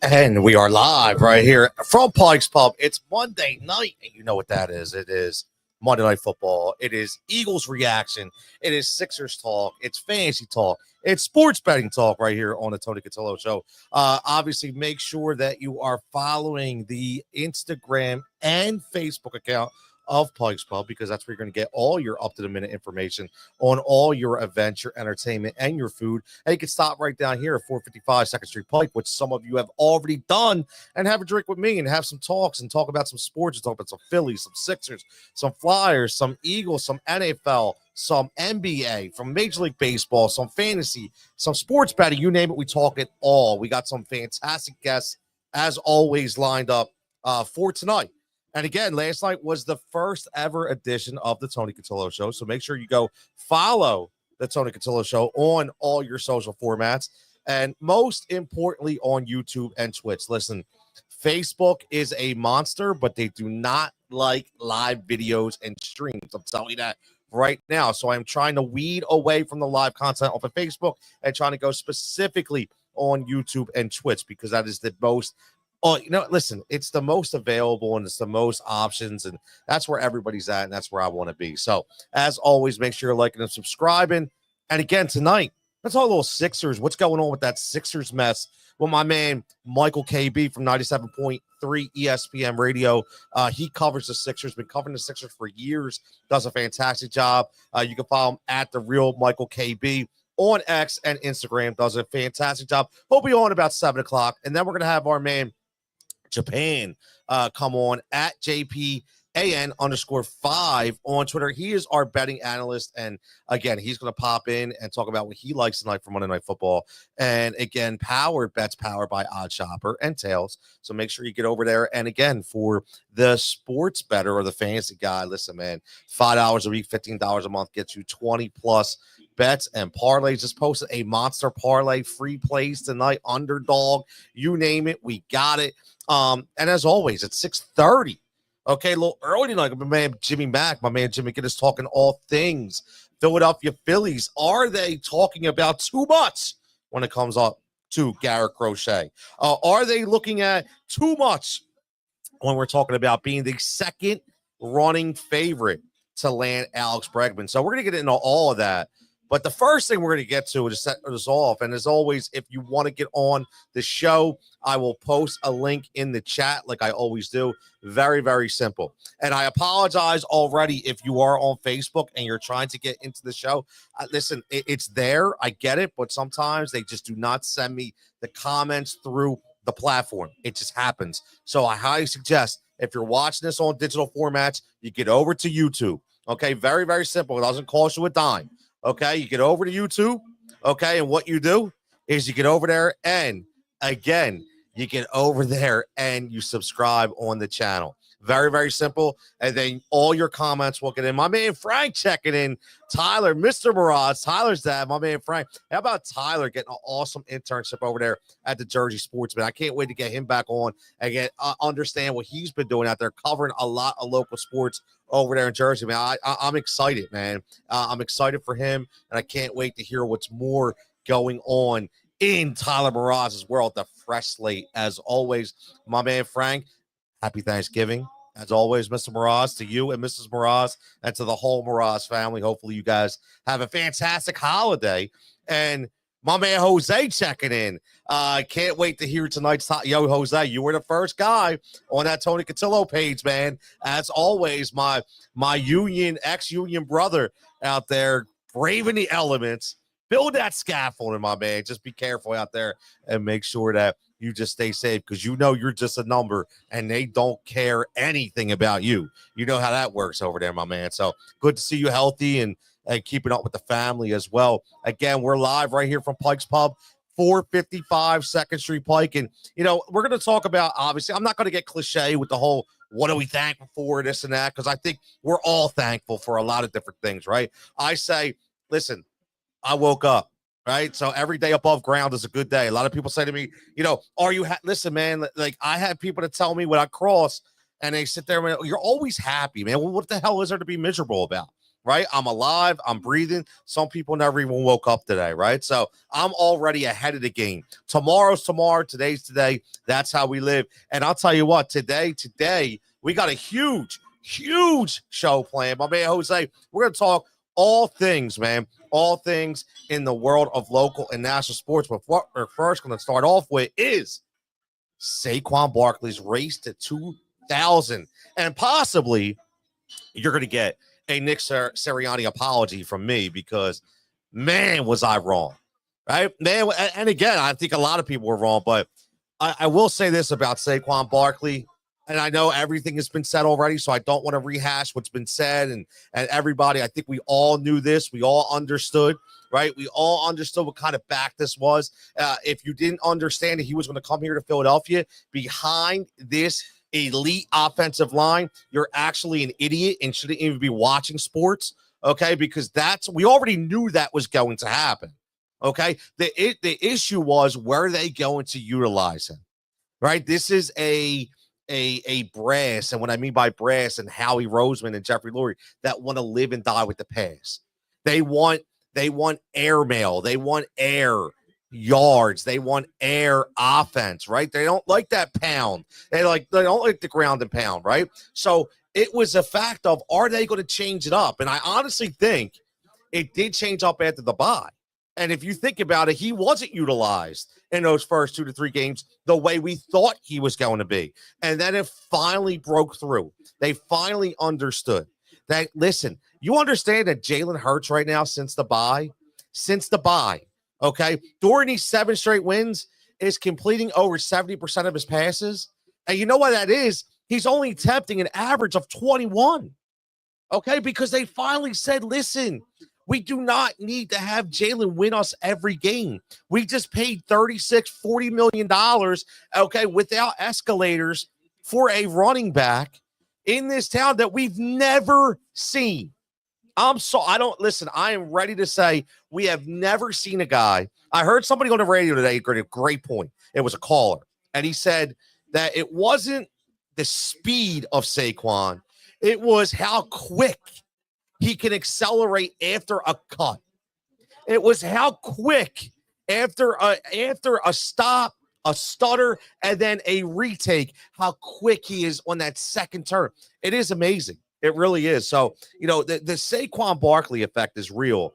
And we are live right here from Pike's Pub. It's Monday night, and you know what that is. It is Monday Night Football. It is Eagles reaction. It is Sixers talk. It's fantasy talk. It's sports betting talk right here on the Tony Cutillo Show. Obviously, make sure that you are following the Instagram and Facebook account of Pike's Pub, because that's where you're going to get all your up-to-the-minute information on all your events, your entertainment, and your food. And you can stop right down here at 455 2nd Street Pike, which some of you have already done, and have a drink with me and have some talks and talk about some sports, and talk about some Phillies, some Sixers, some Flyers, some Eagles, some NFL, some NBA, from Major League Baseball, some fantasy, some sports betting, you name it, we talk it all. We got some fantastic guests, as always, lined up for tonight. And again, last night was the first ever edition of the Tony Cutillo Show. So make sure you go follow the Tony Cutillo Show on all your social formats. And most importantly, on YouTube and Twitch. Listen, Facebook is a monster, but they do not like live videos and streams. I'm telling you that right now. So I'm trying to weed away from the live content off of Facebook and trying to go specifically on YouTube and Twitch, because that is the most listen, it's the most available and it's the most options, and that's where everybody's at, and that's where I want to be. So, as always, make sure you're liking and subscribing. And again, tonight, let's talk a little Sixers. What's going on with that Sixers mess? Well, my man, Michael KB from 97.3 ESPN Radio, he covers the Sixers, been covering the Sixers for years, does a fantastic job. You can follow him at The Real Michael KB on X and Instagram, does a fantastic job. He'll be on about 7 o'clock, and then we're going to have our man, Japan, come on at JPAN_5 on Twitter. He is our betting analyst, and again, he's going to pop in and talk about what he likes tonight for Monday Night Football. And again, bets powered by OddsShopper and Tails. So make sure you get over there. And again, for the sports better or the fantasy guy, listen, man, $5 a week, $15 a month gets you 20 plus bets and parlays. Just posted a monster parlay, free plays tonight, underdog, you name it, we got it. And as always, it's 6:30. Okay, a little early tonight. My man Jimmy Mack, my man Jimmy Gittes, talking all things Philadelphia Phillies. Are they talking about too much when it comes up to Garrett Crochet? Are they looking at too much when we're talking about being the second running favorite to land Alex Bregman? So we're going to get into all of that. But the first thing we're going to get to is set this off. And as always, if you want to get on the show, I will post a link in the chat like I always do. Very, very simple. And I apologize already if you are on Facebook and you're trying to get into the show. Listen, it's there. I get it. But sometimes they just do not send me the comments through the platform. It just happens. So I highly suggest, if you're watching this on digital formats, you get over to YouTube. Okay, very, very simple. It doesn't cost you a dime. Okay, you get over to YouTube, okay, and what you do is you get over there, and again, you get over there and you subscribe on the channel. Very, very simple. And then all your comments will get in. My man Frank checking in. Tyler, Mr. Mirage, Tyler's dad, my man Frank. How about Tyler getting an awesome internship over there at the Jersey Sportsman? I can't wait to get him back on and get understand what he's been doing out there, covering a lot of local sports over there in Jersey, man. I'm excited, man. I'm excited for him, and I can't wait to hear what's more going on in Tyler Mirage's world. The fresh slate, as always. My man Frank, happy Thanksgiving. As always, Mr. Mirage, to you and Mrs. Mirage, and to the whole Mirage family. Hopefully you guys have a fantastic holiday. And my man Jose checking in. Can't wait to hear tonight's talk. Yo, Jose, you were the first guy on that Tony Cutillo page, man. As always, my ex-union brother out there, braving the elements. Build that scaffolding, my man. Just be careful out there and make sure that you just stay safe, because you know you're just a number and they don't care anything about you. You know how that works over there, my man. So good to see you healthy and keeping up with the family as well. Again, we're live right here from Pike's Pub, 455 2nd Street Pike. And, you know, we're going to talk about, obviously, I'm not going to get cliche with the whole, what are we thankful for, this and that, because I think we're all thankful for a lot of different things, right? I say, listen, I woke up, right? So every day above ground is a good day. A lot of people say to me, you know, are you, listen, man, like I had people to tell me when I cross, and they sit there and you're always happy, man. Well, what the hell is there to be miserable about? right? I'm alive. I'm breathing. Some people never even woke up today, right? So I'm already ahead of the game. Tomorrow's tomorrow. Today's today. That's how we live. And I'll tell you what, today, we got a huge show planned. My man Jose, we're going to talk all things, man. All things in the world of local and national sports. But what we're first going to start off with is Saquon Barkley's race to 2,000. And possibly you're going to get a Nick Sirianni apology from me because, man, was I wrong, right? Man, and again, I think a lot of people were wrong, but I will say this about Saquon Barkley, and I know everything has been said already, so I don't want to rehash what's been said, and everybody, I think we all knew this. We all understood, right? We all understood what kind of back this was. If you didn't understand that he was going to come here to Philadelphia behind this elite offensive line, you're actually an idiot and shouldn't even be watching sports, okay? Because we already knew that was going to happen, okay? The issue was, where are they going to utilize him, right? This is a brass, and what I mean by brass, and Howie Roseman and Jeffrey Lurie, that want to live and die with the pass. They want airmail. They want air yards. They want air offense, right? They don't like that pound. They don't like the ground and pound, right? So it was a fact of, are they going to change it up? And I honestly think it did change up after the bye. And if you think about it, he wasn't utilized in those first 2 to 3 games the way we thought he was going to be. And then it finally broke through. They finally understood that, listen, you understand that Jalen Hurts right now, since the bye, okay, during these 7 straight wins, is completing over 70% of his passes. And you know what that is? He's only attempting an average of 21. Okay, because they finally said, listen, we do not need to have Jalen win us every game. We just paid $40 million, okay, without escalators for a running back in this town that we've never seen. I am ready to say we have never seen a guy. I heard somebody on the radio today get a great point. It was a caller, and he said that it wasn't the speed of Saquon. It was how quick he can accelerate after a cut. It was how quick after a stop, a stutter, and then a retake, how quick he is on that second turn. It is amazing. It really is. So, the Saquon Barkley effect is real.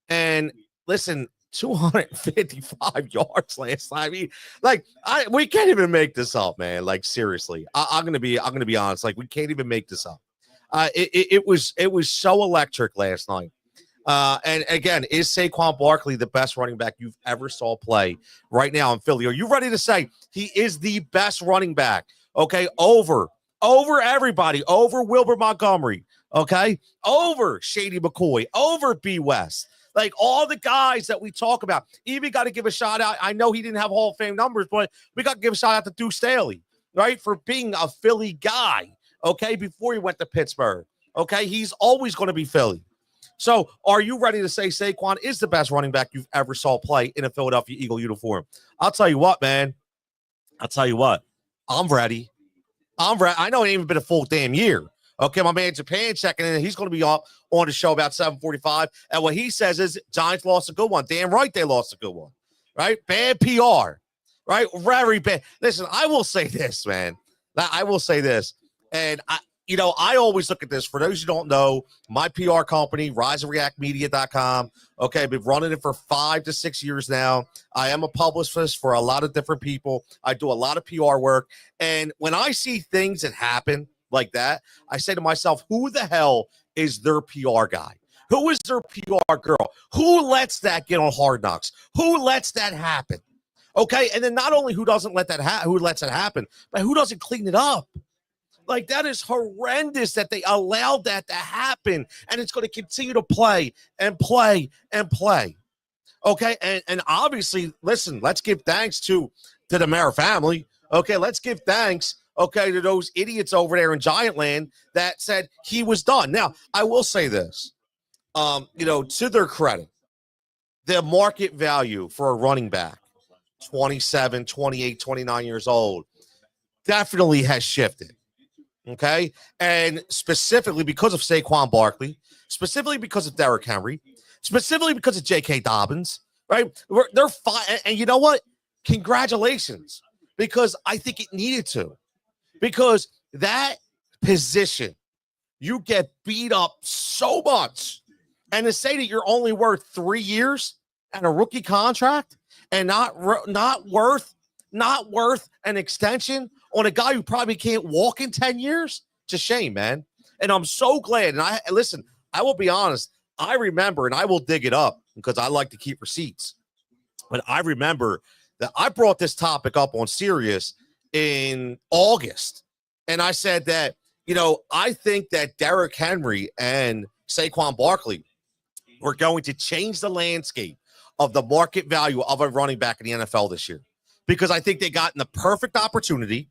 And listen, 255 yards last time. I mean, we can't even make this up, man. Like, seriously, I'm gonna be honest. Like, we can't even make this up. It was so electric last night. And again, is Saquon Barkley the best running back you've ever saw play right now in Philly? Are you ready to say he is the best running back? Okay, over everybody, over Wilbur Montgomery, okay, over Shady McCoy, over B. West, like all the guys that we talk about. Even got to give a shout out. I know he didn't have Hall of Fame numbers, but we got to give a shout out to Deuce Staley, right, for being a Philly guy, okay, before he went to Pittsburgh. Okay, he's always going to be Philly. So are you ready to say Saquon is the best running back you've ever saw play in a Philadelphia Eagle uniform? I'll tell you what, man. I'm ready. I know it ain't even been a full damn year. Okay, my man Japan checking in. He's going to be on the show about 7:45. And what he says is Giants lost a good one. Damn right they lost a good one. Right? Bad PR. Right? Very bad. Listen, I will say this, man. I will say this. And I always look at this. For those who don't know, my PR company, riseandreactmedia.com. Okay, I've been running it for 5 to 6 years now. I am a publicist for a lot of different people. I do a lot of PR work. And when I see things that happen like that, I say to myself, who the hell is their PR guy? Who is their PR girl? Who lets that get on Hard Knocks? Who lets that happen? Okay, and then not only who lets it happen, but who doesn't clean it up? Like, that is horrendous that they allowed that to happen, and it's going to continue to play and play and play. Okay, and obviously, listen, let's give thanks to the Mara family. Okay, let's give thanks, okay, to those idiots over there in Giantland that said he was done. Now, I will say this, to their credit, the market value for a running back, 27, 28, 29 years old, definitely has shifted. Okay. And specifically because of Saquon Barkley, specifically because of Derrick Henry, specifically because of J.K. Dobbins, right? They're fine. And you know what? Congratulations, because I think it needed to. Because that position, you get beat up so much. And to say that you're only worth 3 years and a rookie contract and not worth an extension on a guy who probably can't walk in 10 years, it's a shame, man. And I'm so glad. And I will be honest, I remember, and I will dig it up because I like to keep receipts. But I remember that I brought this topic up on Sirius in August. And I said that, I think that Derrick Henry and Saquon Barkley were going to change the landscape of the market value of a running back in the NFL this year. Because I think they got in the perfect opportunity.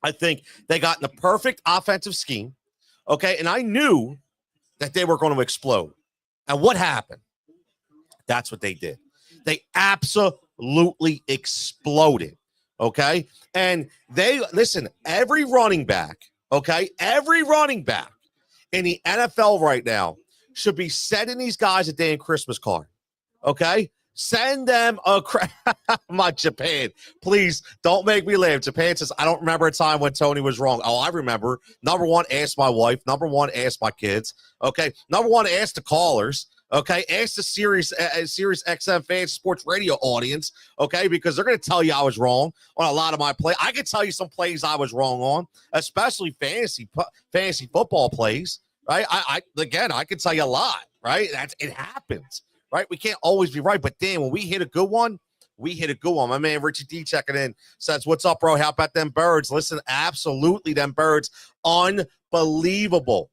I think they got in the perfect offensive scheme. Okay. And I knew that they were going to explode. And what happened? That's what they did. They absolutely exploded. Okay. And every running back, every running back in the NFL right now should be sending these guys a damn Christmas card. Okay. Send them my Japan. Please don't make me laugh. Japan says, I don't remember a time when Tony was wrong. Oh, I remember. Number one, ask my wife. Number one, ask my kids. Okay. Number one, ask the callers. Okay. Ask the Sirius XM Fans Sports Radio audience. Okay. Because they're going to tell you I was wrong on a lot of my plays. I can tell you some plays I was wrong on, especially fantasy football plays. Right. I can tell you a lot. Right. It happens. Right, we can't always be right, but damn, when we hit a good one, we hit a good one. My man Richie D checking in says, "What's up, bro? How about them birds?" Listen, absolutely, them birds, unbelievable.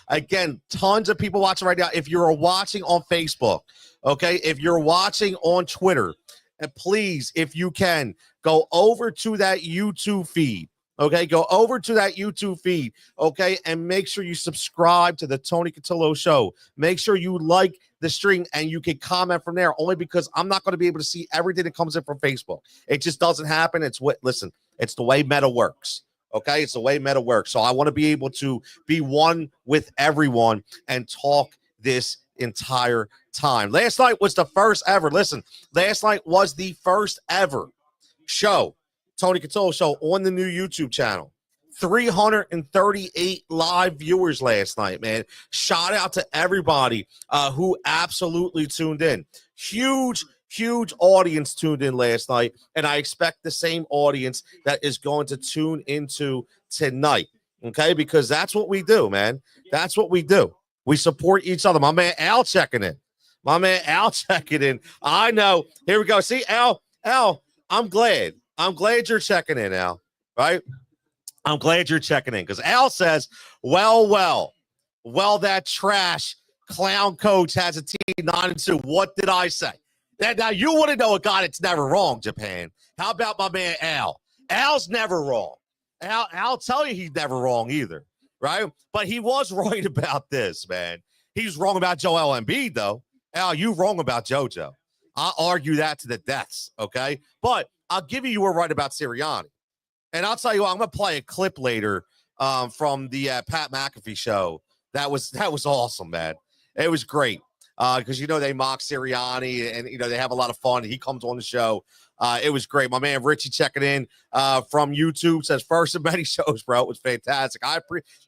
Again, tons of people watching right now. If you're watching on Facebook, okay, if you're watching on Twitter, and please, if you can, go over to that YouTube feed. Okay, go over to that YouTube feed, okay, and make sure you subscribe to the Tony Cutillo Show. Make sure you like the stream, and you can comment from there, only because I'm not going to be able to see everything that comes in from Facebook. It just doesn't happen. It's the way Meta works, okay? It's the way Meta works. So I want to be able to be one with everyone and talk this entire time. Last night was the first ever. Listen, last night was the first ever show. Tony Cutillo Show on the new YouTube channel. 338 live viewers last night, man. Shout out to everybody who absolutely tuned in. Huge audience tuned in last night, and I expect the same audience that is going to tune into tonight, okay? Because that's what we do, man. That's what we do. We support each other. My man Al checking in. I know. Here we go. See, Al, I'm glad you're checking in, Al, right? I'm glad you're checking in because Al says, well, that trash clown coach has a team 9-2. What did I say? Now you want to know a guy that's never wrong, Japan. How about my man Al? Al's never wrong. I'll tell you he's never wrong either, right? But he was right about this, man. He's wrong about Joel Embiid, though. Al, you wrong about JoJo. I'll argue that to the deaths, okay? But I'll give you were right about Sirianni. And I'll tell you what, I'm going to play a clip later from the Pat McAfee show. That was awesome, man. It was great because, they mock Sirianni and, they have a lot of fun. He comes on the show. It was great. My man Richie checking in from YouTube says, first of many shows, bro. It was fantastic.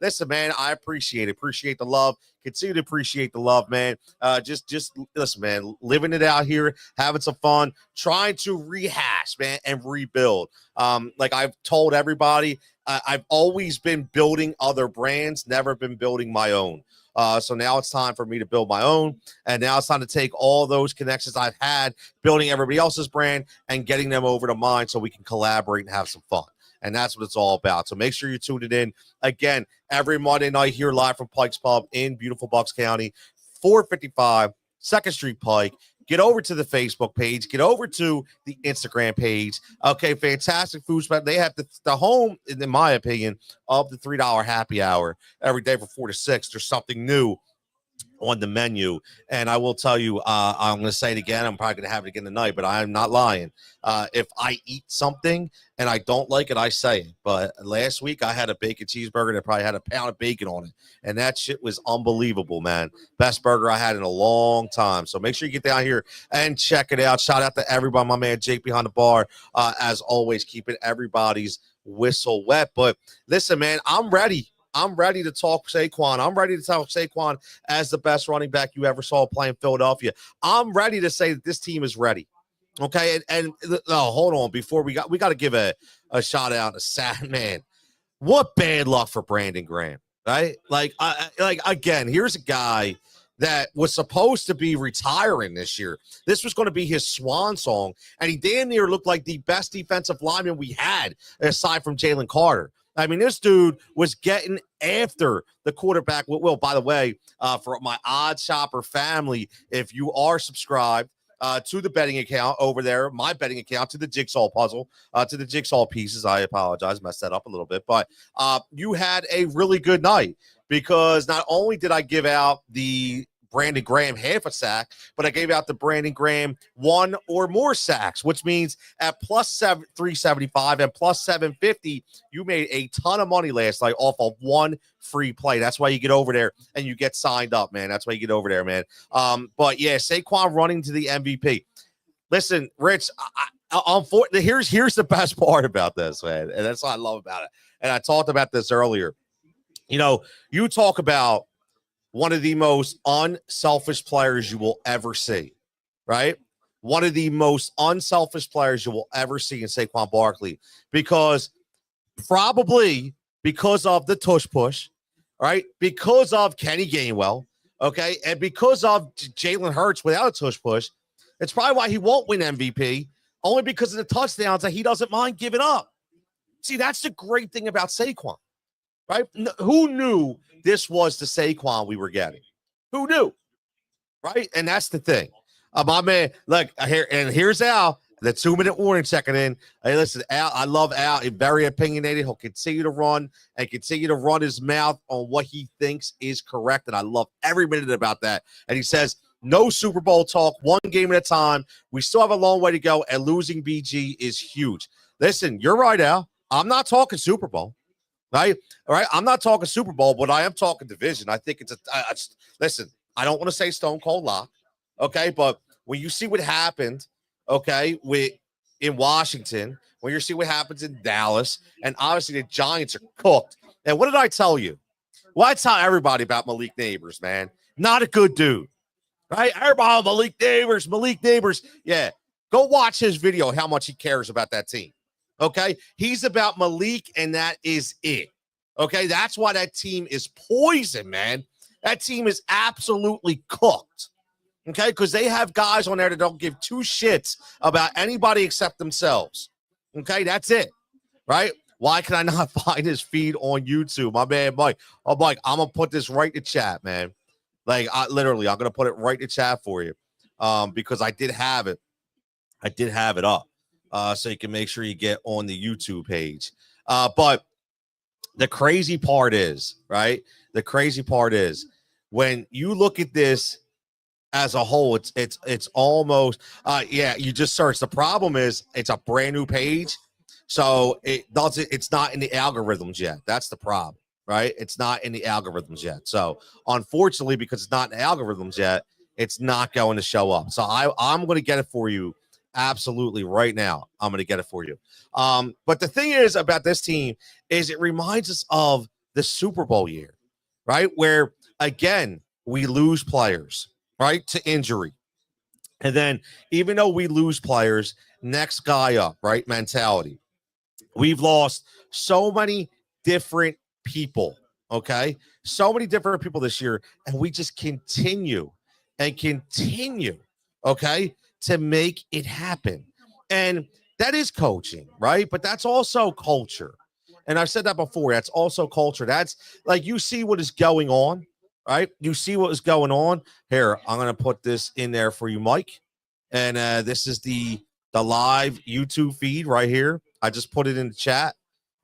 Listen, man, I appreciate it. Appreciate the love. Continue to appreciate the love, man. Just listen, man, living it out here, having some fun, trying to rehash, man, and rebuild. Like I've told everybody, I've always been building other brands, never been building my own. So now it's time for me to build my own. And now it's time to take all those connections I've had building everybody else's brand and getting them over to mine so we can collaborate and have some fun. And that's what it's all about. So make sure you tune it in. Again, every Monday night here live from Pike's Pub in beautiful Bucks County, 455 2nd Street Pike. Get over to the Facebook page. Get over to the Instagram page. Okay, fantastic food spot. They have the home, in my opinion, of the $3 happy hour every day from 4 to 6. There's something new on the menu. And I will tell you, I'm going to say it again. I'm probably going to have it again tonight, but I'm not lying. If I eat something and I don't like it, I say it. But last week I had a bacon cheeseburger that probably had a pound of bacon on it. And that shit was unbelievable, man. Best burger I had in a long time. So make sure you get down here and check it out. Shout out to everybody, my man Jake behind the bar. As always, keeping everybody's whistle wet. But listen, man, I'm ready. I'm ready to talk Saquon. I'm ready to talk Saquon as the best running back you ever saw playing Philadelphia. I'm ready to say that this team is ready. Okay. And hold on. Before we got to give a shout out to sad man. What bad luck for Brandon Graham, right? Like again, here's a guy that was supposed to be retiring this year. This was going to be his swan song. And he damn near looked like the best defensive lineman we had aside from Jalen Carter. I mean, this dude was getting after the quarterback. Will, by the way, for my OddsShopper family, if you are subscribed to the betting account over there, my betting account, to the jigsaw puzzle, to the jigsaw pieces, I apologize, messed that up a little bit, but you had a really good night because not only did I give out the Brandon Graham half a sack, but I gave out the Brandon Graham one or more sacks, which means at plus 375 and plus 750, you made a ton of money last night off of one free play. That's why you get over there and you get signed up, man. That's why you get over there, man. But yeah, Saquon running to the MVP. Listen, Rich, here's the best part about this, man, and that's what I love about it. And I talked about this earlier. You know, you talk about one of the most unselfish players you will ever see, right? One of the most unselfish players you will ever see in Saquon Barkley, because probably because of the tush push, right? Because of Kenny Gainwell, okay? And because of Jalen Hurts without a tush push, it's probably why he won't win MVP, only because of the touchdowns that he doesn't mind giving up. See, that's the great thing about Saquon. Right? Who knew this was the Saquon we were getting? Who knew? Right? And that's the thing. My man, look, here's Al, the 2-minute warning checking in. Hey, listen, Al, I love Al. He's very opinionated. He'll continue to run and continue to run his mouth on what he thinks is correct. And I love every minute about that. And he says, no Super Bowl talk, one game at a time. We still have a long way to go, and losing BG is huge. Listen, you're right, Al. I'm not talking Super Bowl. Right? All right. I'm not talking Super Bowl, but I am talking division. I think listen, I don't want to say stone cold lock. Okay. But when you see what happened, okay, in Washington, when you see what happens in Dallas, and obviously the Giants are cooked. And what did I tell you? Well, I tell everybody about Malik Neighbors, man. Not a good dude. Right? Everybody, Malik Neighbors. Yeah. Go watch his video, how much he cares about that team. Okay, he's about Malik, and that is it. Okay, that's why that team is poison, man. That team is absolutely cooked. Okay, because they have guys on there that don't give two shits about anybody except themselves. Okay, that's it. Right? Why can I not find his feed on YouTube? My man, Mike. Oh, Mike, I'm gonna put this right in the chat, man. Like, I'm gonna put it right in the chat for you, because I did have it. I did have it up. So you can make sure you get on the YouTube page. But the crazy part is, right? The crazy part is when you look at this as a whole, it's almost, you just search. The problem is it's a brand new page. So it's not in the algorithms yet. That's the problem, right? It's not in the algorithms yet. So unfortunately, because it's not in the algorithms yet, it's not going to show up. So I'm going to get it for you. Absolutely, right now, I'm going to get it for you. But the thing is about this team is it reminds us of the Super Bowl year, right? Where, again, we lose players, right, to injury. And then even though we lose players, next guy up, right, mentality. We've lost so many different people, okay? So many different people this year, and we just continue, okay, to make it happen. And that is coaching, right? But that's also culture. And I've said that before. That's also culture. That's like, you see what is going on, right? You see what is going on. Here, I'm going to put this in there for you, Mike. And this is the live YouTube feed right here. I just put it in the chat.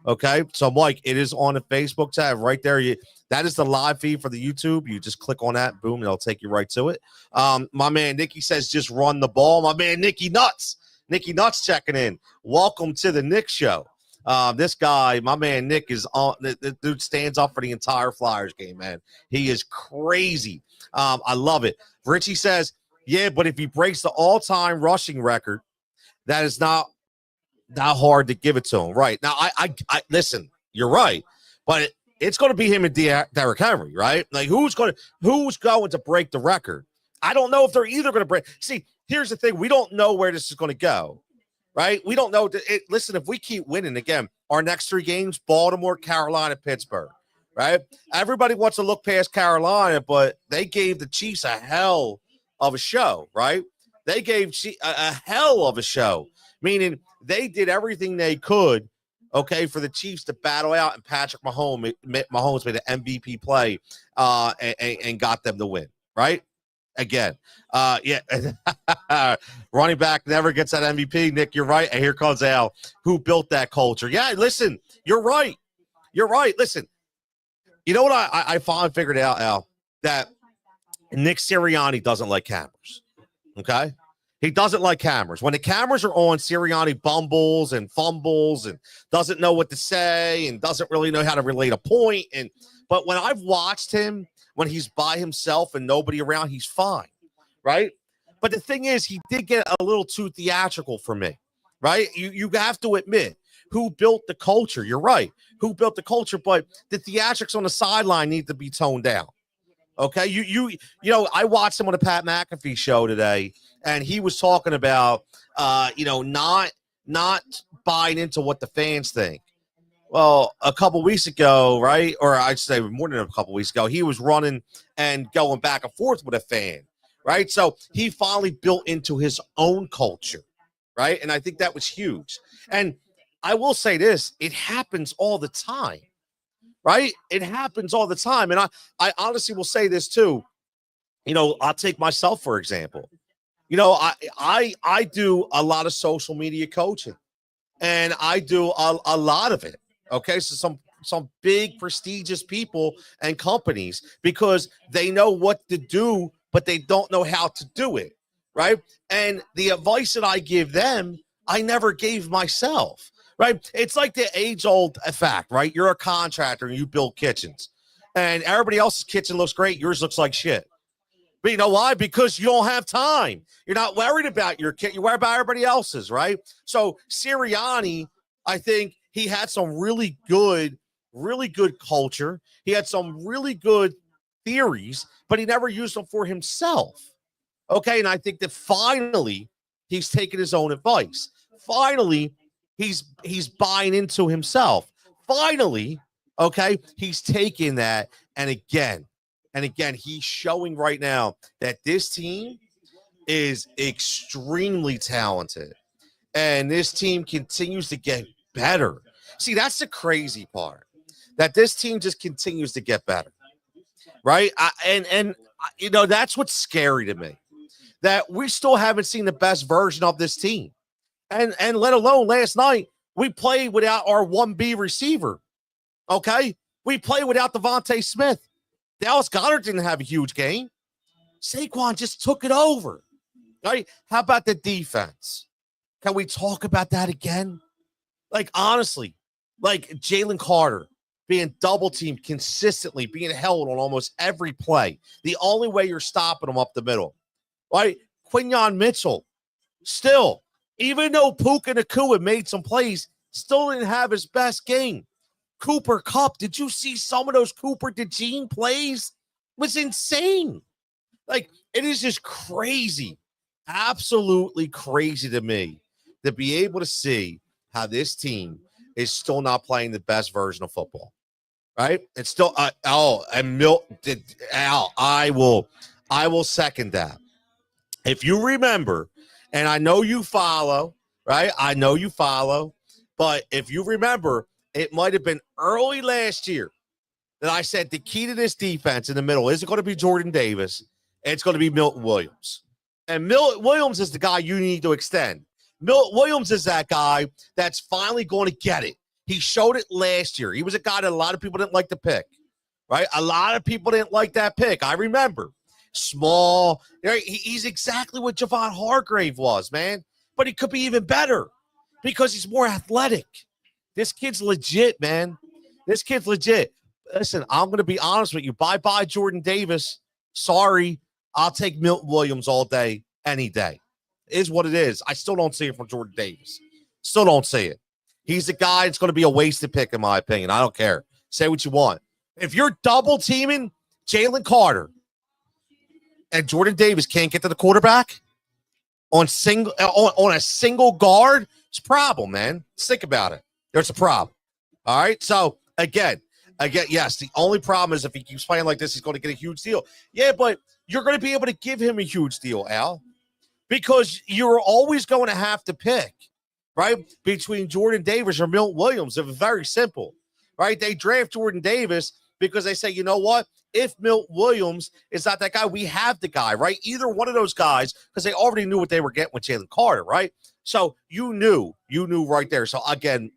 Okay, so Mike, it is on the Facebook tab right there. That is the live feed for the YouTube. You just click on that, boom, it'll take you right to it. My man Nikki says just run the ball. My man Nikki Nuts checking in. Welcome to the Nick Show. This guy, my man Nick, is on. The dude stands up for the entire Flyers game, man. He is crazy. I love it. Richie says, yeah, but if he breaks the all-time rushing record, that is not hard to give it to him. Right. Now, I listen, you're right, but it's going to be him and Derrick Henry, right? Like, who's going to break the record? I don't know if they're either going to break. See, here's the thing. We don't know where this is going to go, right? We don't know. Listen, if we keep winning, again, our next 3 games, Baltimore, Carolina, Pittsburgh, right? Everybody wants to look past Carolina, but they gave the Chiefs a hell of a show, right? They gave a hell of a show, meaning they did everything they could, okay, for the Chiefs to battle out, and Patrick Mahomes made an MVP play and got them to win, right? Again, yeah, running back never gets that MVP. Nick, you're right. And here comes Al, who built that culture. Yeah, listen, you're right. Listen, you know what I finally figured out, Al, that Nick Sirianni doesn't like cameras, okay? He doesn't like cameras. When the cameras are on, Sirianni bumbles and fumbles and doesn't know what to say and doesn't really know how to relate a point. But when I've watched him, when he's by himself and nobody around, he's fine, right? But the thing is, he did get a little too theatrical for me, right? You have to admit, who built the culture? You're right. Who built the culture? But the theatrics on the sideline need to be toned down. Okay, you know, I watched him on the Pat McAfee show today, and he was talking about, not buying into what the fans think. Well, a couple weeks ago, right, or I'd say more than a couple weeks ago, he was running and going back and forth with a fan, right? So he finally built into his own culture, right? And I think that was huge. And I will say this, it happens all the time. Right? It happens all the time. And I honestly will say this too. You know, I'll take myself, for example. You know, I do a lot of social media coaching, and I do a lot of it. Okay. So some big prestigious people and companies, because they know what to do, but they don't know how to do it. Right. And the advice that I give them, I never gave myself. Right. It's like the age-old fact, right? You're a contractor and you build kitchens, and everybody else's kitchen looks great. Yours looks like shit. But you know why? Because you don't have time. You're not worried about your kit. You're worried about everybody else's, right? So Sirianni, I think he had some really good culture. He had some really good theories, but he never used them for himself. Okay. And I think that finally he's taken his own advice. Finally, he's buying into himself. Finally, okay, he's taking that, and again, he's showing right now that this team is extremely talented, and this team continues to get better. See, that's the crazy part, that this team just continues to get better, right? And you know, that's what's scary to me, that we still haven't seen the best version of this team. And let alone last night, we played without our 1B receiver. Okay? We played without Devontae Smith. Dallas Goedert didn't have a huge game. Saquon just took it over. Right? How about the defense? Can we talk about that again? Like, honestly, like Jalen Carter being double teamed consistently, being held on almost every play. The only way you're stopping him up the middle. Right? Quinyon Mitchell, still, even though Puka Nacua made some plays, still didn't have his best game. Cooper Kupp, did you see some of those Cooper DeJean plays? It was insane. Like, it is just crazy, absolutely crazy to me to be able to see how this team is still not playing the best version of football. Right? It's still I will second that. If you remember, and I know you follow, right? I know you follow, but if you remember, it might have been early last year that I said the key to this defense in the middle isn't going to be Jordan Davis. It's going to be Milton Williams. And Milton Williams is the guy you need to extend. Milton Williams is that guy that's finally going to get it. He showed it last year. He was a guy that a lot of people didn't like to pick, right? A lot of people didn't like that pick. I remember. Small. Right? He's exactly what Javon Hargrave was, man. But he could be even better because he's more athletic. This kid's legit, man. This kid's legit. Listen, I'm going to be honest with you. Bye-bye, Jordan Davis. Sorry. I'll take Milton Williams all day, any day. It is what it is. I still don't see it from Jordan Davis. Still don't see it. He's a guy that's going to be a wasted pick, in my opinion. I don't care. Say what you want. If you're double teaming Jalen Carter and Jordan Davis can't get to the quarterback on a single guard, it's a problem, man. Let's think about it. There's a problem. All right. So again, yes, the only problem is if he keeps playing like this, he's going to get a huge deal. Yeah, but you're going to be able to give him a huge deal, Al, because you're always going to have to pick, right, between Jordan Davis or Milton Williams. It's very simple, right? They draft Jordan Davis because they say, you know what? If Milton Williams is not that guy, we have the guy, right? Either one of those guys, because they already knew what they were getting with Jalen Carter, right? So you knew right there. So again,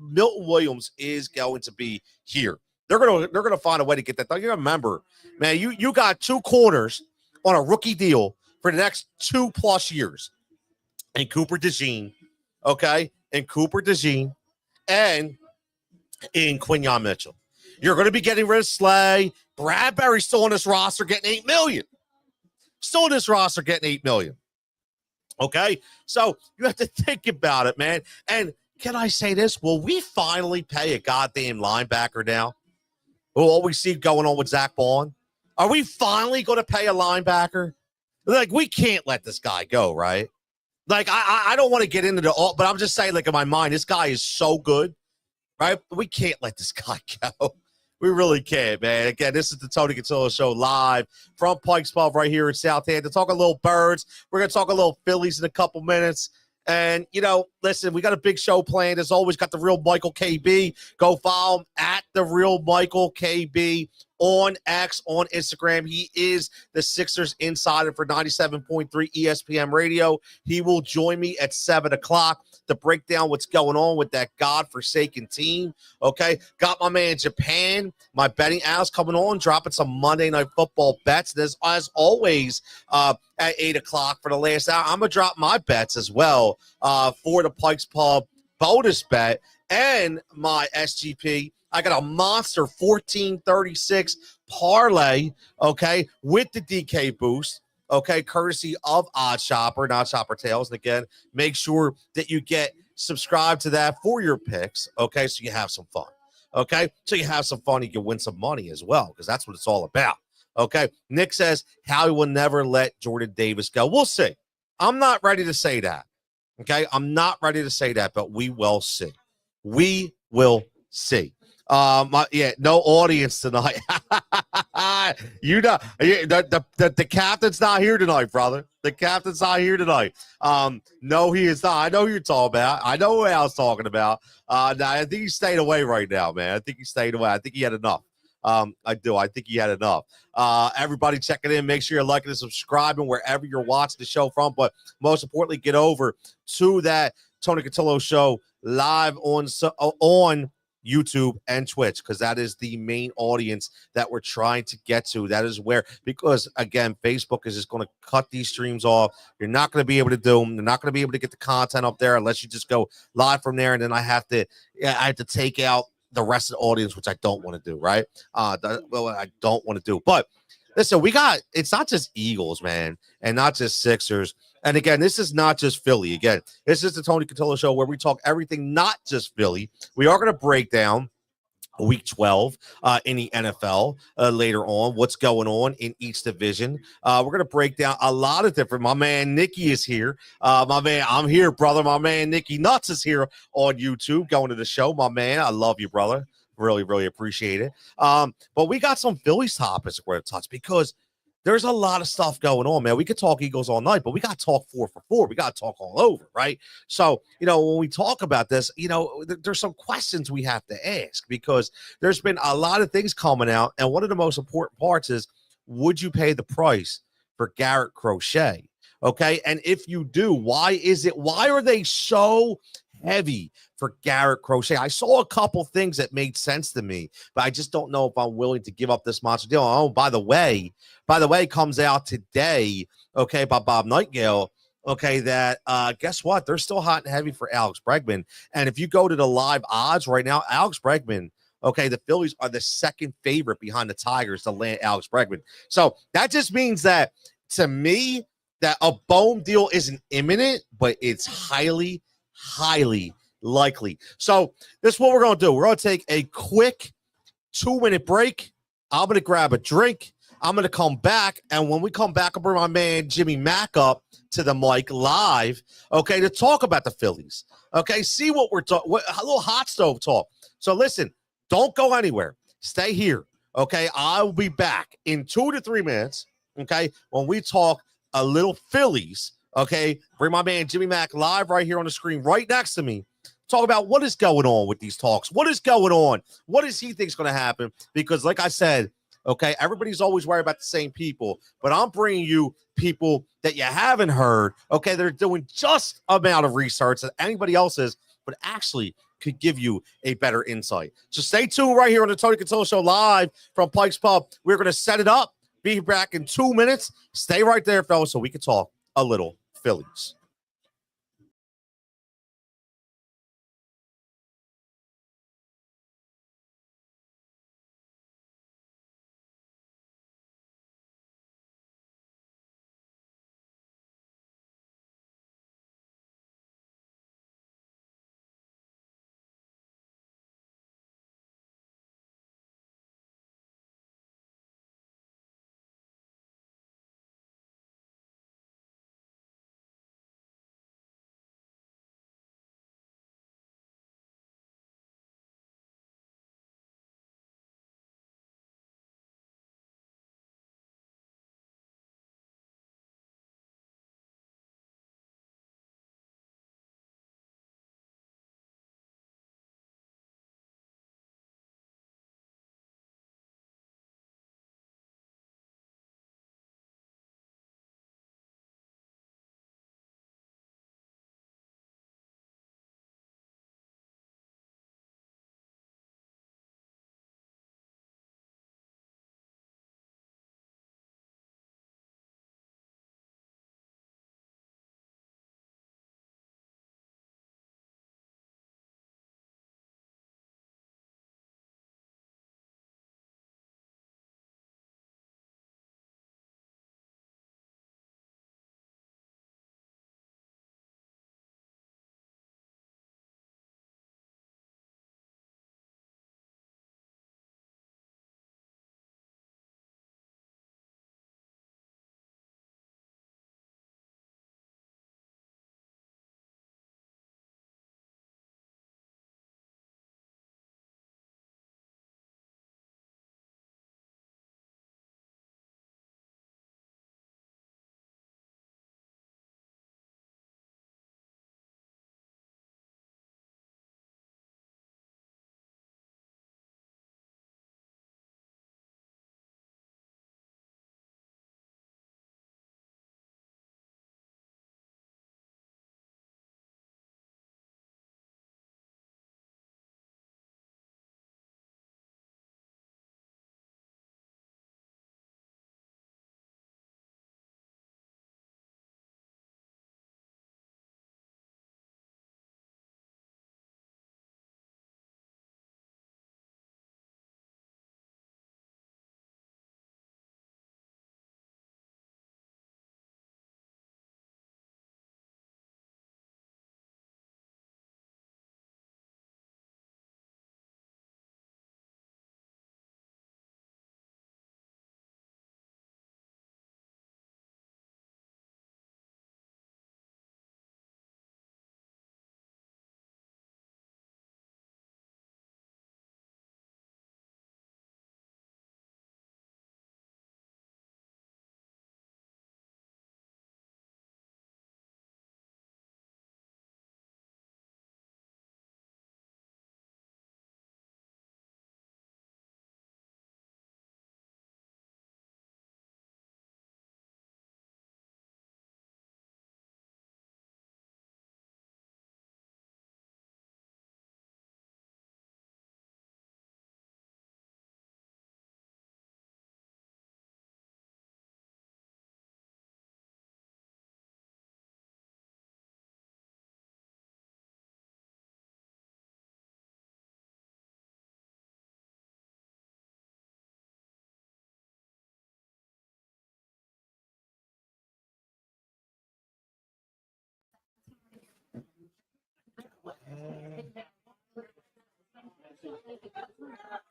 Milton Williams is going to be here. They're gonna find a way to get that done. You remember, man, you got two corners on a rookie deal for the next 2+ years, and Cooper DeJean, okay, and in Quinyon Mitchell. You're going to be getting rid of Slay. Bradbury's still on this roster getting $8 million. Still on this roster getting $8 million. Okay? So you have to think about it, man. And can I say this? Will we finally pay a goddamn linebacker now? What we see going on with Zach Bond? Are we finally going to pay a linebacker? Like, we can't let this guy go, right? Like, I don't want to get into but I'm just saying, like, in my mind, this guy is so good, right? We can't let this guy go. We really can't, man. Again, this is the Tony Cutillo Show live from Pike's Pub right here in Southampton. Talk a little Birds. We're going to talk a little Phillies in a couple minutes. And, listen, we got a big show planned. As always, got the Real Michael KB. Go follow him at the Real Michael KB on X, on Instagram. He is the Sixers insider for 97.3 ESPN Radio. He will join me at 7 o'clock to break down what's going on with that godforsaken team. Okay, got my man Japan, my betting analyst, coming on, dropping some Monday Night Football bets. There's, as always, at 8 o'clock for the last hour, I'm going to drop my bets as well for the Pike's Pub bonus bet and my SGP. I got a monster 1436 parlay, okay, with the DK boost, okay, courtesy of OddsShopper, not Shopper Tails. And again, make sure that you get subscribed to that for your picks, okay, so you have some fun, okay? So you have some fun, you can win some money as well, because that's what it's all about, okay? Nick says, Howie will never let Jordan Davis go. We'll see. I'm not ready to say that, okay? I'm not ready to say that, but we will see. We will see. No audience tonight. The captain's not here tonight, brother. The captain's not here tonight. No, he is not. I know who you're talking about. I know who I was talking about. I think he stayed away right now, man. I think he stayed away. I think he had enough. I do. I think he had enough. Everybody checking in. Make sure you're liking and subscribing wherever you're watching the show from. But most importantly, get over to that Tony Cutillo Show live on YouTube and Twitch, because that is the main audience that we're trying to get to. That is where, because again, Facebook is just going to cut these streams off. You're not going to be able to do them. They're not going to be able to get the content up there unless you just go live from there. And then I have to take out the rest of the audience, which I don't want to do. Right? I don't want to do. But listen, it's not just Eagles, man, and not just Sixers. And again, this is not just Philly. Again, this is the Tony Cutillo Show where we talk everything, not just Philly. We are going to break down Week 12 in the NFL later on, what's going on in each division. We're going to break down a lot of different. My man Nikki is here. I'm here, brother. My man Nikki Nuts is here on YouTube going to the show. My man, I love you, brother. Really, really appreciate it. But we got some Phillies topics we're going to touch, because there's a lot of stuff going on, man. We could talk Eagles all night, but we got to talk 4 for 4. We got to talk all over, right? So, when we talk about this, there's some questions we have to ask, because there's been a lot of things coming out. And one of the most important parts is, would you pay the price for Garrett Crochet? Okay. And if you do, why are they so heavy for Garrett Crochet. I saw a couple things that made sense to me, but I just don't know if I'm willing to give up this monster deal. Oh, by the way, comes out today, okay, by Bob Nightingale. Okay, that guess what? They're still hot and heavy for Alex Bregman. And if you go to the live odds right now, Alex Bregman, okay, the Phillies are the second favorite behind the Tigers to land Alex Bregman. So that just means that to me, that a Bohm deal isn't imminent, but it's highly, highly likely. So this is what we're going to do. We're going to take a quick 2-minute break. I'm going to grab a drink. I'm going to come back. And when we come back, I'll bring my man Jimmy Mack up to the mic live, okay, to talk about the Phillies. Okay, see what we're talking, a little hot stove talk. So listen, don't go anywhere. Stay here, okay? I'll be back in 2 to 3 minutes, okay, when we talk a little Phillies, okay? Bring my man Jimmy Mack live right here on the screen right next to me. Talk about what is going on with these talks. What is going on? What does he think is going to happen? Because like I said, okay, everybody's always worried about the same people, but I'm bringing you people that you haven't heard, okay? They're doing just amount of research that anybody else is, but actually could give you a better insight. So stay tuned right here on the Tony Cutillo Show live from Pike's Pub. We're going to set it up. Be back in 2 minutes. Stay right there, fellas, so we can talk a little Phillies.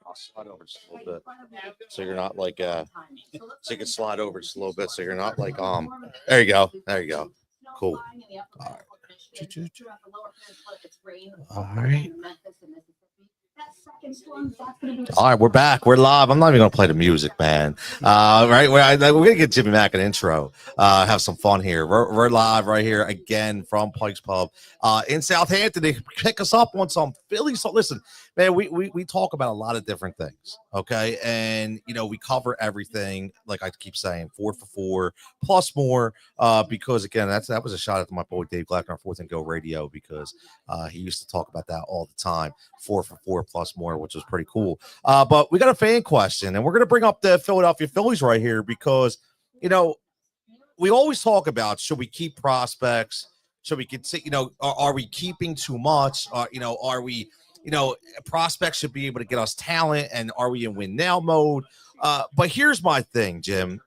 I'll slide over just a little bit, so you're not like so you can slide over just a little bit, so you're not like There you go. There you go. Cool. All right. All right. All right, we're back. We're live. I'm not even gonna play the music, man. Right, we're gonna get Jimmy Mack an intro. Have some fun here. We're live right here again from Pike's Pub in Southampton. They pick us up on some Philly. So listen, man, we talk about a lot of different things, okay? And we cover everything. Like I keep saying, 4 for 4 plus more. Because again, that was a shot at my boy Dave Glackner, Fourth and Go Radio, because he used to talk about that all the time. 4 for 4 plus more, which was pretty cool. But we got a fan question, and we're gonna bring up the Philadelphia Phillies right here because we always talk about, should we keep prospects? Should we continue? Are we keeping too much? Are we? Prospects should be able to get us talent, and are we in win now mode? But here's my thing, Jim.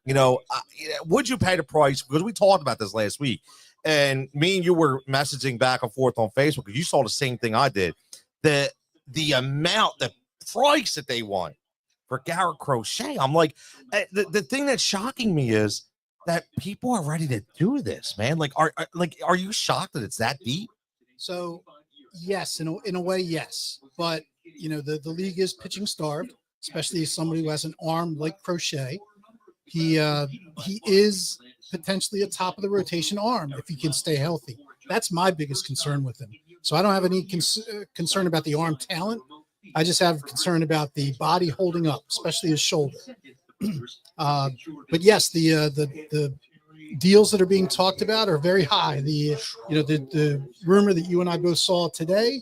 Would you pay the price? Because we talked about this last week, and me and you were messaging back and forth on Facebook because you saw the same thing I did. The amount, the price that they want for Garrett Crochet. I'm like, the thing that's shocking me is that people are ready to do this, man. Like, are you shocked that it's that deep? So, yes, in a way, yes. But the league is pitching starved, especially somebody who has an arm like Crochet. He is potentially a top of the rotation arm if he can stay healthy. That's my biggest concern with him. So I don't have any concern about the arm talent. I just have concern about the body holding up, especially his shoulder. But yes, the deals that are being talked about are very high. The rumor that you and I both saw today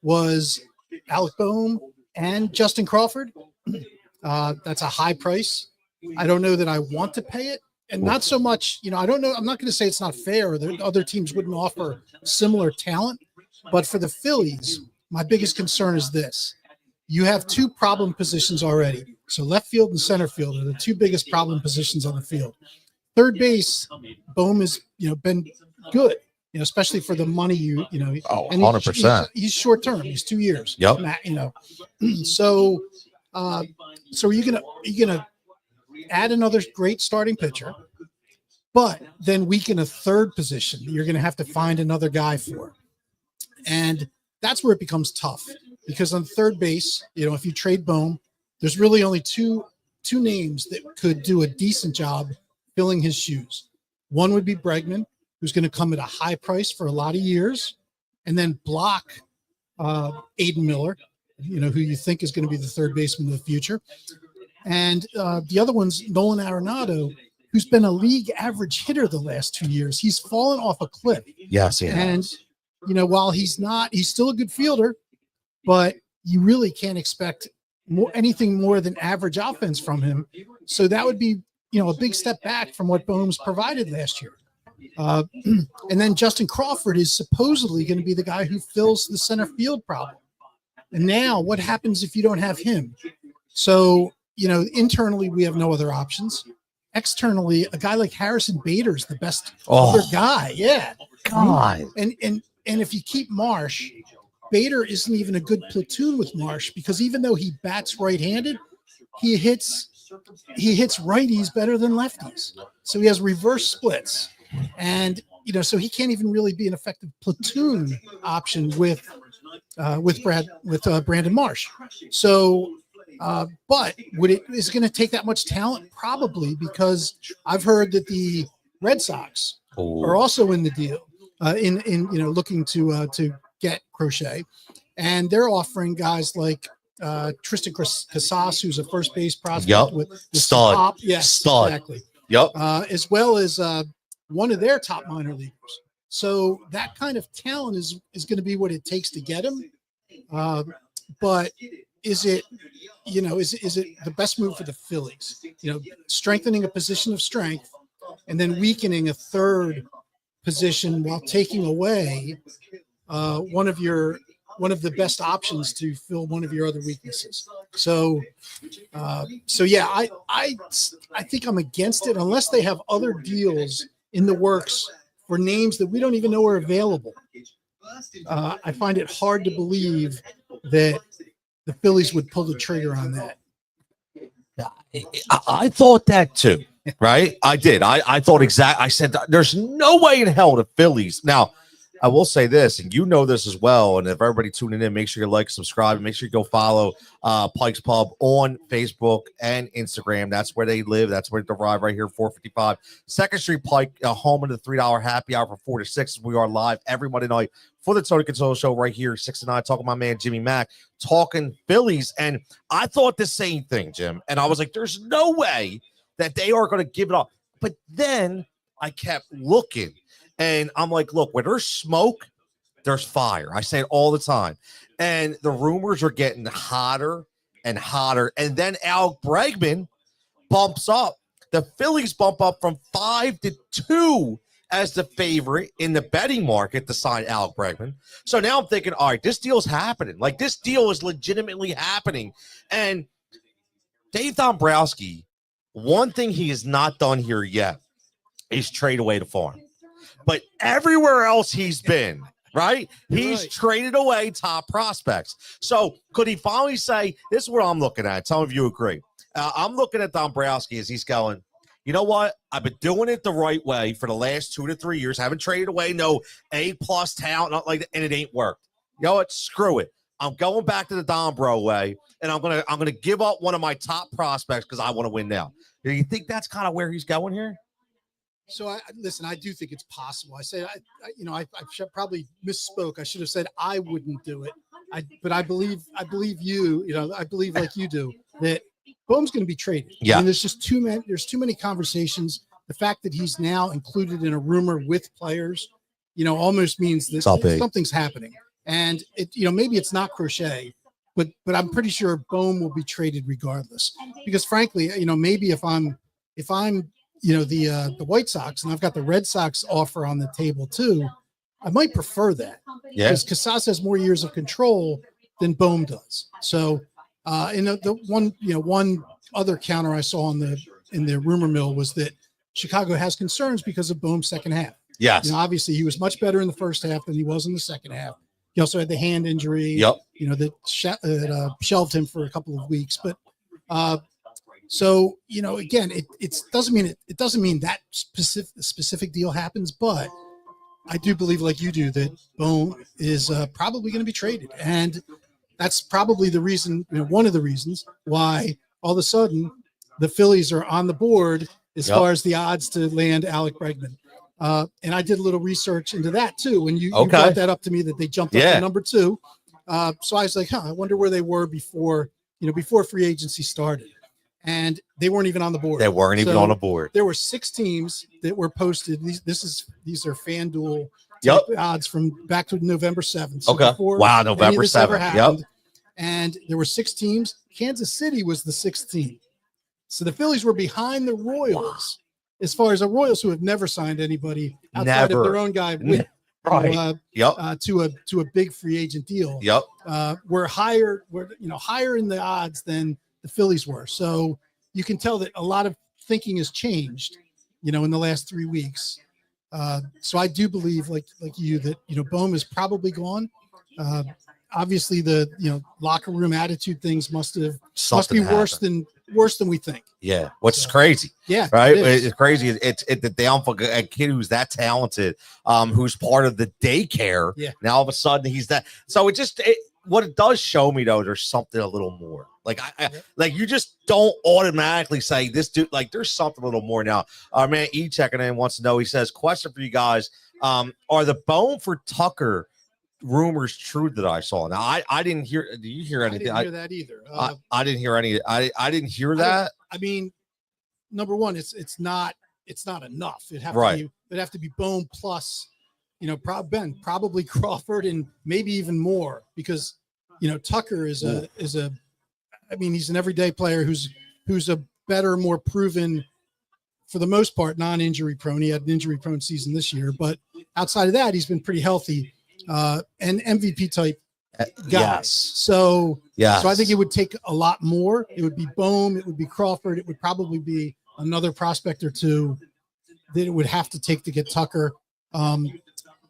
was Alec Boehm and Justin Crawford. That's a high price. I don't know that I want to pay it. And not so much, I don't know. I'm not going to say it's not fair. The other teams wouldn't offer similar talent. But for the Phillies, my biggest concern is this. You have two problem positions already. So left field and center field are the two biggest problem positions on the field. Third base, Boehm has, been good, especially for the money and 100%. He's short term. He's 2 years. Yep. So are you gonna add another great starting pitcher, but then weaken a third position that you're gonna have to find another guy for? And that's where it becomes tough, because on third base, if you trade Boehm, there's really only two names that could do a decent job filling his shoes. One would be Bregman, who's going to come at a high price for a lot of years, and then block Aiden Miller, who you think is going to be the third baseman of the future. And the other one's Nolan Arenado, who's been a league average hitter the last 2 years. He's fallen off a cliff. Yes, yeah. And while he's still a good fielder, but you really can't expect anything more than average offense from him. So that would be, a big step back from what Boehm's provided last year. And then Justin Crawford is supposedly going to be the guy who fills the center field problem. And now what happens if you don't have him? So, internally, we have no other options. Externally, a guy like Harrison Bader is the best other guy. Yeah. God. And if you keep Marsh, Bader isn't even a good platoon with Marsh, because even though he bats right-handed, he hits righties better than lefties. So he has reverse splits. And, so he can't even really be an effective platoon option with Brandon Marsh. So, but is it going to take that much talent? Probably, because I've heard that the Red Sox are also in the deal, looking to get Crochet, and they're offering guys like Tristan Casas, who's a first base prospect with stud. Top. Yes, stud. Exactly. Yep. As well as one of their top minor leaguers. So that kind of talent is going to be what it takes to get him. But is it the best move for the Phillies? Strengthening a position of strength and then weakening a third position while taking away one of the best options to fill one of your other weaknesses. So yeah, I think I'm against it unless they have other deals in the works for names that we don't even know are available. I find it hard to believe that the Phillies would pull the trigger on that. I thought that too, right? I did. I thought I said, there's no way in hell the Phillies. Now, I will say this, and you know this as well, and if everybody tuning in, make sure you like, subscribe, and make sure you go follow Pike's Pub on Facebook and Instagram. That's where they live. That's where they arrive right here, 455 2nd Street Pike, home of the $3 happy hour from 4 to 6. We are live every Monday night for the Tony Cutillo Show right here, 6 to 9, talking to my man Jimmy Mack, talking Phillies. And I thought the same thing, Jim, and I was like, there's no way that they are going to give it up. But then I kept looking. And I'm like, look, where there's smoke, there's fire. I say it all the time. And the rumors are getting hotter and hotter. And then Alec Bregman bumps up. The Phillies bump up from 5-2 as the favorite in the betting market to sign Alec Bregman. So now I'm thinking, all right, this deal's happening. Like, this deal is legitimately happening. And Dave Dombrowski, one thing he has not done here yet is trade away the farm. But everywhere else he's been, right? He's traded away top prospects. So could he finally say, this is what I'm looking at. Some of you agree. I'm looking at Dombrowski as he's going, you know what? I've been doing it the right way for the last 2 to 3 years. Haven't traded away no A-plus talent, not like that, and it ain't worked. You know what? Screw it. I'm going back to the Dombro way, and I'm gonna give up one of my top prospects because I want to win now. Do you think that's kind of where he's going here? So I do think it's possible. I said, I probably misspoke. I should have said I wouldn't do it. But I believe you, I believe like you do that Bohm's going to be traded. Yeah. I mean, there's too many conversations. The fact that he's now included in a rumor with players, almost means that something's happening. And maybe it's not Crochet, but I'm pretty sure Bohm will be traded regardless. Because frankly, maybe if I'm the White Sox, and I've got the Red Sox offer on the table too, I might prefer that. Yeah. Because Casas has more years of control than Bohm does. So, the one other counter I saw in the rumor mill was that Chicago has concerns because of Bohm's second half. Yes. Obviously he was much better in the first half than he was in the second half. He also had the hand injury. Yep. That shelved him for a couple of weeks, but. So, again, it doesn't mean that specific deal happens, but I do believe, like you do, that Bohm is probably going to be traded. And that's probably the reason, one of the reasons why all of a sudden the Phillies are on the board as far as the odds to land Alec Bregman. And I did a little research into that too. When you brought that up to me that they jumped up to number 2. So I was like, I wonder where they were before free agency started. And they weren't even on the board. They weren't even on the board. There were 6 teams that were posted. These are FanDuel odds from back to November 7th. So wow, November 7th. Yep. And there were 6 teams. Kansas City was the 6th team. So the Phillies were behind the Royals as far as the Royals, who have never signed anybody outside of their own guy with to a big free agent deal. Were higher in the odds than the Phillies were. So you can tell that a lot of thinking has changed, in the last 3 weeks. So I do believe like you that, Bohm is probably gone. Obviously the, locker room attitude things must be worse than we think. Yeah. Which is crazy. Yeah. Right. It's crazy. It's the downfall. A kid who's that talented, who's part of the daycare. Yeah. Now all of a sudden he's that. So what it does show me though, there's something a little more. Like like you just don't automatically say this dude. Like there's something a little more now. Our man E checking in wants to know. He says, "Question for you guys: are the Bohm for Tucker rumors true that I saw?" Now I didn't hear. Did you hear anything? I didn't hear that either. I didn't hear any. I didn't hear that. I mean, number one, it's not enough. It'd have to be Bohm plus, probably Crawford and maybe even more because Tucker is he's an everyday player who's a better, more proven, for the most part, non-injury prone. He had an injury prone season this year, but outside of that, he's been pretty healthy and MVP type guy. So I think it would take a lot more. It would be Bohm, it would be Crawford, it would probably be another prospect or two that it would have to take to get Tucker.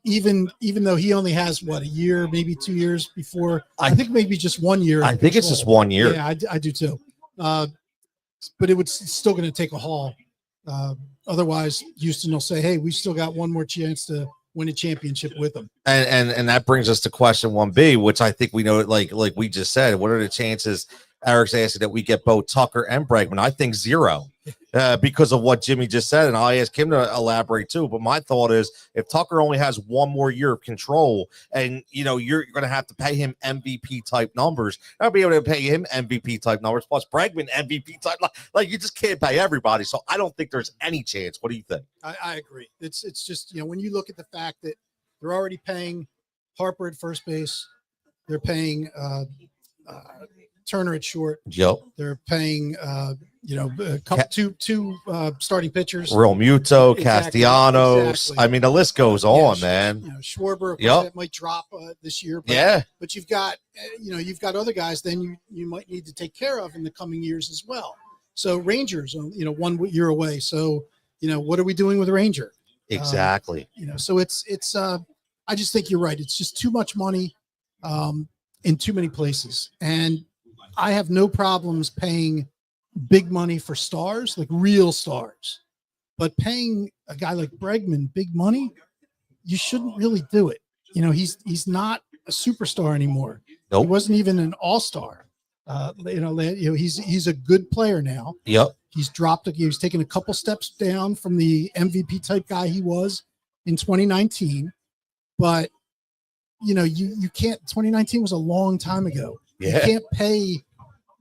even though he only has a year, maybe 2 years before. I think maybe just 1 year. I think it's just 1 year. Yeah, I do too. But it's still going to take a haul. Otherwise, Houston will say, "Hey, we've still got one more chance to win a championship with them." And that brings us to question 1B, which I think we know, like we just said, what are the chances? Eric's asking that we get both Tucker and Bregman. I think 0, because of what Jimmy just said, and I'll ask him to elaborate too. But my thought is, if Tucker only has 1 more year of control, and you're going to have to pay him MVP type numbers, I'll be able to pay him MVP type numbers plus Bregman MVP type. Like you just can't pay everybody. So I don't think there's any chance. What do you think? I agree. It's just when you look at the fact that they're already paying Harper at first base, they're paying Turner at short. Yep. They're paying two starting pitchers. Real Muto, Exactly. Castellanos. Exactly. I mean, the list goes on, man. Schwarber, that might drop this year. But you've got other guys. Then you might need to take care of in the coming years as well. So Rangers, 1 year away. So what are we doing with Ranger? Exactly. So it's. I just think you're right. It's just too much money in too many places, and I have no problems paying big money for stars, like real stars, but paying a guy like Bregman big money, you shouldn't really do it. He's not a superstar anymore. Nope. He wasn't even an all-star. He's a good player now. Yep. He's taken a couple steps down from the MVP type guy he was in 2019, but you can't. 2019 was a long time ago. Yeah. You can't pay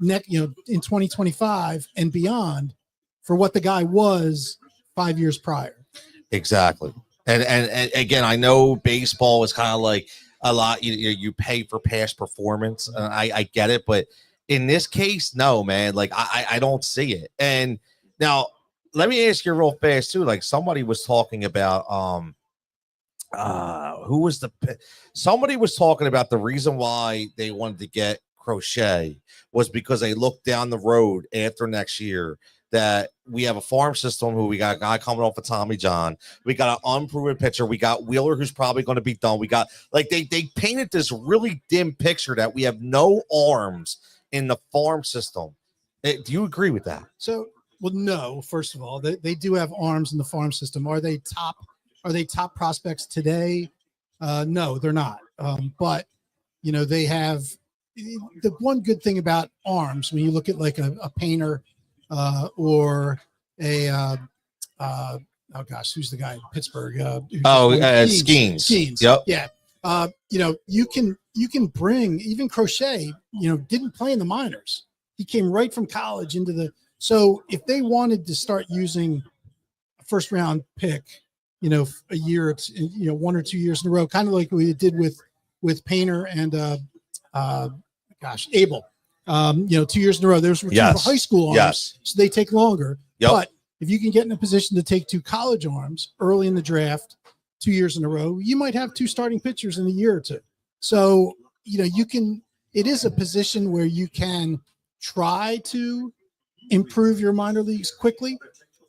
in 2025 and beyond for what the guy was 5 years prior. Exactly. And again, I know baseball is kind of like a lot. You pay for past performance, and I get it, but in this case, no, man. Like I don't see it. And now let me ask you real fast too. Like somebody was talking about somebody was talking about the reason why they wanted to get Crochet was because they looked down the road after next year that we have a farm system who we got a guy coming off of Tommy John. We got an unproven pitcher. We got Wheeler, who's probably going to be done. We got they painted this really dim picture that we have no arms in the farm system. Do you agree with that? So, well, no, first of all, they do have arms in the farm system. Are they top prospects today? No, they're not. But they have the one good thing about arms when you look at like a Painter or a who's the guy in Pittsburgh? Skeens. Yep. Yeah. You can bring even Crochet, didn't play in the minors. He came right from college so if they wanted to start using a first round pick, a year, 1 or 2 years in a row, kind of like we did with Painter and Abel. 2 years in a row. There's two high school arms, so they take longer. Yep. But if you can get in a position to take 2 college arms early in the draft, 2 years in a row, you might have 2 starting pitchers in a year or two. So you can. It is a position where you can try to improve your minor leagues quickly.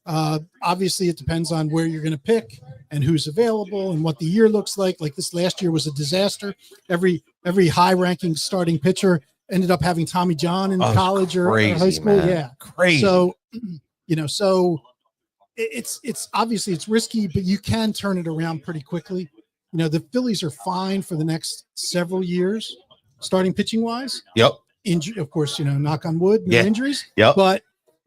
Obviously, it depends on where you're going to pick and who's available and what the year looks like. Like this last year was a disaster. Every high-ranking starting pitcher ended up having Tommy John in college or high school. Man. Yeah, crazy. So, so it's obviously it's risky, but you can turn it around pretty quickly. The Phillies are fine for the next several years, starting pitching wise. Yep. Injury, of course, knock on wood, no injuries. Yep. But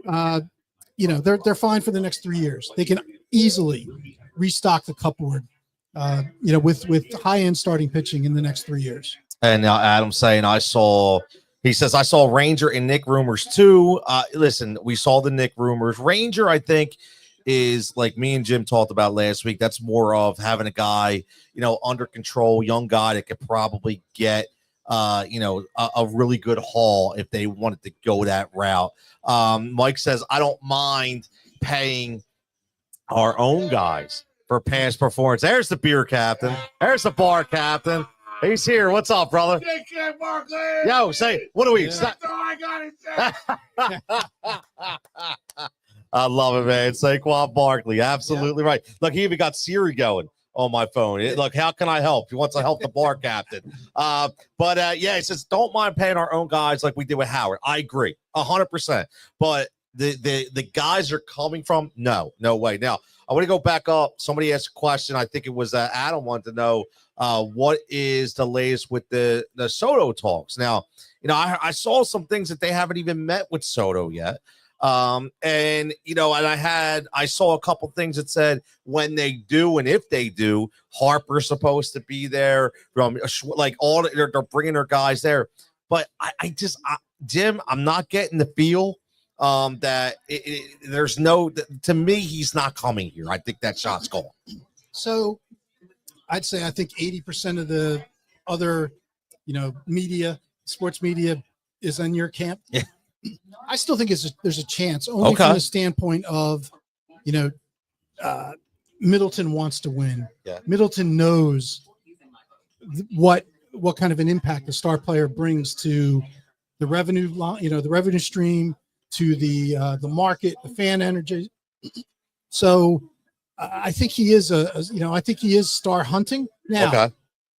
they're fine for the next 3 years. They can easily restock the cupboard, with high-end starting pitching in the next 3 years. And now Adam's saying I saw Ranger and Nick rumors too. Listen, we saw the Nick rumors. Ranger, I think, is like me and Jim talked about last week. That's more of having a guy, under control, young guy that could probably get a really good haul if they wanted to go that route. Mike says, I don't mind paying our own guys for past performance. There's the beer captain. There's the bar captain. He's here. What's up, brother? Saquon Barkley. Yo, say, what are we? That's all I got to say. I love it, man. Saquon Barkley. Absolutely right. Look, he even got Siri going. on my phone. Look, how can I help? He wants to help the bar captain. But he says, don't mind paying our own guys like we did with Howard. I agree 100%. But the guys are coming from, no way. Now, I want to go back up. Somebody asked a question. I think it was Adam wanted to know what is the latest with the Soto talks. Now, I saw some things that they haven't even met with Soto yet. And I saw a couple things that said when they do and if they do, Harper's supposed to be there. Like they're bringing their guys there. But Jim, I'm not getting the feel that there's no. To me, he's not coming here. I think that shot's gone. So, I'd say I think 80% of the other, media, sports media, is in your camp. Yeah. I still think there's a chance, only from the standpoint of, Middleton wants to win. Yeah. Middleton knows what kind of an impact the star player brings to the revenue, the revenue stream, to the market, the fan energy. So I think he is I think he is star hunting. Now,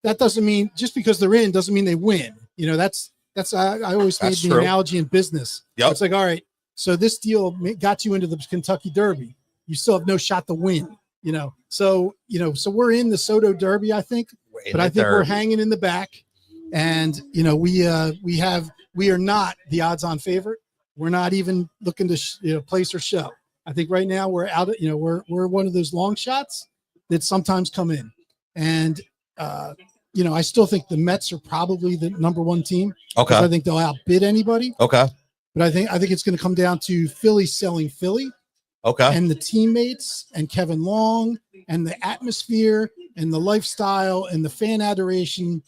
that doesn't mean just because they're in doesn't mean they win. I always made the analogy in business. Yep. It's like, all right, so this deal got you into the Kentucky Derby. You still have no shot to win, So we're in the Soto Derby, I think, but I think we're hanging in the back, and we are not the odds-on favorite. We're not even looking to place or show. I think right now we're out. We're one of those long shots that sometimes come in, and I still think the Mets are probably the number one team. Okay. I think they'll outbid anybody. Okay. But I think it's going to come down to Philly selling Philly. Okay. And the teammates and Kevin Long and the atmosphere and the lifestyle and the fan adoration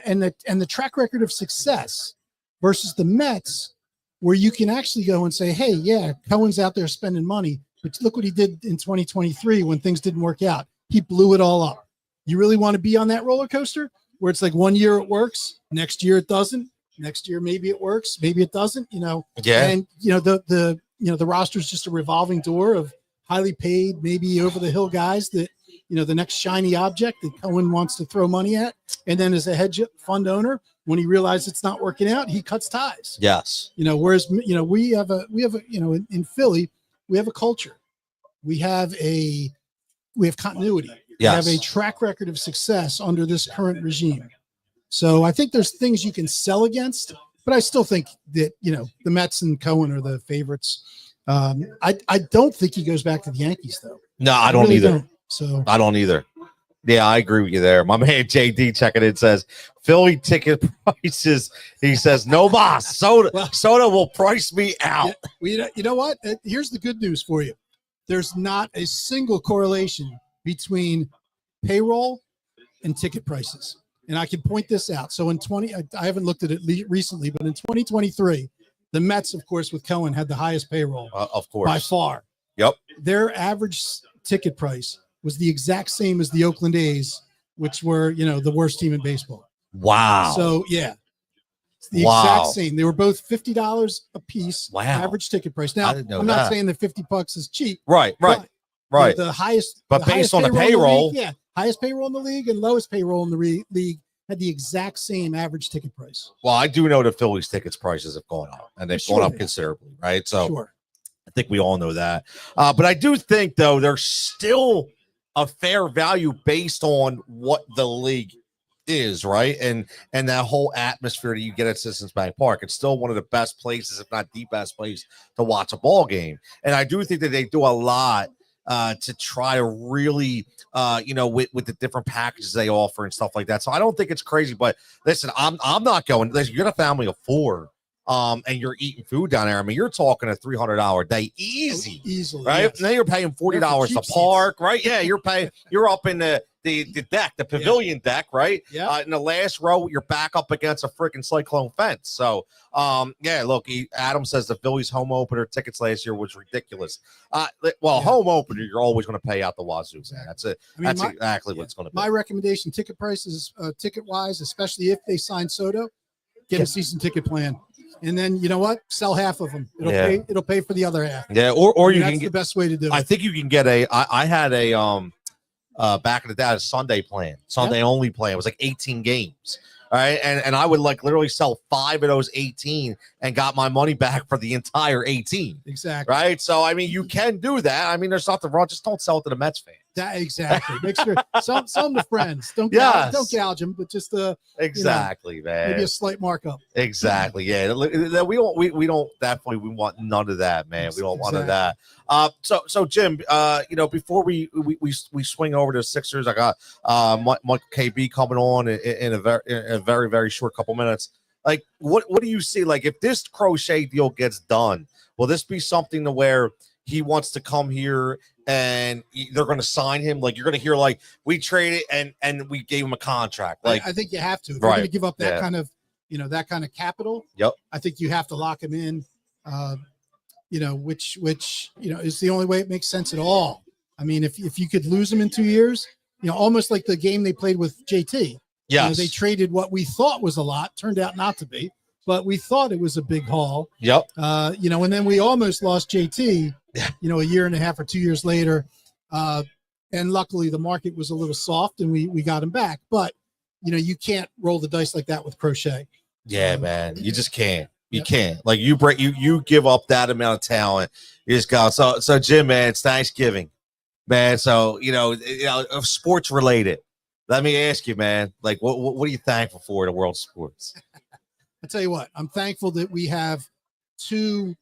and the track record of success versus the Mets, where you can actually go and say, hey, yeah, Cohen's out there spending money, but look what he did in 2023 when things didn't work out. He blew it all up. You really want to be on that roller coaster where it's like 1 year it works, next year it doesn't, next year maybe it works, maybe it doesn't, Yeah. And the roster is just a revolving door of highly paid, maybe over the hill guys that the next shiny object that Cohen wants to throw money at, and then as a hedge fund owner, when he realizes it's not working out, he cuts ties. Yes. Whereas we have in Philly we have a culture, we have continuity. Yes. We have a track record of success under this current regime. So I think there's things you can sell against, but I still think that, the Mets and Cohen are the favorites. I don't think he goes back to the Yankees, though. No, I don't either. So I don't either. Yeah, I agree with you there. My man JD checking in says Philly ticket prices. He says, no boss. Soda will price me out. You know what? Here's the good news for you. There's not a single correlation between payroll and ticket prices. And I can point this out. So I haven't looked at it recently, but in 2023, the Mets, of course, with Cohen had the highest payroll. Of course. By far. Yep. Their average ticket price was the exact same as the Oakland A's, which were, the worst team in baseball. Wow. So, yeah. It's the exact same. They were both $50 a piece. Wow. Average ticket price. Now, I'm not saying that $50 is cheap. Right. The highest, but based on the payroll, highest payroll in the league and lowest payroll in the league had the exact same average ticket price. Well, I do know the Phillies tickets prices have gone up, and they've gone up considerably, right? So I think we all know that. But I do think, though, there's still a fair value based on what the league is, right? And that whole atmosphere that you get at Citizens Bank Park. It's still one of the best places, if not the best place, to watch a ball game. And I do think that they do a lot to try to really, with the different packages they offer and stuff like that. So I don't think it's crazy. But listen, I'm not going. Listen, you're a family of four, and you're eating food down there. I mean, you're talking a $300 a day easily, right? Yes. And then you're paying $40 to park, right? Yeah, you're up in the deck, the pavilion deck, right? Yeah. In the last row, you're back up against a freaking cyclone fence. So, look, Adam says the Phillies home opener tickets last year was ridiculous. Home opener, you're always going to pay out the wazoo. That's it. That's exactly what it's going to be. My recommendation, ticket prices, ticket-wise, especially if they sign Soto, get a season ticket plan. And then you know what? Sell half of them. It'll pay for the other half. Yeah, or you that's can the best way to do it. I think you can get I had a back in the day, I had a Sunday plan, Sunday only plan. It was like 18 games. All right. And I would like literally sell 5 of those 18 and got my money back for the entire 18. Exactly. Right. So, I mean, you can do that. I mean, there's nothing wrong. Just don't sell it to the Mets fans. That exactly. Make sure some to friends. Don't gouge them, but just exactly, man. Maybe a slight markup. Exactly. Yeah. We don't definitely we want none of that, man. We don't want none of that. So Jim, before we swing over to the Sixers, I got Michael KB coming on in a very, very short couple minutes. Like, what do you see? Like, if this Crochet deal gets done, will this be something to where he wants to come here and they're going to sign him? Like, you're going to hear like, we traded and we gave him a contract. Like, I think you have to. If you're going to give up that kind of capital. Yep. I think you have to lock him in. Which is the only way it makes sense at all. I mean, if you could lose him in 2 years, almost like the game they played with JT. Yes. They traded what we thought was a lot, turned out not to be, but we thought it was a big haul. Yep. And then we almost lost JT, a year and a half or 2 years later. And luckily the market was a little soft and we got him back. But, you can't roll the dice like that with Crochet. Yeah, man. You just can't. You can't. Like, you give up that amount of talent. You just go. So Jim, man, it's Thanksgiving, man. So, sports related. Let me ask you, man, like, what are you thankful for in the world of sports? I tell you what, I'm thankful that we have 2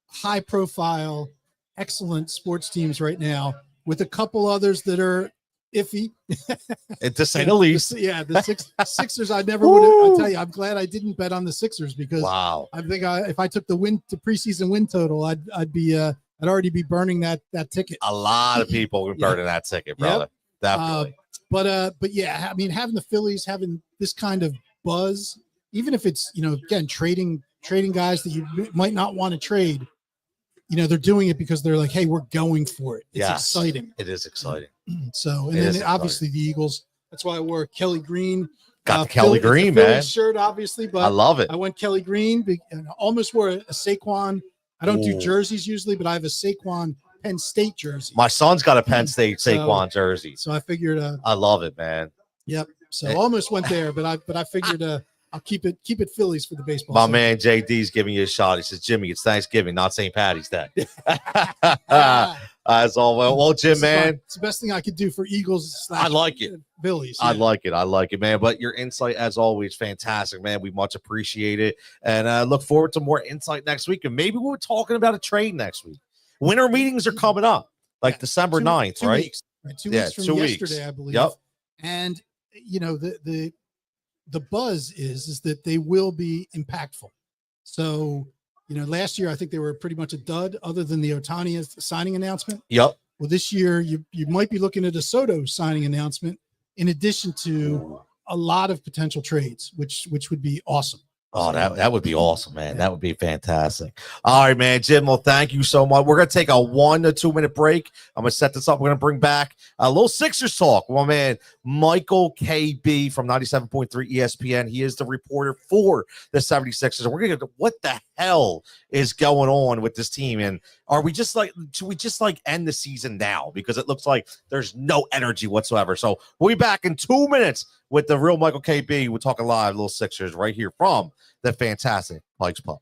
high-profile, excellent sports teams right now, with a couple others that are iffy. To say the least. The Sixers, I never would. I'll tell you, I'm glad I didn't bet on the Sixers because I think if I took the preseason win total, I'd already be burning that ticket. A lot of people were burning that ticket, brother. Yep. Definitely. But yeah, I mean, having the Phillies having this kind of buzz, even if it's again trading guys that you might not want to trade, they're doing it because they're like, hey, we're going for it. It's exciting. It is exciting. So, and then obviously the Eagles. That's why I wore Kelly Green. Got the Kelly Green, man. Shirt, obviously, but I love it. I went Kelly Green and almost wore a Saquon. I don't do jerseys usually, but I have a Saquon Penn State jersey. My son's got a Penn State Saquon jersey. So I figured I love it, man. Yep. So almost went there, but I figured I'll keep it Phillies for the baseball. My man JD's giving you a shot. He says, Jimmy, it's Thanksgiving, not St. Patty's Day. As always. Well, Jim, man. It's the best thing I could do for Eagles. I like it. Phillies. I like it, man. But your insight, as always, fantastic, man. We much appreciate it. And look forward to more insight next week. And maybe we're talking about a trade next week. Winter meetings are coming up, like December 9th, right? 2 weeks. Right? 2 weeks from yesterday, I believe. Yep. And, the buzz is that they will be impactful. So, last year I think they were pretty much a dud, other than the Ohtani signing announcement. Yep. Well, this year you might be looking at a Soto signing announcement, in addition to a lot of potential trades, which would be awesome. Oh, that would be awesome, man. Yeah. That would be fantastic. All right, man. Jim, well, thank you so much. We're going to take a 1 to 2 minute break. I'm going to set this up. We're going to bring back a little Sixers talk. Well, man, Michael KB from 97.3 ESPN. He is the reporter for the 76ers. And we're going to get what the hell is going on with this team. And should we just end the season now? Because it looks like there's no energy whatsoever. So we'll be back in 2 minutes with the real Michael KB. We're talking live, little Sixers right here from the fantastic Pike's Pub.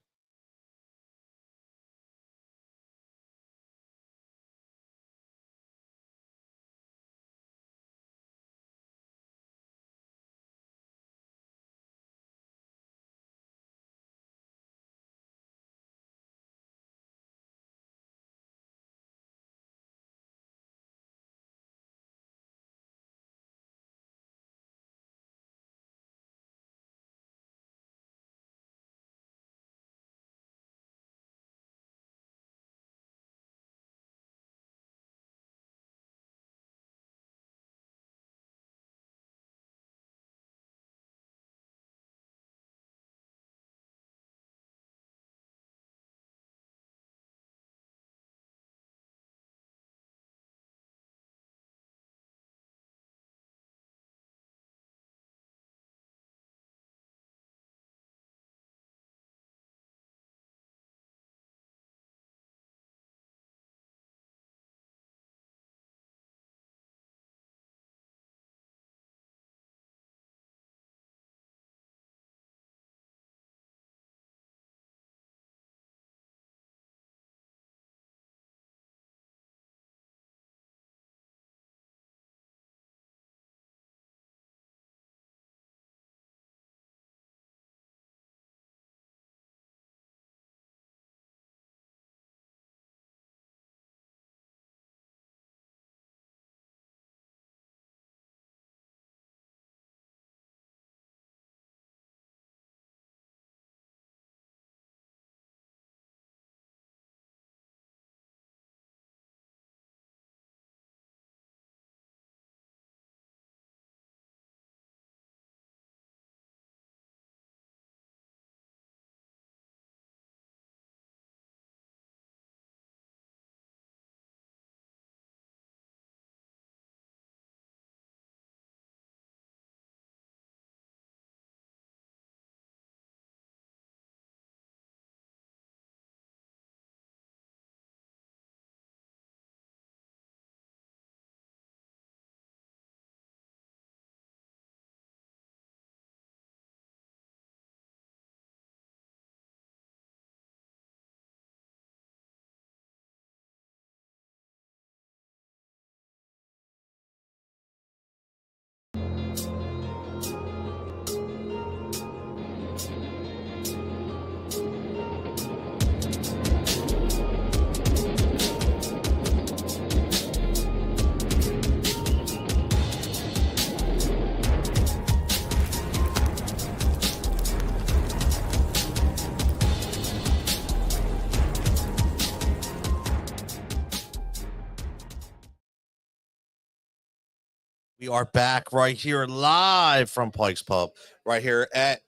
We are back right here live from Pike's Pub, right here at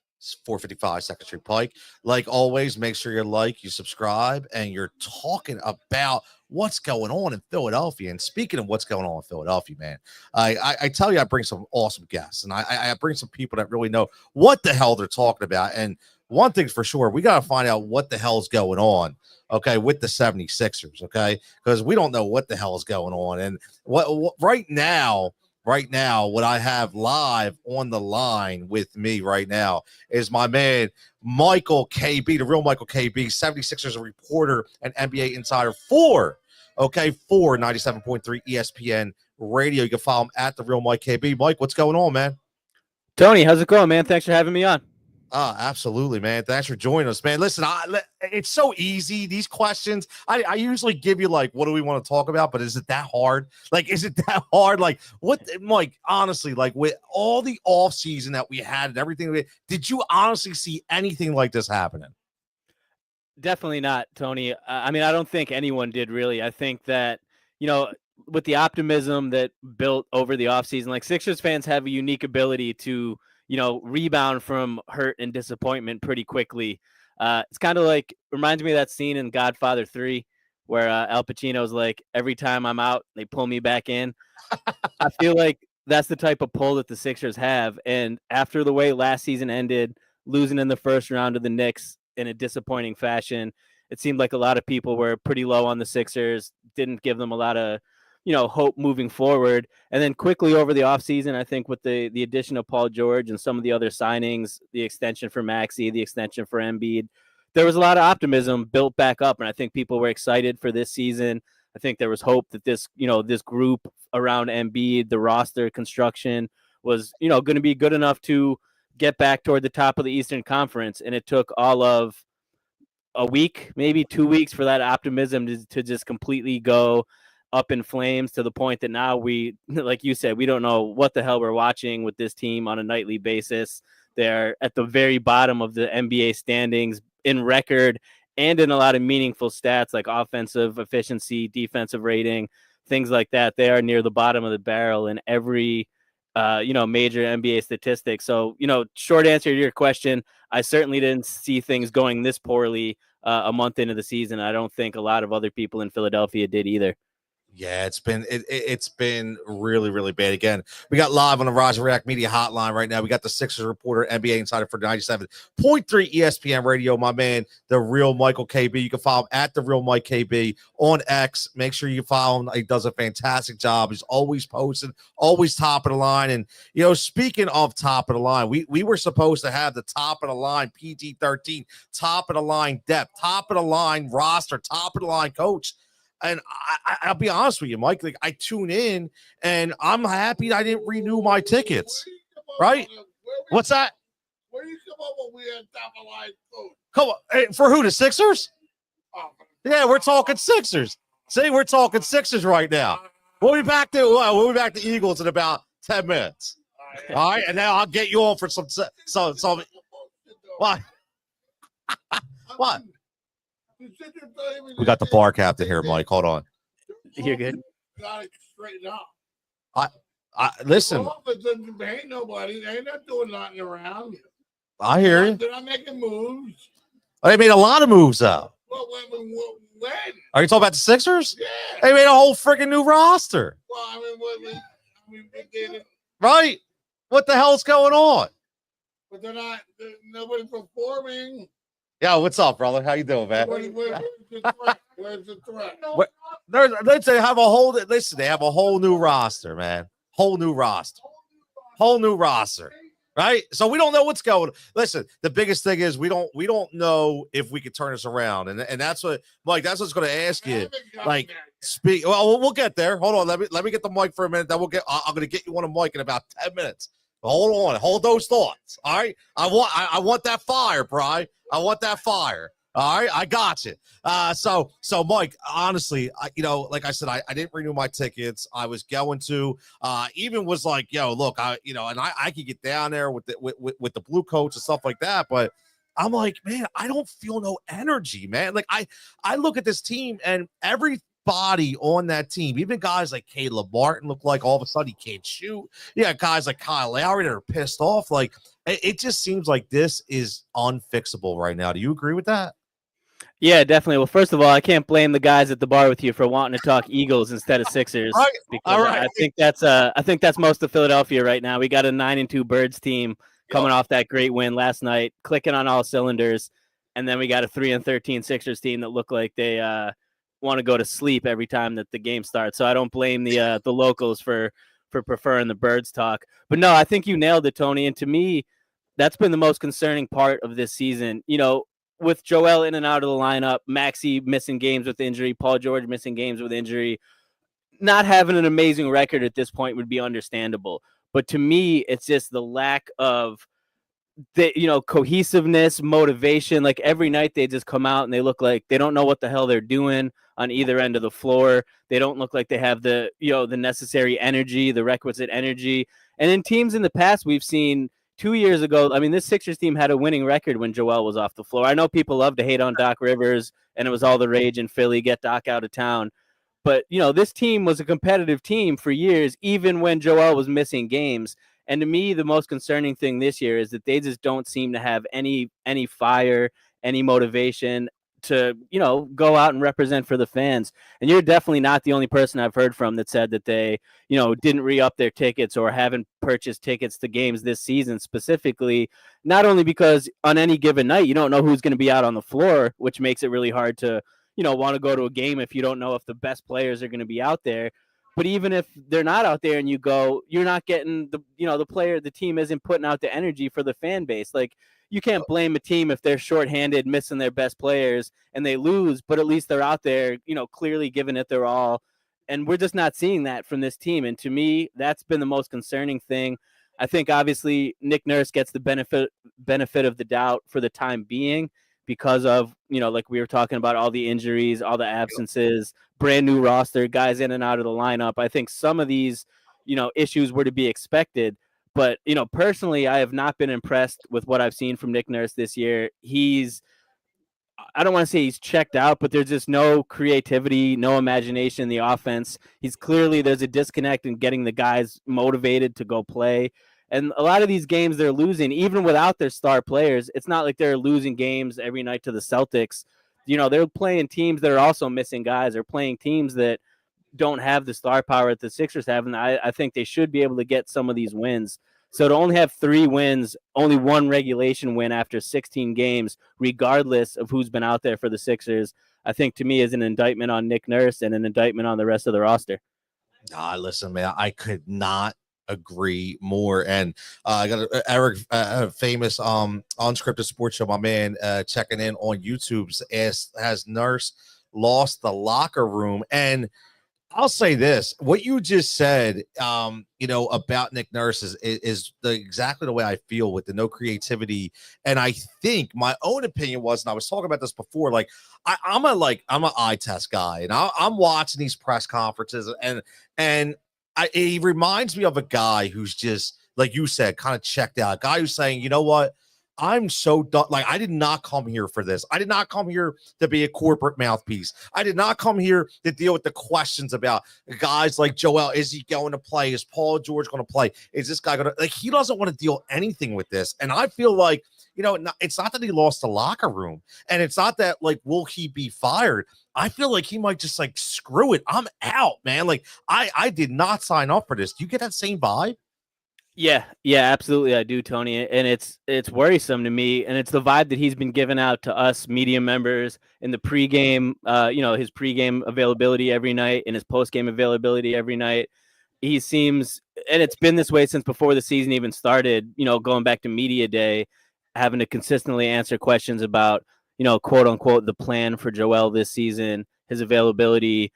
455 2nd Street Pike. Like always, make sure you subscribe, and you're talking about what's going on in Philadelphia. And speaking of what's going on in Philadelphia, man, I tell you, I bring some awesome guests, and I bring some people that really know what the hell they're talking about. And one thing's for sure, we got to find out what the hell's going on, okay, with the 76ers, okay, because we don't know what the hell is going on. And what right now, what I have live on the line with me right now is my man, Michael KB, the real Michael KB, 76ers reporter and NBA insider for 97.3 ESPN radio. You can follow him at the real Mike KB. Mike, what's going on, man? Tony, how's it going, man? Thanks for having me on. Absolutely, man. Thanks for joining us, man. Listen, it's so easy. These questions, I usually give you like, what do we want to talk about? But is it that hard? Like, is it that hard? Like, what, Mike, honestly, like with all the off season that we had and everything, did you honestly see anything like this happening? Definitely not, Tony. I mean, I don't think anyone did really. I think that, with the optimism that built over the offseason, like Sixers fans have a unique ability to, rebound from hurt and disappointment pretty quickly. It's kind of like, reminds me of that scene in Godfather 3 where Al Pacino's like, every time I'm out, they pull me back in. I feel like that's the type of pull that the Sixers have. And after the way last season ended, losing in the first round of the Knicks in a disappointing fashion, it seemed like a lot of people were pretty low on the Sixers, didn't give them a lot of hope moving forward. And then quickly over the offseason, I think with the addition of Paul George and some of the other signings, the extension for Maxey, the extension for Embiid, there was a lot of optimism built back up. And I think people were excited for this season. I think there was hope that this group around Embiid, the roster construction was, going to be good enough to get back toward the top of the Eastern Conference. And it took all of a week, maybe 2 weeks for that optimism to just completely go up in flames to the point that now we, like you said, we don't know what the hell we're watching with this team on a nightly basis. They're at the very bottom of the NBA standings in record and in a lot of meaningful stats like offensive efficiency, defensive rating, things like that. They are near the bottom of the barrel in every, major NBA statistic. So, short answer to your question, I certainly didn't see things going this poorly a month into the season. I don't think a lot of other people in Philadelphia did either. Yeah, it's been really, really bad. Again, we got live on the Roger React Media Hotline right now. We got the Sixers reporter, NBA insider for 97.3 ESPN Radio, my man, the real Michael KB. You can follow him at the real Mike KB on X. Make sure you follow him. He does a fantastic job. He's always posting, always top of the line. And speaking of top of the line, we were supposed to have the top of the line PG-13, top of the line depth, top of the line roster, top of the line coach. And I'll be honest with you, Mike, like I tune in and I'm happy I didn't renew my tickets. Right? What's that? Where you come up when we had top of line food? Come on. Hey, for who? The Sixers? Yeah, we're talking Sixers. See, we're talking Sixers right now. We'll be back to Eagles in about 10 minutes. All right, and now I'll get you on for some what? What? We got the bar captain here, Mike. Hold on. You're good. Got it straightened up. I listen. Ain't nobody. They ain't not doing nothing around. I hear you. They're not making moves. They made a lot of moves, though. Well, when? Are you talking about the Sixers? Yeah. They made a whole freaking new roster. Well, I mean, they did it. Right? What the hell's going on? But they're not. Nobody's performing. Yo, what's up, brother? How you doing, man? Where's the threat? Where's the threat? They have a whole new roster, man. Whole new roster. Right? So we don't know what's going on. Listen, the biggest thing is we don't know if we can turn this around. And that's what, Mike, that's what's going to ask you. Like, speak. Well, we'll get there. Hold on. Let me get the mic for a minute. Then I'm going to get you on a mic in about 10 minutes. Hold on. Hold those thoughts. All right. I want that fire, Bri. I want that fire. All right, I got you. So Mike, honestly, like I said, I didn't renew my tickets. I was going to, even was like, yo, look, and I could get down there with the blue coats and stuff like that, but I'm like, man, I don't feel no energy, man. Like I look at this team and every everybody on that team, even guys like Caleb Martin, look like all of a sudden he can't shoot. Yeah, guys like Kyle Lowry that are pissed off. Like it just seems like this is unfixable right now. Do you agree with that? Yeah, definitely. Well, first of all, I can't blame the guys at the bar with you for wanting to talk Eagles instead of Sixers, because I think that's most of Philadelphia right now. We got a 9-2 Birds team coming off that great win last night, clicking on all cylinders, and then we got a 3-13 Sixers team that look like they want to go to sleep every time that the game starts. So I don't blame the locals for preferring the Birds talk. But no, I think you nailed it, Tony. And to me, that's been the most concerning part of this season. With Joel in and out of the lineup, Maxey missing games with injury, Paul George missing games with injury, not having an amazing record at this point would be understandable. But to me, it's just the lack of cohesiveness, motivation. Like every night they just come out and they look like they don't know what the hell they're doing on either end of the floor. They don't look like they have the necessary energy, the requisite energy. And in teams in the past, we've seen 2 years ago, I mean, this Sixers team had a winning record when Joel was off the floor. I know people love to hate on Doc Rivers, and it was all the rage in Philly, get Doc out of town. But, this team was a competitive team for years, even when Joel was missing games. And to me, the most concerning thing this year is that they just don't seem to have any fire, any motivation to, go out and represent for the fans. And you're definitely not the only person I've heard from that said that they, didn't re-up their tickets or haven't purchased tickets to games this season specifically, not only because on any given night, you don't know who's going to be out on the floor, which makes it really hard to, want to go to a game if you don't know if the best players are going to be out there. But even if they're not out there and you go, you're not getting the team isn't putting out the energy for the fan base. Like, you can't blame a team if they're shorthanded, missing their best players, and they lose, but at least they're out there, clearly giving it their all. And we're just not seeing that from this team. And to me, that's been the most concerning thing. I think obviously Nick Nurse gets the benefit of the doubt for the time being because of, like we were talking about, all the injuries, all the absences, brand new roster, guys in and out of the lineup. I think some of these, issues were to be expected. But, personally, I have not been impressed with what I've seen from Nick Nurse this year. I don't want to say he's checked out, but there's just no creativity, no imagination in the offense. There's a disconnect in getting the guys motivated to go play. And a lot of these games they're losing, even without their star players. It's not like they're losing games every night to the Celtics. They're playing teams that are also missing guys. They're playing teams that don't have the star power that the Sixers have, and I think they should be able to get some of these wins. So to only have 3 wins, only 1 regulation win after 16 games, regardless of who's been out there for the Sixers, I think to me is an indictment on Nick Nurse and an indictment on the rest of the roster. Listen, man, I could not agree more. And I got Eric, famous unscripted sports show, my man, checking in on YouTube's asked, has Nurse lost the locker room? And I'll say this: what you just said, about Nick Nurse is exactly the way I feel with the no creativity. And I think my own opinion was, and I was talking about this before, like I'm an eye test guy, and I'm watching these press conferences, and he reminds me of a guy who's just, like you said, kind of checked out. A guy who's saying, you know what? I'm so done. Like, I did not come here for this. I did not come here to be a corporate mouthpiece. I did not come here to deal with the questions about guys like Joel. Is he going to play? Is Paul George going to play? Is this guy going to, like, he doesn't want to deal anything with this. And I feel like, it's not that he lost the locker room, and it's not that, like, will he be fired? I feel like he might just, like, screw it. I'm out, man. Like, I did not sign up for this. Do you get that same vibe? Yeah, absolutely, I do, Tony, and it's worrisome to me, and it's the vibe that he's been giving out to us media members in the pregame, his pregame availability every night and his postgame availability every night. He seems, and it's been this way since before the season even started, going back to media day, having to consistently answer questions about, quote unquote, the plan for Joel this season, his availability,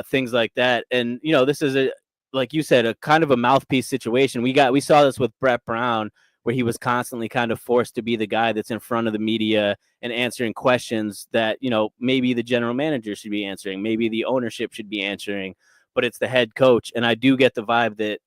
things like that. And, this is like you said, a kind of a mouthpiece situation. We saw this with Brett Brown, where he was constantly kind of forced to be the guy that's in front of the media and answering questions that, maybe the general manager should be answering, maybe the ownership should be answering, but it's the head coach. And I do get the vibe that,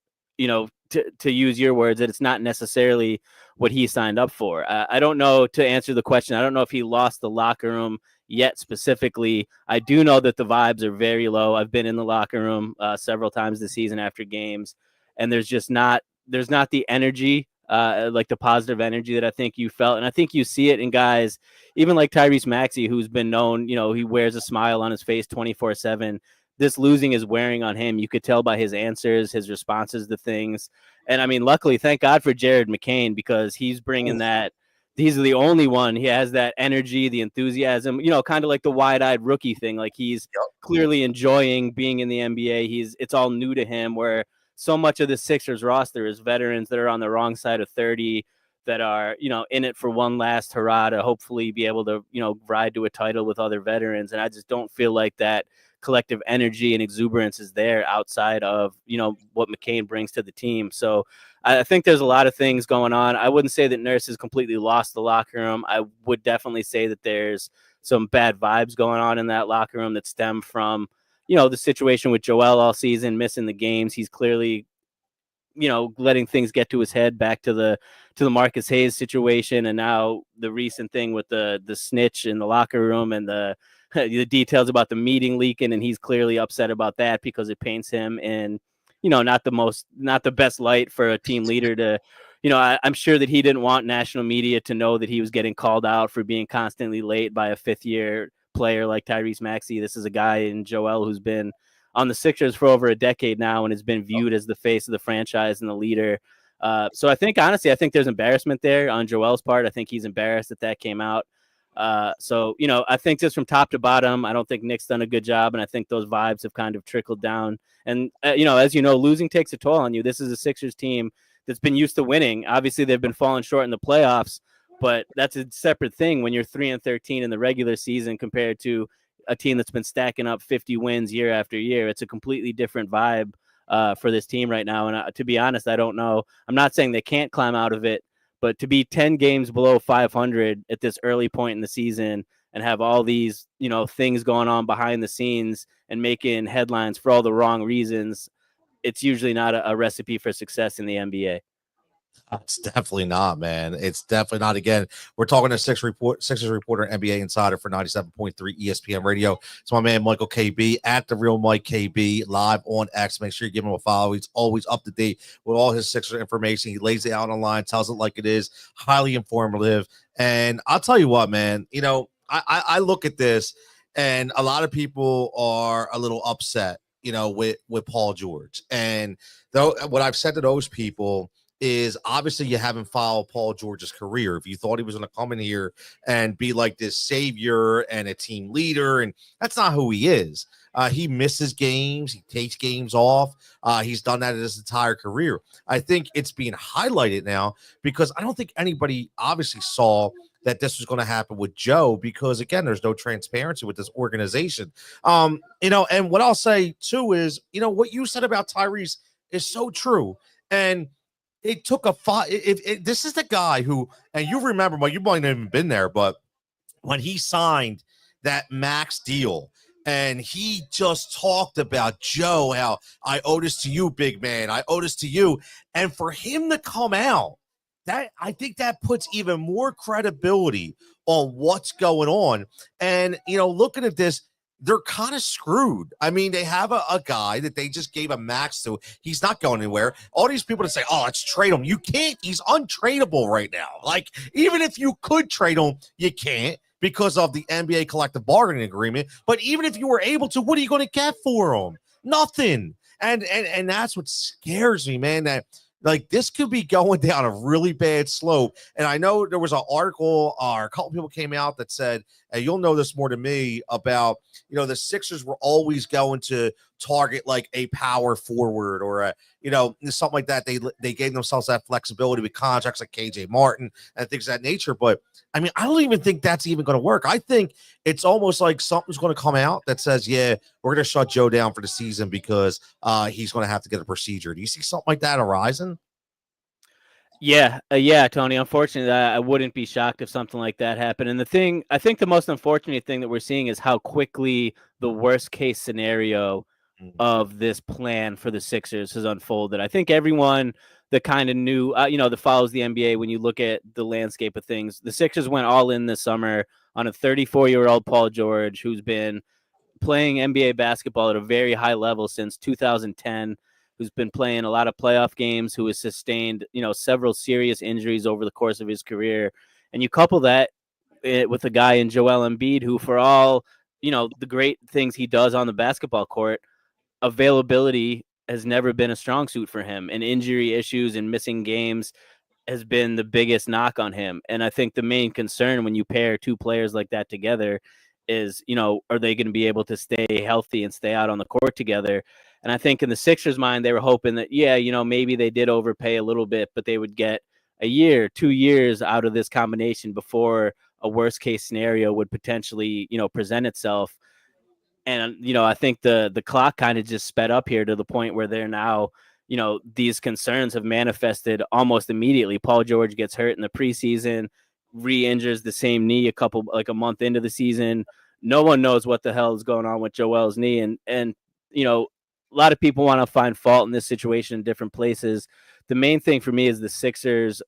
to use your words, that it's not necessarily what he signed up for. I don't know, to answer the question, I don't know if he lost the locker room yet specifically. I do know that the vibes are very low. I've been in the locker room several times this season after games, and there's not the energy, like the positive energy that I think you felt. And I think you see it in guys, even like Tyrese Maxey, who's been known, he wears a smile on his face 24/7. This losing is wearing on him. You could tell by his answers, his responses to things. And I mean, luckily, thank God for Jared McCain, because he's bringing that. He's the only one. He has that energy, the enthusiasm, kind of like the wide-eyed rookie thing. Like, he's clearly enjoying being in the NBA. It's all new to him, where so much of the Sixers roster is veterans that are on the wrong side of 30, that are, in it for one last hurrah to hopefully be able to, ride to a title with other veterans. And I just don't feel like that collective energy and exuberance is there outside of, what McCain brings to the team. So I think there's a lot of things going on. I wouldn't say that Nurse has completely lost the locker room. I would definitely say that there's some bad vibes going on in that locker room that stem from, the situation with Joel all season, missing the games. He's clearly, letting things get to his head, back to the Marcus Hayes situation. And now the recent thing with the snitch in the locker room and the details about the meeting leaking. And he's clearly upset about that because it paints him in, not the best light for a team leader to, I'm sure that he didn't want national media to know that he was getting called out for being constantly late by a 5th-year player like Tyrese Maxey. This is a guy in Joel who's been on the Sixers for over a decade now and has been viewed as the face of the franchise and the leader. So I think, honestly, there's embarrassment there on Joel's part. I think he's embarrassed that came out. So, I think just from top to bottom, I don't think Nick's done a good job. And I think those vibes have kind of trickled down. And, as losing takes a toll on you. This is a Sixers team that's been used to winning. Obviously, they've been falling short in the playoffs, but that's a separate thing when you're 3-13 in the regular season compared to a team that's been stacking up 50 wins year after year. It's a completely different vibe for this team right now. And to be honest, I don't know. I'm not saying they can't climb out of it, but to be 10 games below 500 at this early point in the season and have all these, things going on behind the scenes and making headlines for all the wrong reasons, it's usually not a recipe for success in the NBA. It's definitely not, man. It's definitely not. Again, we're talking to Sixers reporter, NBA insider for 97.3 ESPN Radio. It's my man, Michael KB, at The Real Mike KB, live on X. Make sure you give him a follow. He's always up to date with all his Sixers information. He lays it out online, tells it like it is, highly informative. And I'll tell you what, man, I look at this, and a lot of people are a little upset, with Paul George. And though what I've said to those people is, obviously you haven't followed Paul George's career. If you thought he was going to come in here and be like this savior and a team leader, and that's not who he is. He misses games. He takes games off. He's done that his entire career. I think it's being highlighted now because I don't think anybody obviously saw that this was going to happen with Joe, because again, there's no transparency with this organization. And what I'll say too is, what you said about Tyrese is so true. And it took this is the guy who, and you remember, well, you might not even been there, but when he signed that max deal, and he just talked about Joe, how I owe this to you, big man. I owe this to you. And for him to come out, that I think that puts even more credibility on what's going on. And, looking at this, they're kind of screwed. I mean, they have a guy that they just gave a max to. He's not going anywhere. All these people that say, oh, let's trade him. You can't. He's untradeable right now. Like, even if you could trade him, you can't because of the NBA collective bargaining agreement. But even if you were able to, what are you going to get for him? Nothing. And that's what scares me, man, that like this could be going down a really bad slope. And I know there was an article or a couple people came out that said, and you'll know this more than me, about, the Sixers were always going to target like a power forward or a, something like that. They gave themselves that flexibility with contracts like KJ Martin and things of that nature. But I mean, I don't even think that's even going to work. I think it's almost like something's going to come out that says, yeah, we're going to shut Joe down for the season because he's going to have to get a procedure. Do you see something like that arising? Yeah, Tony. Unfortunately, I wouldn't be shocked if something like that happened. And I think the most unfortunate thing that we're seeing is how quickly the worst case scenario of this plan for the Sixers has unfolded. I think everyone that kind of knew, that follows the NBA, when you look at the landscape of things, the Sixers went all in this summer on a 34-year-old Paul George who's been playing NBA basketball at a very high level since 2010, who's been playing a lot of playoff games, who has sustained, several serious injuries over the course of his career. And you couple that with a guy in Joel Embiid, who for all, the great things he does on the basketball court, availability has never been a strong suit for him, and injury issues and missing games has been the biggest knock on him. And I think the main concern when you pair two players like that together is, are they going to be able to stay healthy and stay out on the court together? And I think in the Sixers' mind, they were hoping that, maybe they did overpay a little bit, but they would get a year, 2 years out of this combination before a worst case scenario would potentially, present itself. And, I think the clock kind of just sped up here to the point where they're now, these concerns have manifested almost immediately. Paul George gets hurt in the preseason, re-injures the same knee a month into the season. No one knows what the hell is going on with Joel's knee. And a lot of people want to find fault in this situation in different places. The main thing for me is the Sixers,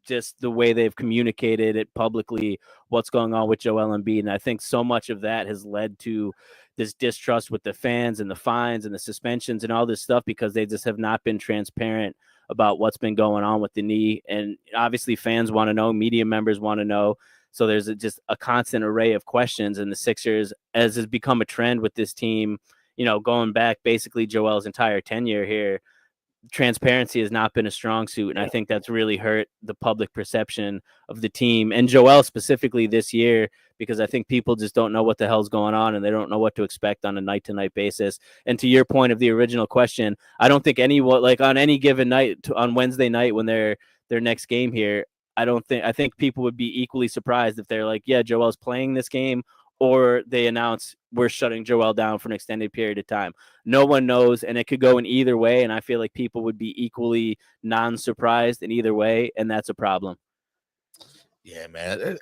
just the way they've communicated it publicly, what's going on with Joel Embiid. And I think so much of that has led to this distrust with the fans and the fines and the suspensions and all this stuff, because they just have not been transparent about what's been going on with the knee. And obviously fans want to know, media members want to know. So there's just a constant array of questions. And the Sixers, as has become a trend with this team, going back basically Joel's entire tenure here, transparency has not been a strong suit. And I think that's really hurt the public perception of the team and Joel specifically this year, because I think people just don't know what the hell's going on and they don't know what to expect on a night to night basis. And to your point of the original question, I don't think anyone, like on any given night, on Wednesday night when their next game here, I think people would be equally surprised if they're like, yeah, Joel's playing this game, or they announce we're shutting Joel down for an extended period of time. No one knows, and it could go in either way, and I feel like people would be equally non-surprised in either way, and that's a problem. Yeah, man.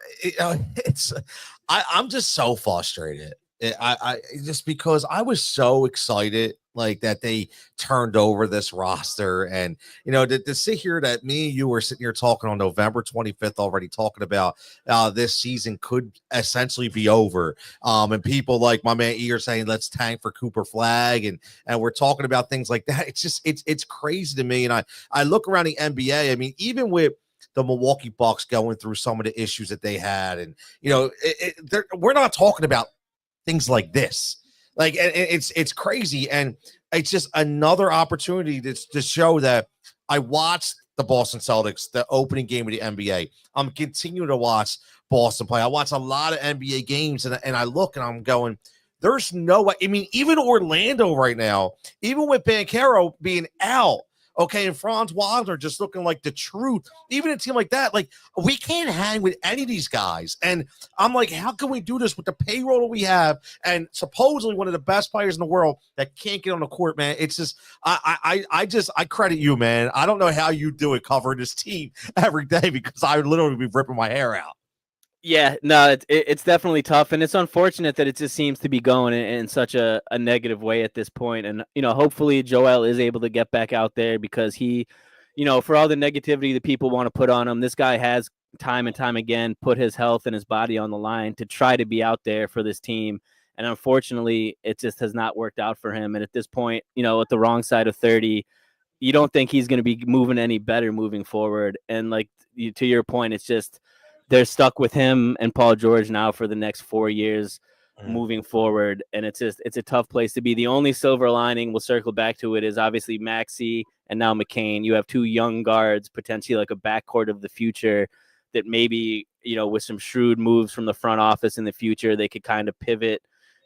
I'm just so frustrated. I just because I was so excited like that they turned over this roster, and to sit here that me and you were sitting here talking on November 25th already talking about this season could essentially be over, and people like my man E are saying let's tank for Cooper Flag, and we're talking about things like that. It's just it's crazy to me. And I look around the NBA. I mean, even with the Milwaukee Bucks going through some of the issues that they had, and we're not talking about things like this. Like, it's crazy, and it's just another opportunity to show that I watched the Boston Celtics, the opening game of the NBA. I'm continuing to watch Boston play. I watch a lot of NBA games, and I look and I'm going, there's no way. I mean, even Orlando right now, even with Banchero being out, okay, and Franz Wagner just looking like the truth. Even a team like that, like, we can't hang with any of these guys. And I'm like, how can we do this with the payroll that we have and supposedly one of the best players in the world that can't get on the court, man? It's just, I credit you, man. I don't know how you do it covering this team every day, because I would literally be ripping my hair out. Yeah, no, it's definitely tough, and it's unfortunate that it just seems to be going in such a negative way at this point. And hopefully Joel is able to get back out there, because he, for all the negativity that people want to put on him, this guy has time and time again put his health and his body on the line to try to be out there for this team. And unfortunately, it just has not worked out for him. And at this point, at the wrong side of 30, you don't think he's going to be moving any better moving forward. And like to your point, it's just, they're stuck with him and Paul George now for the next 4 years moving forward. And it's a tough place to be. The only silver lining, we'll circle back to it, is obviously Maxey and now McCain. You have two young guards, potentially like a backcourt of the future that maybe, with some shrewd moves from the front office in the future, they could kind of pivot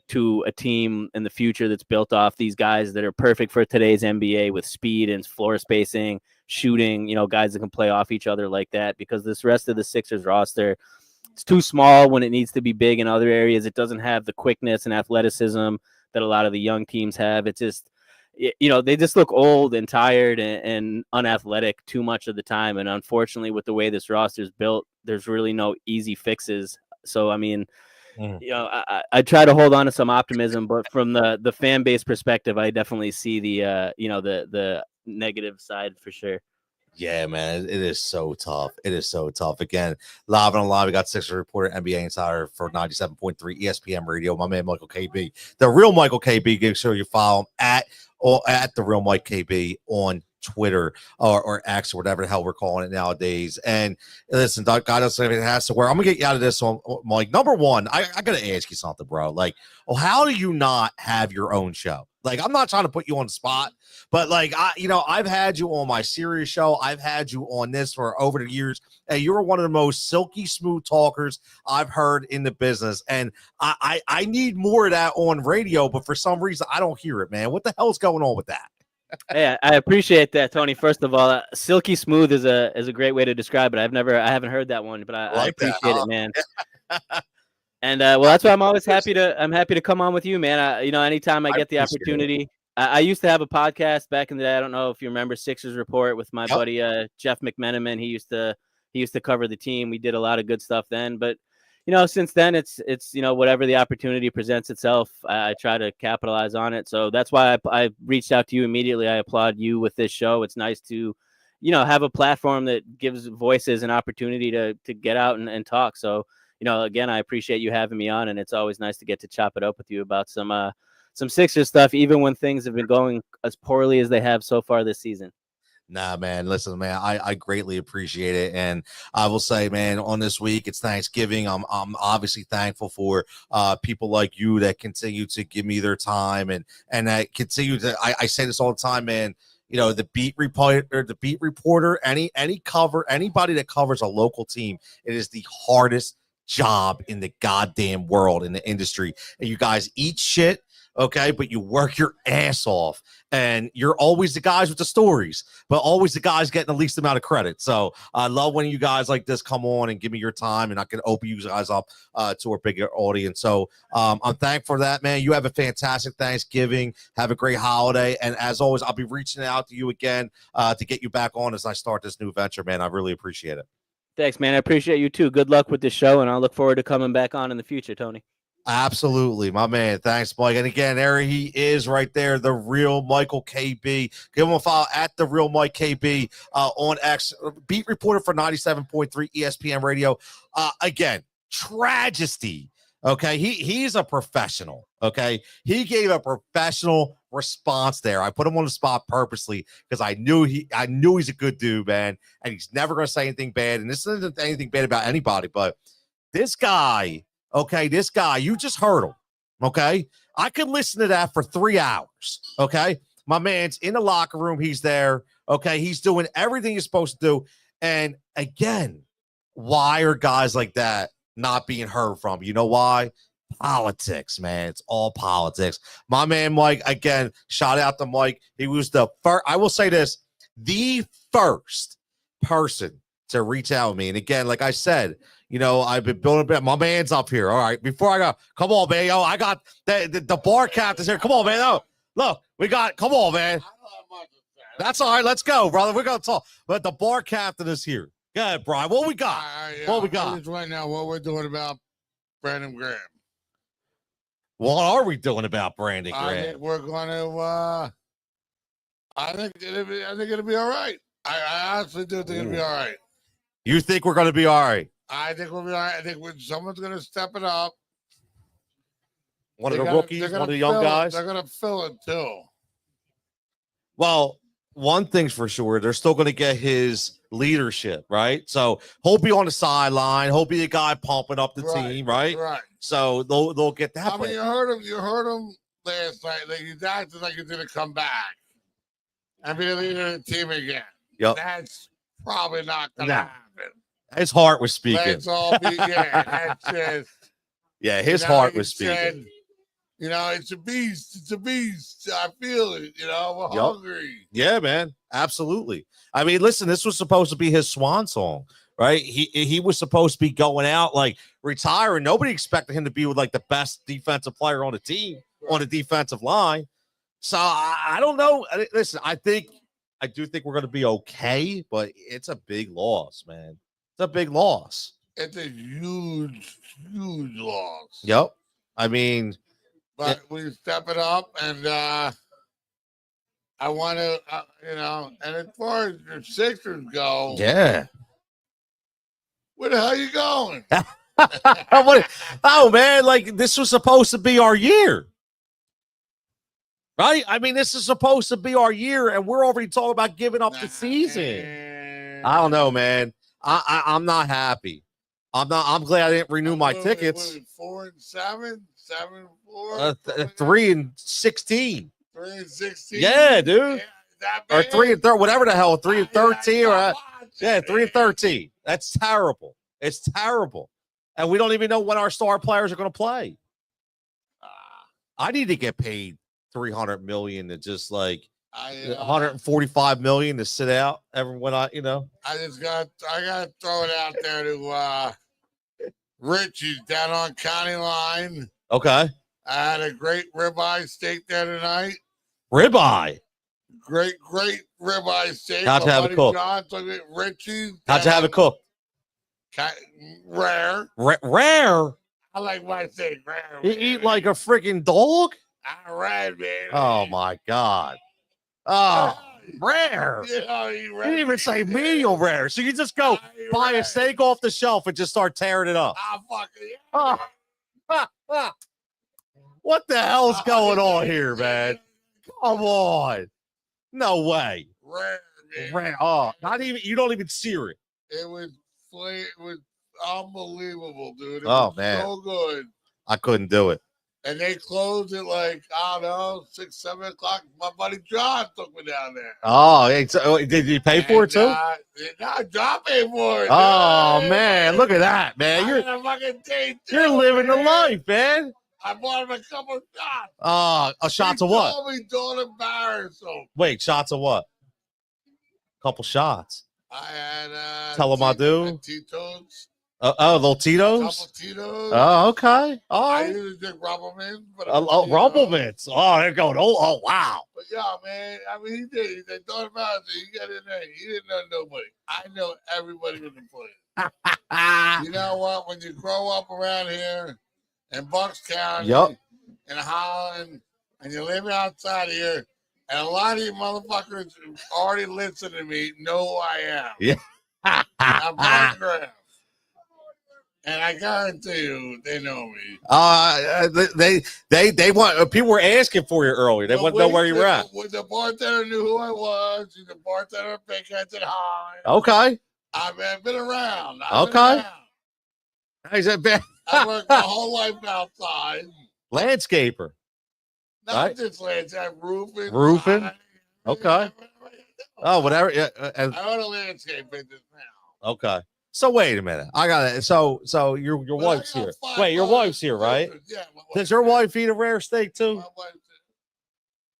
to a team in the future that's built off these guys that are perfect for today's NBA with speed and floor spacing, shooting, guys that can play off each other like that, because this rest of the Sixers roster, it's too small when it needs to be big in other areas. It doesn't have the quickness and athleticism that a lot of the young teams have. It's just, they just look old and tired and unathletic too much of the time. And unfortunately, with the way this roster is built, there's really no easy fixes. So, I mean, I try to hold on to some optimism, but from the fan base perspective, I definitely see the negative side for sure. Yeah, man, it is so tough. It is so tough. Again, live on live, we got Sixers reporter, NBA insider for 97.3 ESPN Radio. My man Michael KB, the real Michael KB. Make sure you follow him at the real Mike KB on Twitter or X or whatever the hell we're calling it nowadays. And listen, God knows if it has to work. I'm gonna get you out of this one, Mike. Number one, I gotta ask you something, bro. Like, how do you not have your own show? Like, I'm not trying to put you on the spot. But like I've had you on my Sirius show. I've had you on this for over the years, and you're one of the most silky smooth talkers I've heard in the business. And I need more of that on radio, but for some reason I don't hear it, man. What the hell's going on with that? Yeah, I appreciate that, Tony. First of all, silky smooth is a great way to describe it. I haven't heard that one, but I appreciate it, man. And well, that's why I'm happy to come on with you, man. Anytime I get the opportunity. I used to have a podcast back in the day. I don't know if you remember Sixers Report with my buddy Jeff McMenamin. He used to cover the team. We did a lot of good stuff then, but since then it's whatever the opportunity presents itself, I try to capitalize on it. So that's why I reached out to you immediately. I applaud you with this show. It's nice to have a platform that gives voices an opportunity to get out and talk. So again, I appreciate you having me on, and it's always nice to get to chop it up with you about some Sixers stuff, even when things have been going as poorly as they have so far this season. Nah, man. Listen, man, I greatly appreciate it. And I will say, man, on this week, it's Thanksgiving. I'm obviously thankful for people like you that continue to give me their time and I continue to I say this all the time, man. The beat reporter, anybody that covers a local team, it is the hardest job in the goddamn world in the industry. And you guys eat shit. Okay, but you work your ass off, and you're always the guys with the stories, but always the guys getting the least amount of credit. So I love when you guys like this come on and give me your time, and I can open you guys up to a bigger audience. So I'm thankful for that, man. You have a fantastic Thanksgiving. Have a great holiday, and as always, I'll be reaching out to you again to get you back on as I start this new venture, man. I really appreciate it. Thanks, man. I appreciate you too. Good luck with the show, and I'll look forward to coming back on in the future, Tony. Absolutely, my man. Thanks, Mike. And again, there he is right there, the real Michael KB. Give him a follow at the real Mike KB on X, beat reporter for 97.3 ESPN Radio. Again, tragedy. Okay, he's a professional. Okay, he gave a professional response there. I put him on the spot purposely because I knew he's a good dude, man, and he's never going to say anything bad. And this isn't anything bad about anybody, but this guy. Okay, this guy, you just heard him. Okay, I could listen to that for 3 hours. Okay, my man's in the locker room. He's there. Okay, he's doing everything he's supposed to do. And again, why are guys like that not being heard from? You know why? Politics, man. It's all politics. My man, Mike, again, shout out to Mike. He was the first, I will say this, the first person to reach out to me. And again, like I said, I've been building a bit. My man's up here. All right. Before I go, come on, man. Yo, I got the bar captain's here. Come on, man. Oh, look, come on, man. That's all right. Let's go, brother. We're going to talk. But the bar captain is here. Go ahead, Brian. What we got? What we got? Right now, what we're doing about Brandon Graham. What are we doing about Brandon Graham? I think we're going to, I think it'll be all right. I honestly do think it'll be all right. You think we're going to be all right? I think we'll be all right. I think someone's going to step it up. One of the rookies, one of the young guys. They're going to fill it too. Well, one thing's for sure. They're still going to get his leadership, right? So he'll be on the sideline. He'll be a guy pumping up the team, right? Right. So they'll get that. I mean, you heard him last night. Like he's acting like he's going to come back and be the leader of the team again. Yep. That's probably not going to happen. His heart was speaking. Let's all be, that's just. Yeah, his heart was speaking. Said, it's a beast. It's a beast. I feel it. We're hungry. Yeah, man. Absolutely. I mean, listen, this was supposed to be his swan song, right? He was supposed to be going out, like retiring. Nobody expected him to be with like the best defensive player on the team, on the defensive line. So I don't know. Listen, I do think we're going to be okay, but it's a big loss, man. It's a big loss. It's a huge, huge loss. Yep. I mean, but we step it up and I want to, and as far as the Sixers go, Yeah. where the hell you going? Oh, man, like this was supposed to be our year. Right? I mean, this is supposed to be our year, and we're already talking about giving up the season. I don't know, man. I'm not happy. I'm glad I didn't renew my tickets. 4-7, 7-4, 3-16. 3-16. Yeah, dude. Yeah, or 3-13, whatever the hell, 3-13, or 3-13. That's terrible. It's terrible, and we don't even know when our star players are going to play. I need to get paid $300 million to just like $145 million to sit out everyone. I got to throw it out there to Richie's down on County Line. Okay. I had a great ribeye steak there tonight. Ribeye. Great ribeye steak. How'd you have it cooked? Richie's. How'd you have it cooked? Rare. Rare. I like my steak rare. You eat like a freaking dog? Rare, man. Oh my God. Oh, rare. You didn't even say medium rare. So you just go buy a steak off the shelf and just start tearing it up. What the hell's going on here, man? Come on. No way. Rare. Oh, not even, you don't even sear it. It was unbelievable, dude. It was man. So good. I couldn't do it. And they closed at like, I don't know, 6, 7 o'clock. My buddy John took me down there. Oh, did you pay for it too? No, John paid for it. Oh, man. Look at that, man. You're living the life, man. I bought him a couple of shots. Shots of what? He told me don't embarrass him. Wait, shots of what? Couple shots. I had Tell him I do. Tito's. Little Tito's? Couple Tito's. Oh, okay. I usually drink Rumplemints. Rumplemints. Oh, they're going. Oh, wow. But yeah, man. I mean, he did. He said, don't embarrass him. He got in there. He didn't know nobody. I know everybody in the place. You know what? When you grow up around here in Bucks County, in Holland, and you live outside here, and a lot of you motherfuckers who already listen to me know who I am. Yeah. I'm Brian Graham. And I guarantee you, they know me. They want, people were asking for you earlier. They want to know where you were at. The bartender knew who I was. He's a bartender at Pike at High. Okay. I've been around. He's a bad. I worked my whole life outside. Landscaper. Not just landscape, roofing. Roofing. Okay. Oh, whatever. Yeah. I own a landscape business now. Okay. So wait a minute. I got it. So your wife's here. Wait, your wife's here, right? Yeah. Does your wife eat a rare steak too? My wife.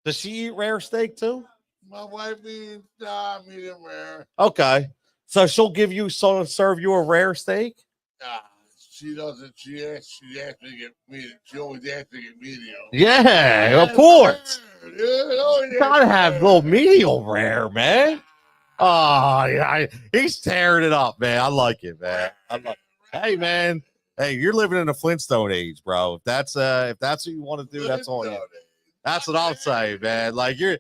Does she eat rare steak too? My wife eats medium rare. Okay. So she'll serve you a rare steak? She doesn't. She asks me to get medium. She always asks me to get medium. Yeah, of course. You gotta have a little medium rare, man. Oh, yeah, he's tearing it up, man. I like it, man. Hey, man. Hey, you're living in the Flintstone age, bro. If that's what you want to do, that's on you. That's what I'm saying, man. Like you're,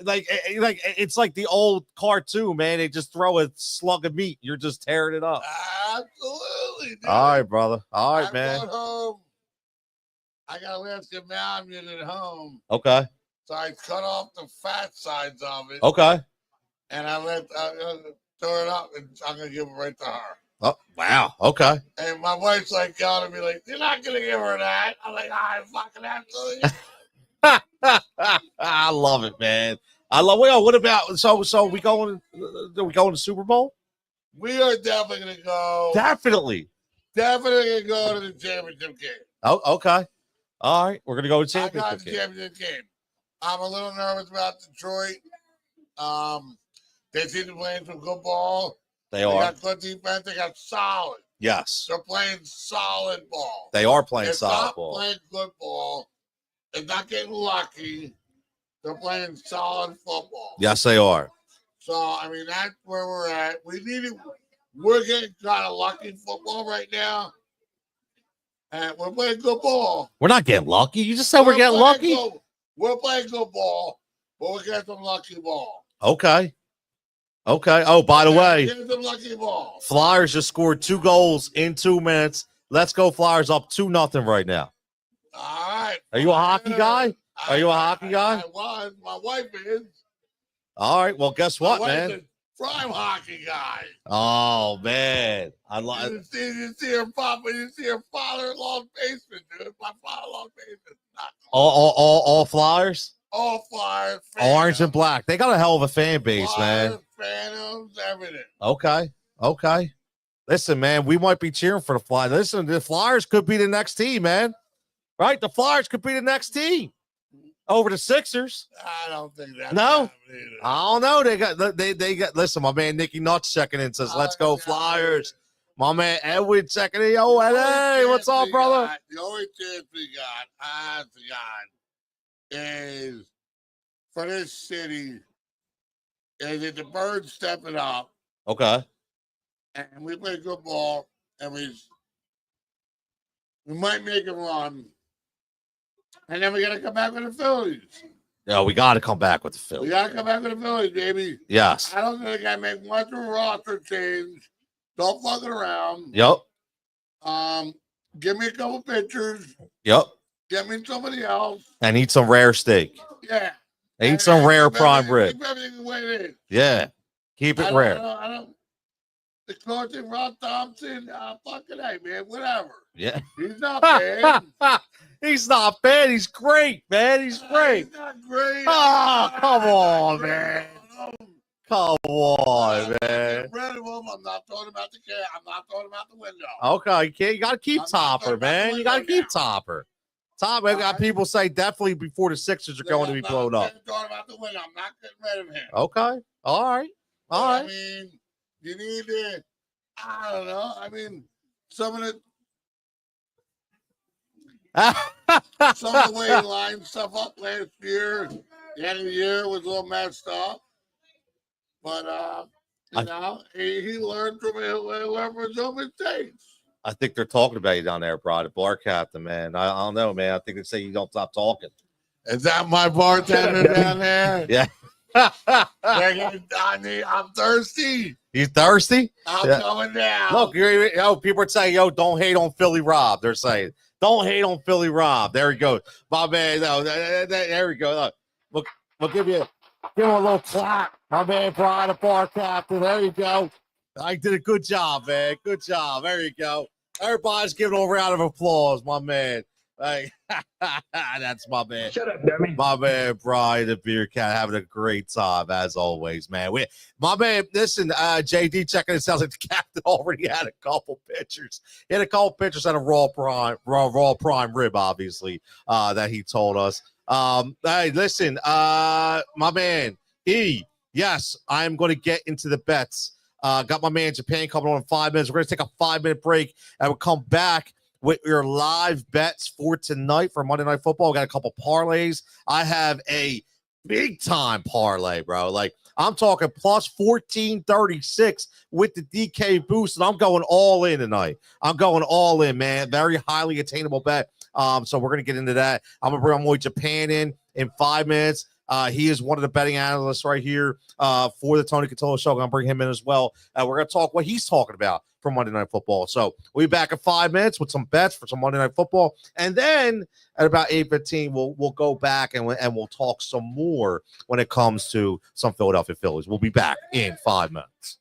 like it's like the old cartoon, man. They just throw a slug of meat. You're just tearing it up. Absolutely. Dude. All right, brother. All right, man. Going home. I got Alaska Mountain at home. Okay. So I cut off the fat sides of it. Okay. And I throw it up, and I'm gonna give it right to her. Oh wow! Okay. And my wife's like yelling at me, like, "You're not gonna give her that." I'm like, "I fucking absolutely." I love it, man. I love. Well, what about so we going? Are we going to Super Bowl? We are definitely gonna go. Definitely gonna go to the championship game. Oh, okay. All right, we're gonna go to championship game. I'm a little nervous about Detroit. They seem to be playing some good ball. They got good defense. They got solid. Yes. They're playing solid ball. They are playing solid ball. They're playing good ball. They're not getting lucky. They're playing solid football. Yes, they are. So, I mean, that's where we're at. We're getting kind of lucky in football right now. And we're playing good ball. We're not getting lucky. You just said we're getting lucky. We're playing good ball. but we'll get some lucky ball. Okay. Oh, by the way, Get some lucky ball. Flyers just scored 2 goals in 2 minutes. Let's go Flyers up 2-0 right now. All right. Are you a hockey guy? Are you a hockey guy? I was. My wife is. All right. Well, guess what, My man? wife's a prime hockey guy. Oh man, I love. You see her papa. You see her father-in-law's basement, dude. My father-in-law's basement. All Flyers. All Flyers. Orange and black. They got a hell of a fan base, Flyers, man. Phantoms, everything. Okay. Listen, man, we might be cheering for the Flyers. Listen, the Flyers could be the next team, man. Right? The Flyers could be the next team over the Sixers. I don't think that's No? happening. I don't know. They got. Listen, my man Nicky Nuts checking in says, "Let's go Flyers." My man Edwin checking in. Yo, hey, what's up, brother? The only chance we got, honest to God, is for this city is that the Birds stepping up Okay. and we play good ball and we might make a run. And then we got to come back with the Phillies. Yeah, we got to come back with the We Phillies. got to come back with the Phillies, baby. Yes. I don't think I make much of a roster change. Don't fuck it around. Yep. Give me a couple pitchers. Yep. Get me somebody else. And eat some rare steak. Yeah. Eat some rare prime rib. Keep everything the way it is. Yeah. Keep it rare. I don't. The coaching, Ron Thompson, fucking hey, man, whatever. Yeah. He's not bad. He's not bad. He's great, man. He's great. He's not great. Oh, come on, man. Come on, man. Get rid of him. I'm not throwing him out the cat. I'm not throwing him out the window. Okay, you got to keep I'm not Topper, talking about man. the You got to window keep now. Topper. Topper, I got people say definitely before the Sixers are going to be blown up. I'm throwing him out the window. I'm not getting rid of him. Okay. All right. I mean, you need to, I don't know. I mean, some of the way he lined stuff up last year, the end of the year was a little messed up. But he learned from his own mistakes. I think they're talking about you down there, bro. The bar captain, man. I don't know, man. I think they say you don't stop talking. Is that my bartender down there? Yeah. I'm thirsty. You thirsty? I'm coming down. Look, people are saying, don't hate on Philly Rob. They're saying, don't hate on Philly Rob. There he goes. My man, there we go. Look, we'll give him a little clap. My man, Brian, the bar captain. There you go. I did a good job, man. Good job. There you go. Everybody's giving a round of applause, my man. Like, that's my man. Shut up, dummy. My man, Brian, the beer cat, having a great time as always, man. My man, listen, JD checking it. Sounds like the captain already had a couple pictures. He had a couple pictures at a raw prime rib, obviously, that he told us. Hey, listen, my man, yes, I'm going to get into the bets. Got my man Japan coming on in 5 minutes. We're going to take a 5-minute break and we'll come back with your live bets for tonight for Monday Night Football. We got a couple parlays. I have a big time parlay, bro. Like, I'm talking plus 1436 with the DK boost, and I'm going all in tonight. I'm going all in, man. Very highly attainable bet. So we're going to get into that. I'm going to bring my boy Japan in 5 minutes. He is one of the betting analysts right here for the Tony Cutillo show. I'm going to bring him in as well. We're going to talk what he's talking about for Monday Night Football. So we'll be back in 5 minutes with some bets for some Monday Night Football. And then at about 8:15, we'll go back and we'll talk some more when it comes to some Philadelphia Phillies. We'll be back in 5 minutes.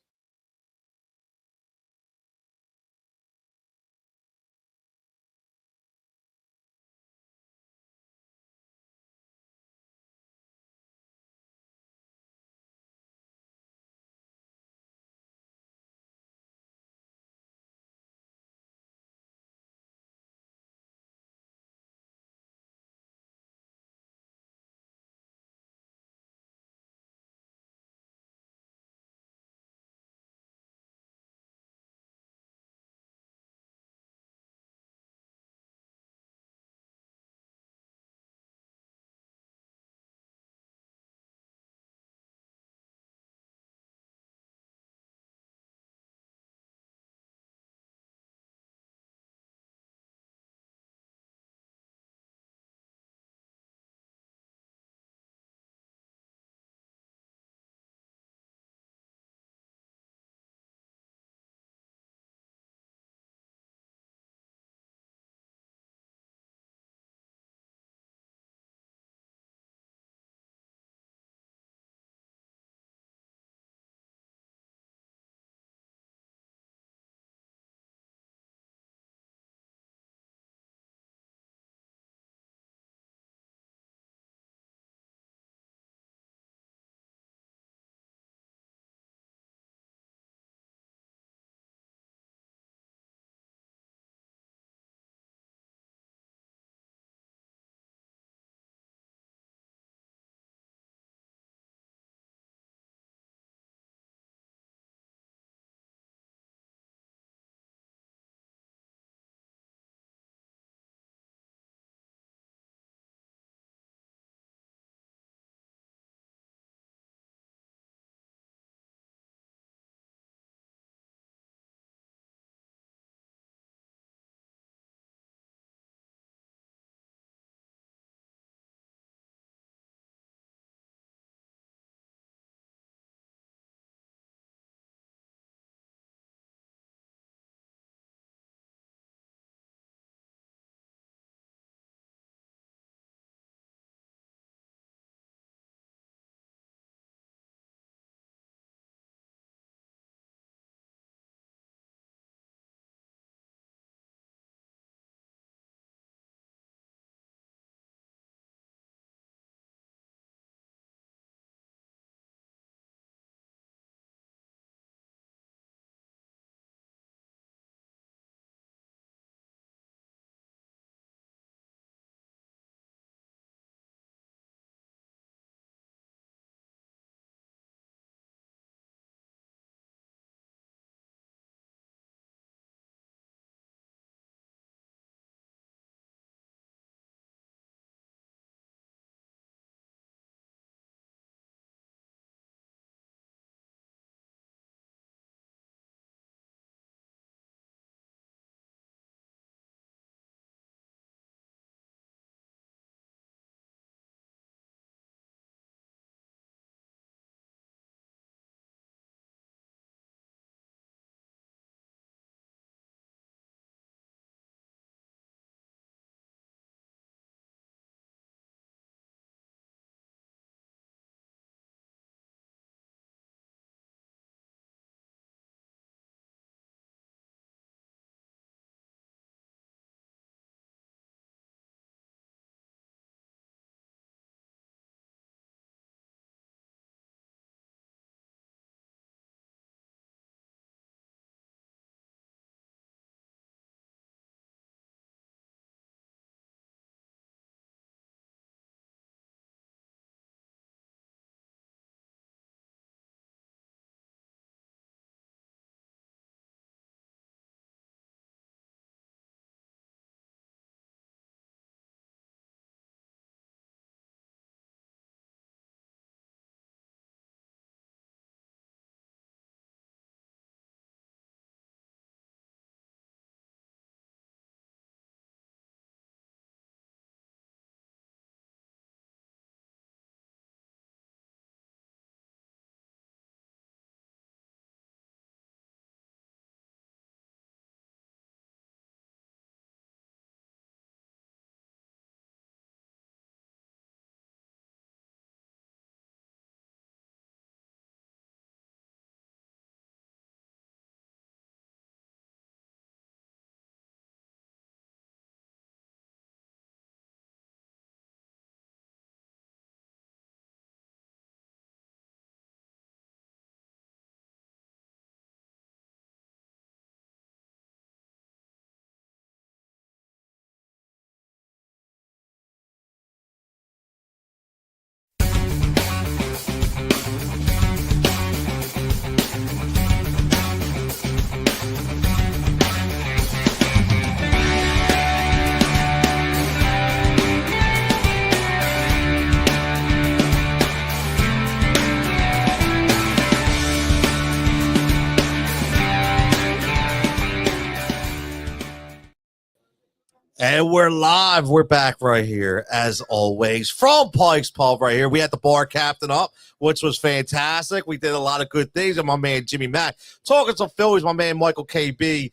And we're live. We're back right here, as always, from Pike's Pub right here. We had the bar captain up, which was fantastic. We did a lot of good things. And my man Jimmy Mack talking some Phillies, my man Michael KB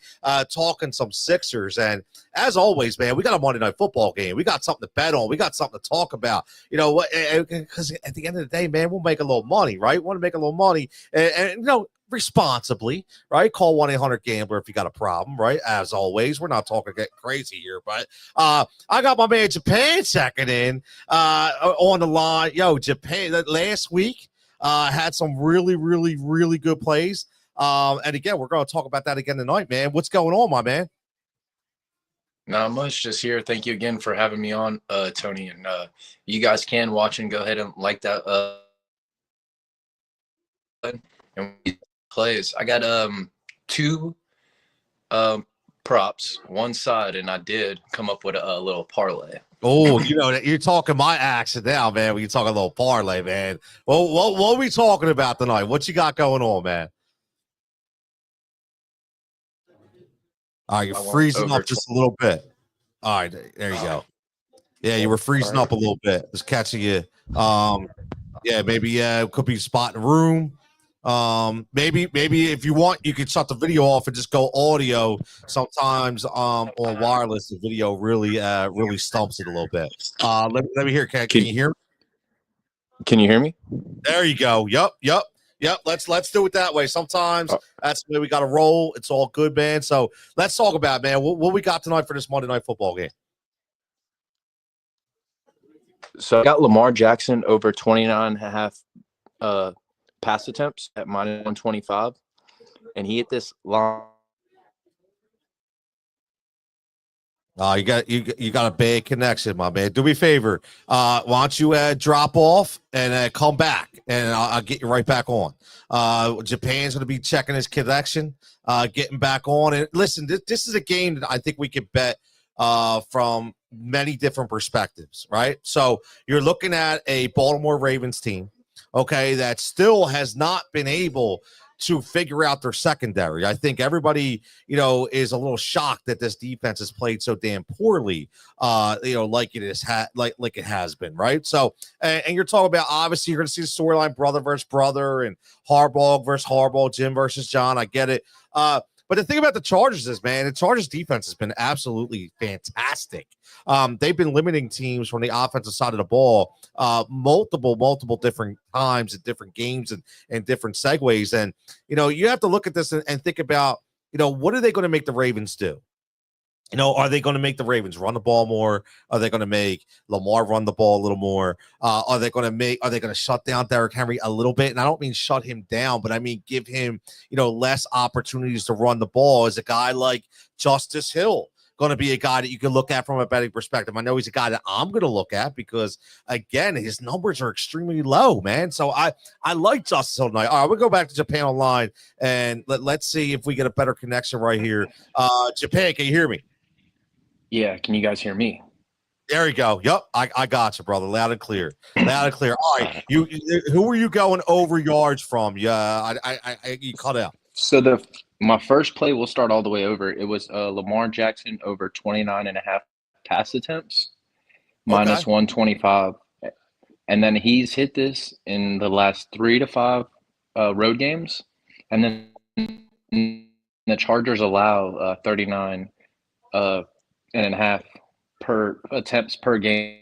talking some Sixers. And as always, man, we got a Monday Night Football game. We got something to bet on. We got something to talk about. You know what? Because at the end of the day, man, we'll make a little money, right? Want to make a little money. And you know, responsibly, right? Call 1-800-GAMBLER if you got a problem, right? As always, we're not talking get crazy here, but I got my man Japan checking in on the line. Yo, Japan last week had some really, really, really good plays. And again, we're going to talk about that again tonight, man. What's going on, my man? Not much, just here. Thank you again for having me on, Tony. And you guys can watch and go ahead and like that. And plays. I got two props, one side, and I did come up with a little parlay. Oh, you know that you're talking my accent now, man. When you talk a little parlay, man. Well, what are we talking about tonight? What you got going on, man? All right, you're freezing up just a little bit. All right, there you go. Yeah, you were freezing up a little bit. Just catching you. Yeah, maybe it could be a spot in the room. Maybe if you want, you can shut the video off and just go audio. Sometimes on wireless, the video really stumps it a little bit. Let me hear. Can you hear me? Can you hear me? There you go. Yep. Let's do it that way. Sometimes that's the way we got to roll. It's all good, man. So let's talk about, man, what we got tonight for this Monday Night Football game. So I got Lamar Jackson over 29.5 pass attempts at -125, and he hit this long. You got a bad connection, my man. Do me a favor. Why don't you drop off and come back, and I'll get you right back on. Japan's going to be checking his connection, getting back on. And listen, this is a game that I think we could bet from many different perspectives, right? So you're looking at a Baltimore Ravens team, okay, that still has not been able to figure out their secondary. I think everybody, you know, is a little shocked that this defense has played so damn poorly, you know, like it has been, right? So, and you're talking about, obviously, you're going to see the storyline brother versus brother and Harbaugh versus Harbaugh, Jim versus John. I get it. But the thing about the Chargers is, man, the Chargers defense has been absolutely fantastic. They've been limiting teams from the offensive side of the ball multiple different times and different games and different segues. And, you know, you have to look at this and think about, you know, what are they going to make the Ravens do? You know, are they going to make the Ravens run the ball more? Are they going to make Lamar run the ball a little more? Are they going to shut down Derrick Henry a little bit? And I don't mean shut him down, but I mean give him, you know, less opportunities to run the ball. Is a guy like Justice Hill going to be a guy that you can look at from a betting perspective? I know he's a guy that I'm going to look at because, again, his numbers are extremely low, man. So I like Justice Hill tonight. All right, we'll go back to Japan Online, and let's see if we get a better connection right here. Japan, can you hear me? Yeah, can you guys hear me? There you go. Yep, I got you, brother. Loud and clear. Loud and clear. All right, who are you going over yards from? Yeah, you cut out. So my first play, will start all the way over. It was Lamar Jackson over 29.5 pass attempts, -125. And then he's hit this in the last 3 to 5 road games. And then the Chargers allow 39.5 per attempts per game.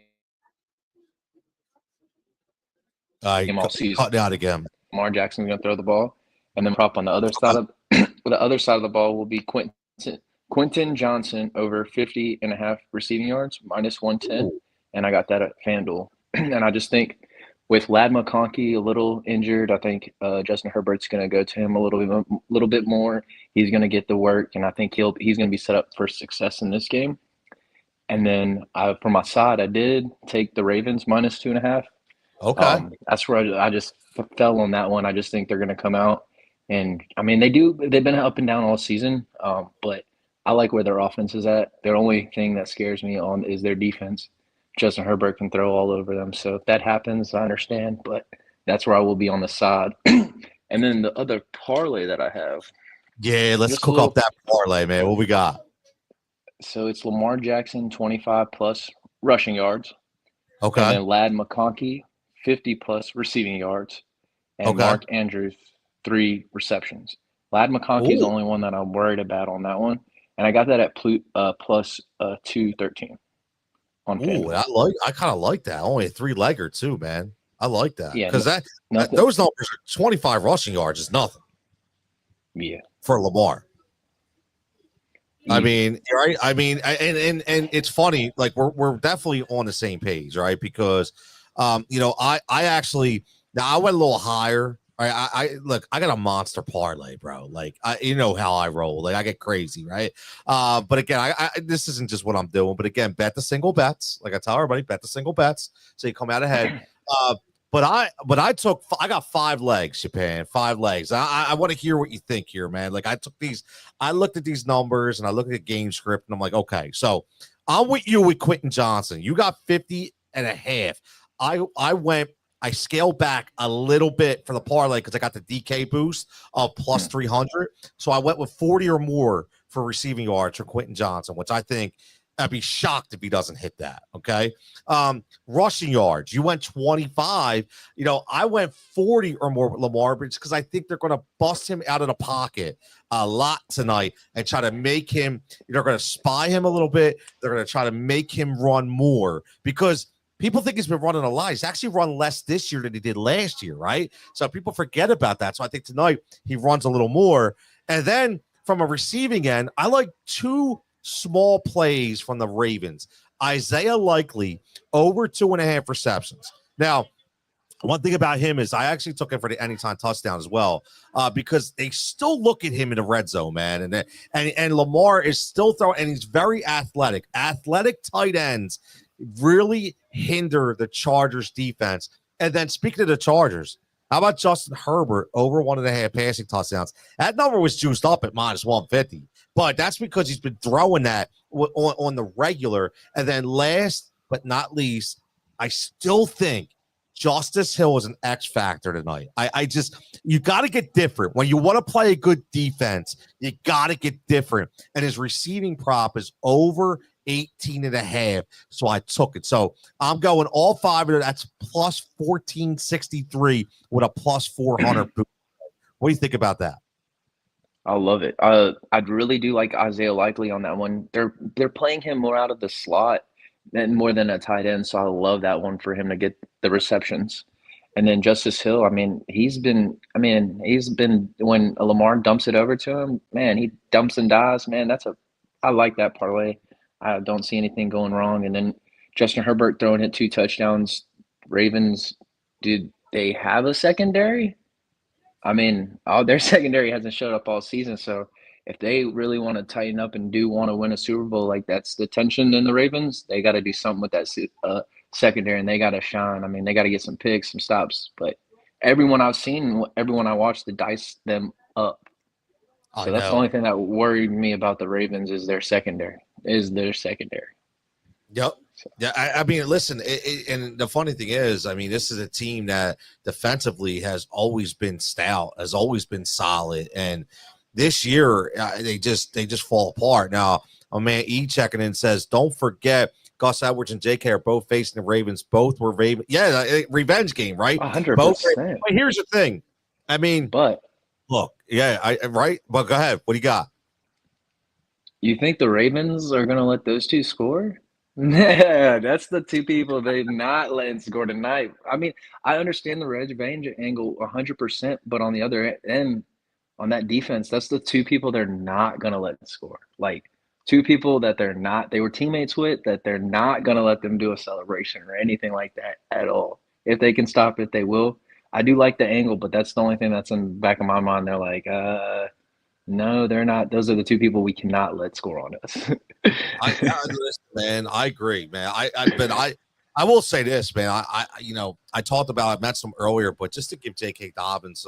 All season. Cut out again. Lamar Jackson's going to throw the ball. And then prop on the other side of the ball will be Quentin Johnson over 50.5 receiving yards, -110. And I got that at FanDuel. And I just think with Ladd McConkey a little injured, I think Justin Herbert's going to go to him a little bit more. He's going to get the work, and I think he's going to be set up for success in this game. And then for my side, I did take the Ravens -2.5. Okay. That's where I just fell on that one. I just think they're going to come out. And, I mean, they've been up and down all season, but I like where their offense is at. The only thing that scares me is their defense. Justin Herbert can throw all over them. So if that happens, I understand, but that's where I will be on the side. And then the other parlay that I have. Yeah, let's cook up that parlay, man. What we got? So it's Lamar Jackson, 25 plus rushing yards, and Okay. then Lad McConkey, 50 plus receiving yards, and Okay. Mark Andrews, 3 receptions. Lad McConkey is the Ooh. only one that I'm worried about on that one, and I got that at plus 213 on Ooh, FanDuel. I kind of like that. Only a 3-legger too, man. I like that Yeah, because that nothing. those numbers are 25 rushing yards is nothing Yeah, for Lamar. I easy. mean, right? I mean, and it's funny. Like we're definitely on the same page, right? Because, I actually now I went a little higher. I look, I got a monster parlay, bro. Like you know how I roll. Like I get crazy, right? But again, I this isn't just what I'm doing. But again, bet the single bets. Like I tell everybody, bet the single bets so you come out ahead. But I got 5 legs, Japan, 5 legs. I want to hear what you think here, man. Like I looked at these numbers and I looked at the game script and I'm like, okay, so I'm with you with Quentin Johnson. You got 50.5. I scaled back a little bit for the parlay because I got the DK boost of plus 300. So I went with 40 or more for receiving yards for Quentin Johnson, which I think I'd be shocked if he doesn't hit that. Okay. Rushing yards, you went 25. I went 40 or more with Lamar because I think they're going to bust him out of the pocket a lot tonight and try to make him, they're going to spy him a little bit. They're going to try to make him run more because people think he's been running a lot. He's actually run less this year than he did last year, right? So people forget about that. So I think tonight he runs a little more. And then from a receiving end, I like 2 small plays from the Ravens. Isaiah Likely over 2.5 receptions. Now, one thing about him is I actually took him for the anytime touchdown as well, because they still look at him in the red zone, man. And Lamar is still throwing, and he's very athletic. Athletic tight ends really hinder the Chargers defense. And then speaking of the Chargers, how about Justin Herbert over 1.5 passing touchdowns? That number was juiced up at minus 150, but that's because he's been throwing that on the regular. And then last but not least, I still think Justice Hill is an X factor tonight. You got to get different. When you want to play a good defense, you got to get different. And his receiving prop is over 18.5. So I took it. So I'm going all 5 of it. That's plus 1463 with a plus 400. What do you think about that? I love it. I'd really do like Isaiah Likely on that one. They're playing him more out of the slot and more than a tight end. So I love that one for him to get the receptions. And then Justice Hill, he's been when Lamar dumps it over to him, man, he dumps and dives, man. I like that parlay. I don't see anything going wrong. And then Justin Herbert throwing it 2 touchdowns. Ravens, did they have a secondary? Their secondary hasn't showed up all season. So if they really want to tighten up and do want to win a Super Bowl, like that's the tension in the Ravens, they got to do something with that secondary, and they got to shine. They got to get some picks, some stops. But everyone I've seen, everyone I watched, to dice them up. So that's the only thing that worried me about the Ravens is their secondary. Yep. Yeah, listen, and the funny thing is, this is a team that defensively has always been stout, has always been solid, and this year they just fall apart. Now, man E checking in says, don't forget Gus Edwards and JK are both facing the Ravens. Both were Ravens. Yeah, revenge game, right? 100%. But here's the thing. But look, yeah, right. But go ahead. What do you got? You think the Ravens are going to let those 2 score? Yeah, that's the 2 people they're not letting score tonight. I understand the revenge angle 100%, but on the other end, on that defense, that's the 2 people they're not going to let score. Like 2 people that they were teammates with, that they're not going to let them do a celebration or anything like that at all. If they can stop it, they will. I do like the angle, but that's the only thing that's in the back of my mind. They're like, no, they're not. Those are the 2 people we cannot let score on us. Listen, man, I agree, man. I will say this, man. I talked about, I mentioned him earlier, but just to give J.K. Dobbins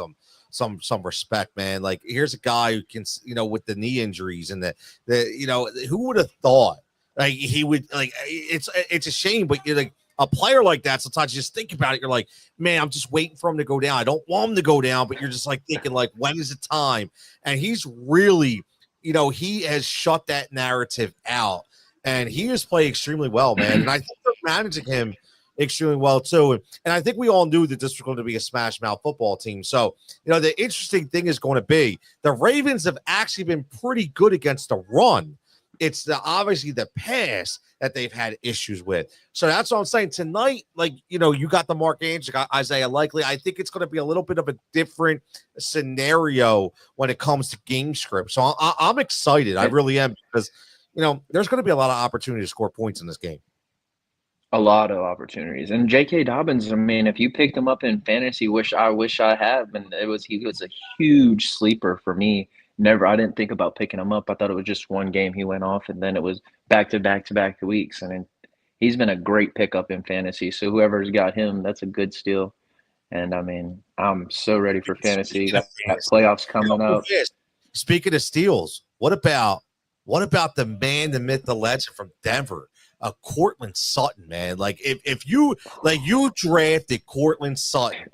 some respect, man. Like, here's a guy who can, with the knee injuries and who would have thought like he would, like, it's a shame, but you're like a player like that. Sometimes you just think about it. You're like, man, I'm just waiting for him to go down. I don't want him to go down, but you're just like thinking, like, when is it time? And he's really, he has shut that narrative out, and he has played extremely well, man. And I think they're managing him extremely well too. And I think we all knew that this was going to be a smash mouth football team. So, the interesting thing is going to be the Ravens have actually been pretty good against the run. It's obviously the pass that they've had issues with. So that's what I'm saying tonight. Like, you got the Mark Andrews, you got Isaiah Likely. I think it's going to be a little bit of a different scenario when it comes to game script. So I'm excited. I really am, because, there's going to be a lot of opportunity to score points in this game. A lot of opportunities. And J.K. Dobbins, I mean, if you picked him up in fantasy, I wish I had. And he was a huge sleeper for me. I didn't think about picking him up. I thought it was just one game he went off, and then it was back to back weeks. And he's been a great pickup in fantasy. So whoever's got him, that's a good steal. And I mean, I'm so ready for fantasy. Got playoffs coming up. Speaking of steals, what about the man, the myth, the legend from Denver? Cortland Sutton, man. Like if you drafted Cortland Sutton,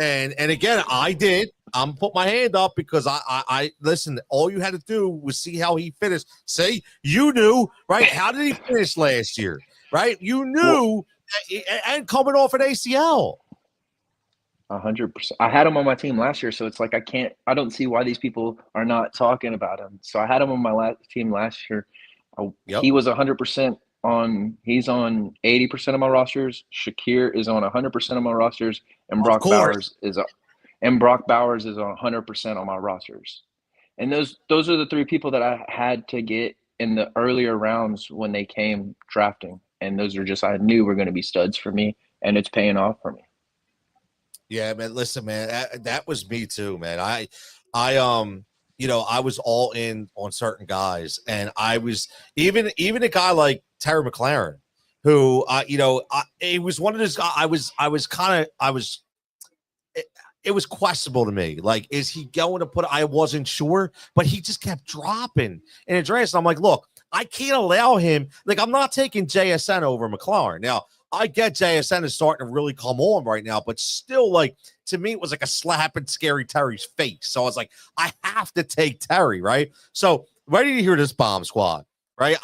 and again, I did. I'm put my hand up because I listen. All you had to do was see how he finished. See, you knew, right? How did he finish last year, right? You knew, and coming off an ACL. 100%. I had him on my team last year, so it's like I don't see why these people are not talking about him. So I had him on my team last year. Yep. He was 100%. He's on 80% of my rosters. Shakir is on 100% of my rosters, and Brock Bowers is on 100% on my rosters. And those are the three people that I had to get in the earlier rounds when they came drafting, and those are I knew were going to be studs for me, and it's paying off for me. Yeah, man. Listen, man, that was me too, man. I was all in on certain guys, and I was even a guy like Terry McLaurin, who, it was one of those. It was questionable to me. Like, is he going to put? I wasn't sure, but he just kept dropping in a draft. And I'm like, look, I can't allow him. Like, I'm not taking JSN over McLaurin. Now, I get JSN is starting to really come on right now, but still, like, to me, it was like a slap in Scary Terry's face. So I was like, I have to take Terry, right? So ready to hear this bomb squad, right?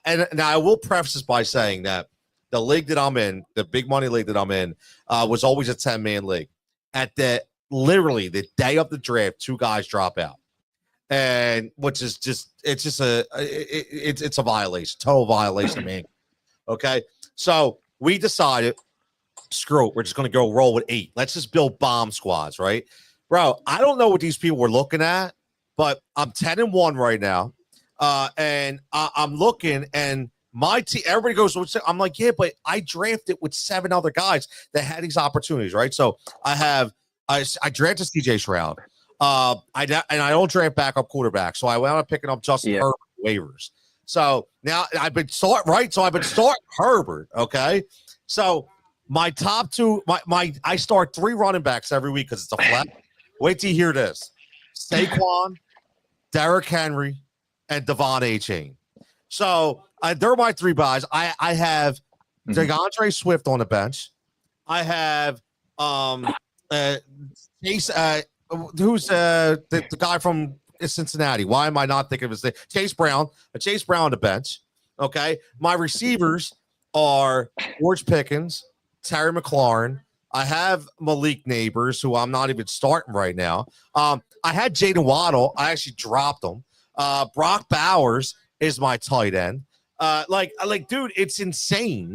And now I will preface this by saying that the league that I'm in, the big money league that I'm in, was always a 10-man league. At literally the day of the draft, 2 guys drop out, and which is it's a violation, total violation, man. Okay, so we decided, screw it, we're just going to go roll with 8. Let's just build bomb squads, right? Bro, I don't know what these people were looking at, but I'm 10-1 right now. And I'm looking, and my team, everybody goes, I'm like, yeah, but I drafted with 7 other guys that had these opportunities, right? So I drafted CJ Stroud. I don't draft backup quarterback. So I wound up picking up Justin Herbert waivers. So now I've been starting Herbert. Okay. So my top 2, I start 3 running backs every week because it's a flat. Wait till you hear this: Saquon, Derrick Henry, and Devon A-Chain. So they're my 3 guys. I have DeAndre Swift on the bench. I have Chase, who's the guy from Cincinnati. Why am I not thinking of his name? Chase Brown on the bench. Okay. My receivers are George Pickens, Terry McLaurin. I have Malik Neighbors, who I'm not even starting right now. I had Jaden Waddle. I actually dropped him. Brock Bowers is my tight end. Dude, it's insane.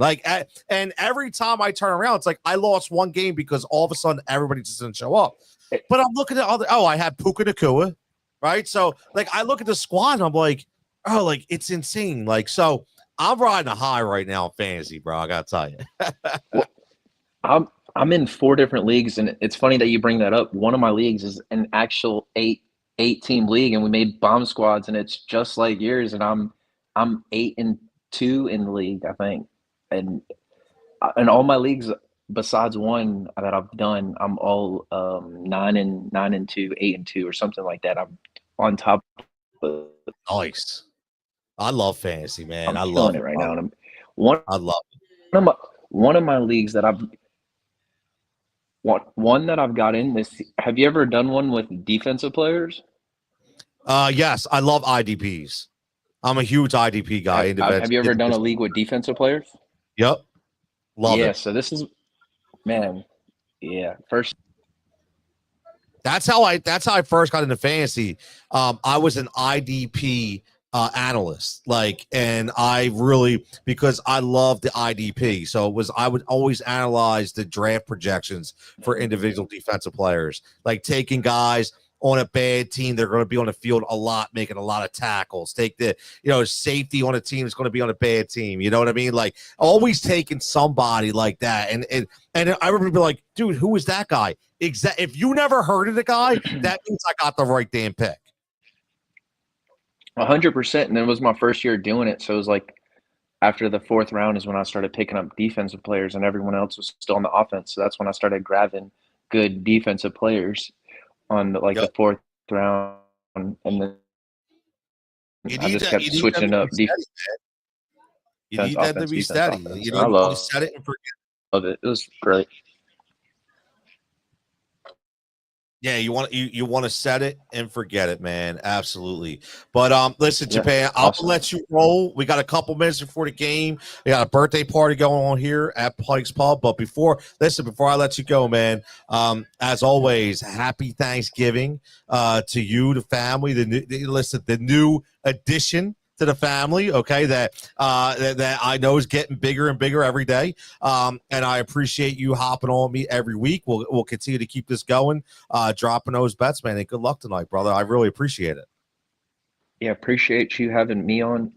And every time I turn around, it's like I lost one game because all of a sudden everybody just didn't show up. But I'm looking at I had Puka Nacua, right? So I look at the squad and I'm like, it's insane. So I'm riding a high right now in fantasy, bro. I gotta tell you. I'm in 4 different leagues, and it's funny that you bring that up. One of my leagues is an actual 8-team league, and we made bomb squads, and it's just like yours. And I'm 8-2 in the league, I think, and all my leagues besides one that I've done, I'm all 9-2, 8-2, or something like that. I'm on top of Nice. I love fantasy, man. I love love it right now. And I love it. One of my leagues that one that I've got in this. Have you ever done one with defensive players? Yes, I love IDPs. I'm a huge IDP guy. Have you ever done a league with defensive players? Yep. Love it. So this is, man, first. That's how I first got into fantasy. I was an IDP analyst, and I really, because I love the IDP. So I would always analyze the draft projections for individual defensive players, like taking guys on a bad team. They're going to be on the field a lot, making a lot of tackles. Take the, safety on a team that's going to be on a bad team. You know what I mean? Like always taking somebody like that. And I remember being like, dude, who is that guy? If you never heard of the guy, that means I got the right damn pick. 100%. And it was my first year doing it. So it was like after the 4th round is when I started picking up defensive players, and everyone else was still on the offense. So that's when I started grabbing good defensive players on the 4th round, and then I just kept switching up defense. You need that to be steady. You set it and forget. Love it. It was great. Yeah, you want to set it and forget it, man. Absolutely. But listen, Japan, I'll let you roll. We got a couple minutes before the game. We got a birthday party going on here at Pike's Pub. But before I let you go, man, as always, happy Thanksgiving to you, the family, the new addition to the family, okay, that I know is getting bigger and bigger every day, and I appreciate you hopping on me every week. We'll continue to keep this going, dropping those bets, man, and good luck tonight, brother. I really appreciate it. Yeah, appreciate you having me on.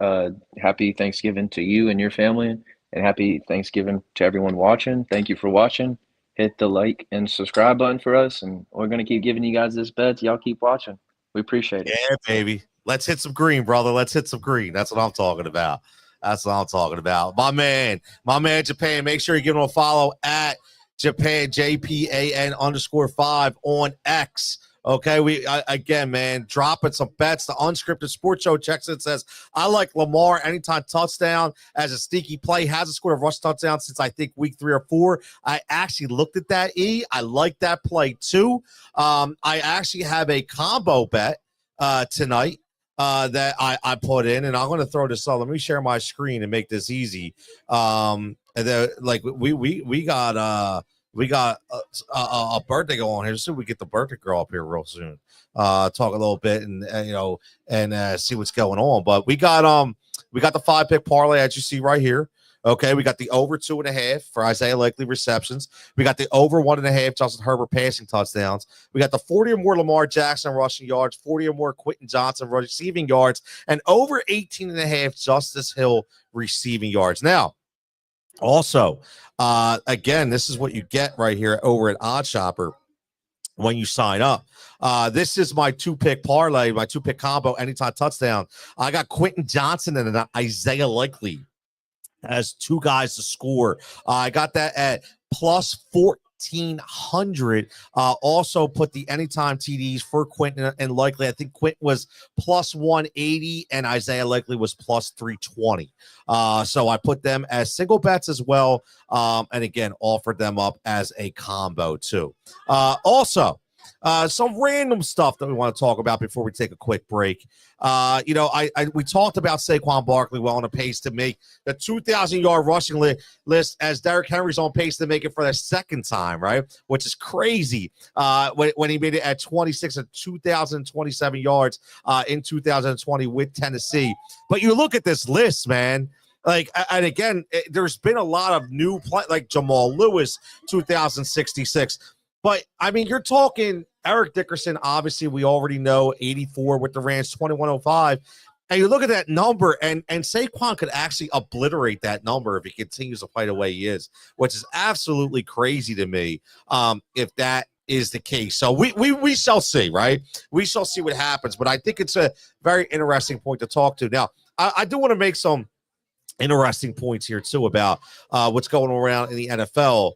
Happy Thanksgiving to you and your family, and happy Thanksgiving to everyone watching. Thank you for watching. Hit the like and subscribe button for us, and we're going to keep giving you guys this bet. Y'all keep watching. We appreciate it. Yeah, baby. Let's hit some green, brother. Let's hit some green. That's what I'm talking about. My man, Japan. Make sure you give him a follow at Japan, JPAN_5 on X. Okay, again, man, dropping some bets. The Unscripted Sports Show checks it, says, I like Lamar anytime touchdown as a sneaky play. Hasn't scored a rush touchdown since I think week 3 or 4. I actually looked at that, I like that play too. I actually have a combo bet tonight that I put in, and I'm going to throw this up. Let me share my screen and make this easy. And then, we got a birthday going on here. So we get the birthday girl up here real soon. Talk a little bit and see what's going on. But we got the 5-pick parlay as you see right here. Okay, we got the over 2.5 for Isaiah Likely receptions. We got the over 1.5 Justin Herbert passing touchdowns. We got the 40 or more Lamar Jackson rushing yards, 40 or more Quentin Johnson receiving yards, and over 18.5 Justice Hill receiving yards. Now, also, again, this is what you get right here over at OddsShopper when you sign up. This is my 2-pick parlay, my 2-pick combo, anytime touchdown. I got Quentin Johnson and Isaiah Likely as 2 guys to score. I got that at plus 1,400. Also put the anytime TDs for Quentin and Likely. I think Quentin was plus 180 and Isaiah Likely was plus 320. So I put them as single bets as well. And again, offered them up as a combo too. Also, some random stuff that we want to talk about before we take a quick break. We talked about Saquon Barkley well on a pace to make the 2,000-yard rushing list, as Derrick Henry's on pace to make it for the 2nd time, right? Which is crazy. When he made it at 26 and 2,027 yards in 2020 with Tennessee. But you look at this list, man. And again, there's been a lot of new play, like Jamal Lewis, 2,066. But, I mean, you're talking Eric Dickerson, obviously, we already know, 84 with the Rams, 2,105. And you look at that number, and Saquon could actually obliterate that number if he continues to play the way he is, which is absolutely crazy to me if that is the case. So we shall see, right? We shall see what happens. But I think it's a very interesting point to talk to. Now, I do want to make some interesting points here, too, about what's going on around in the NFL.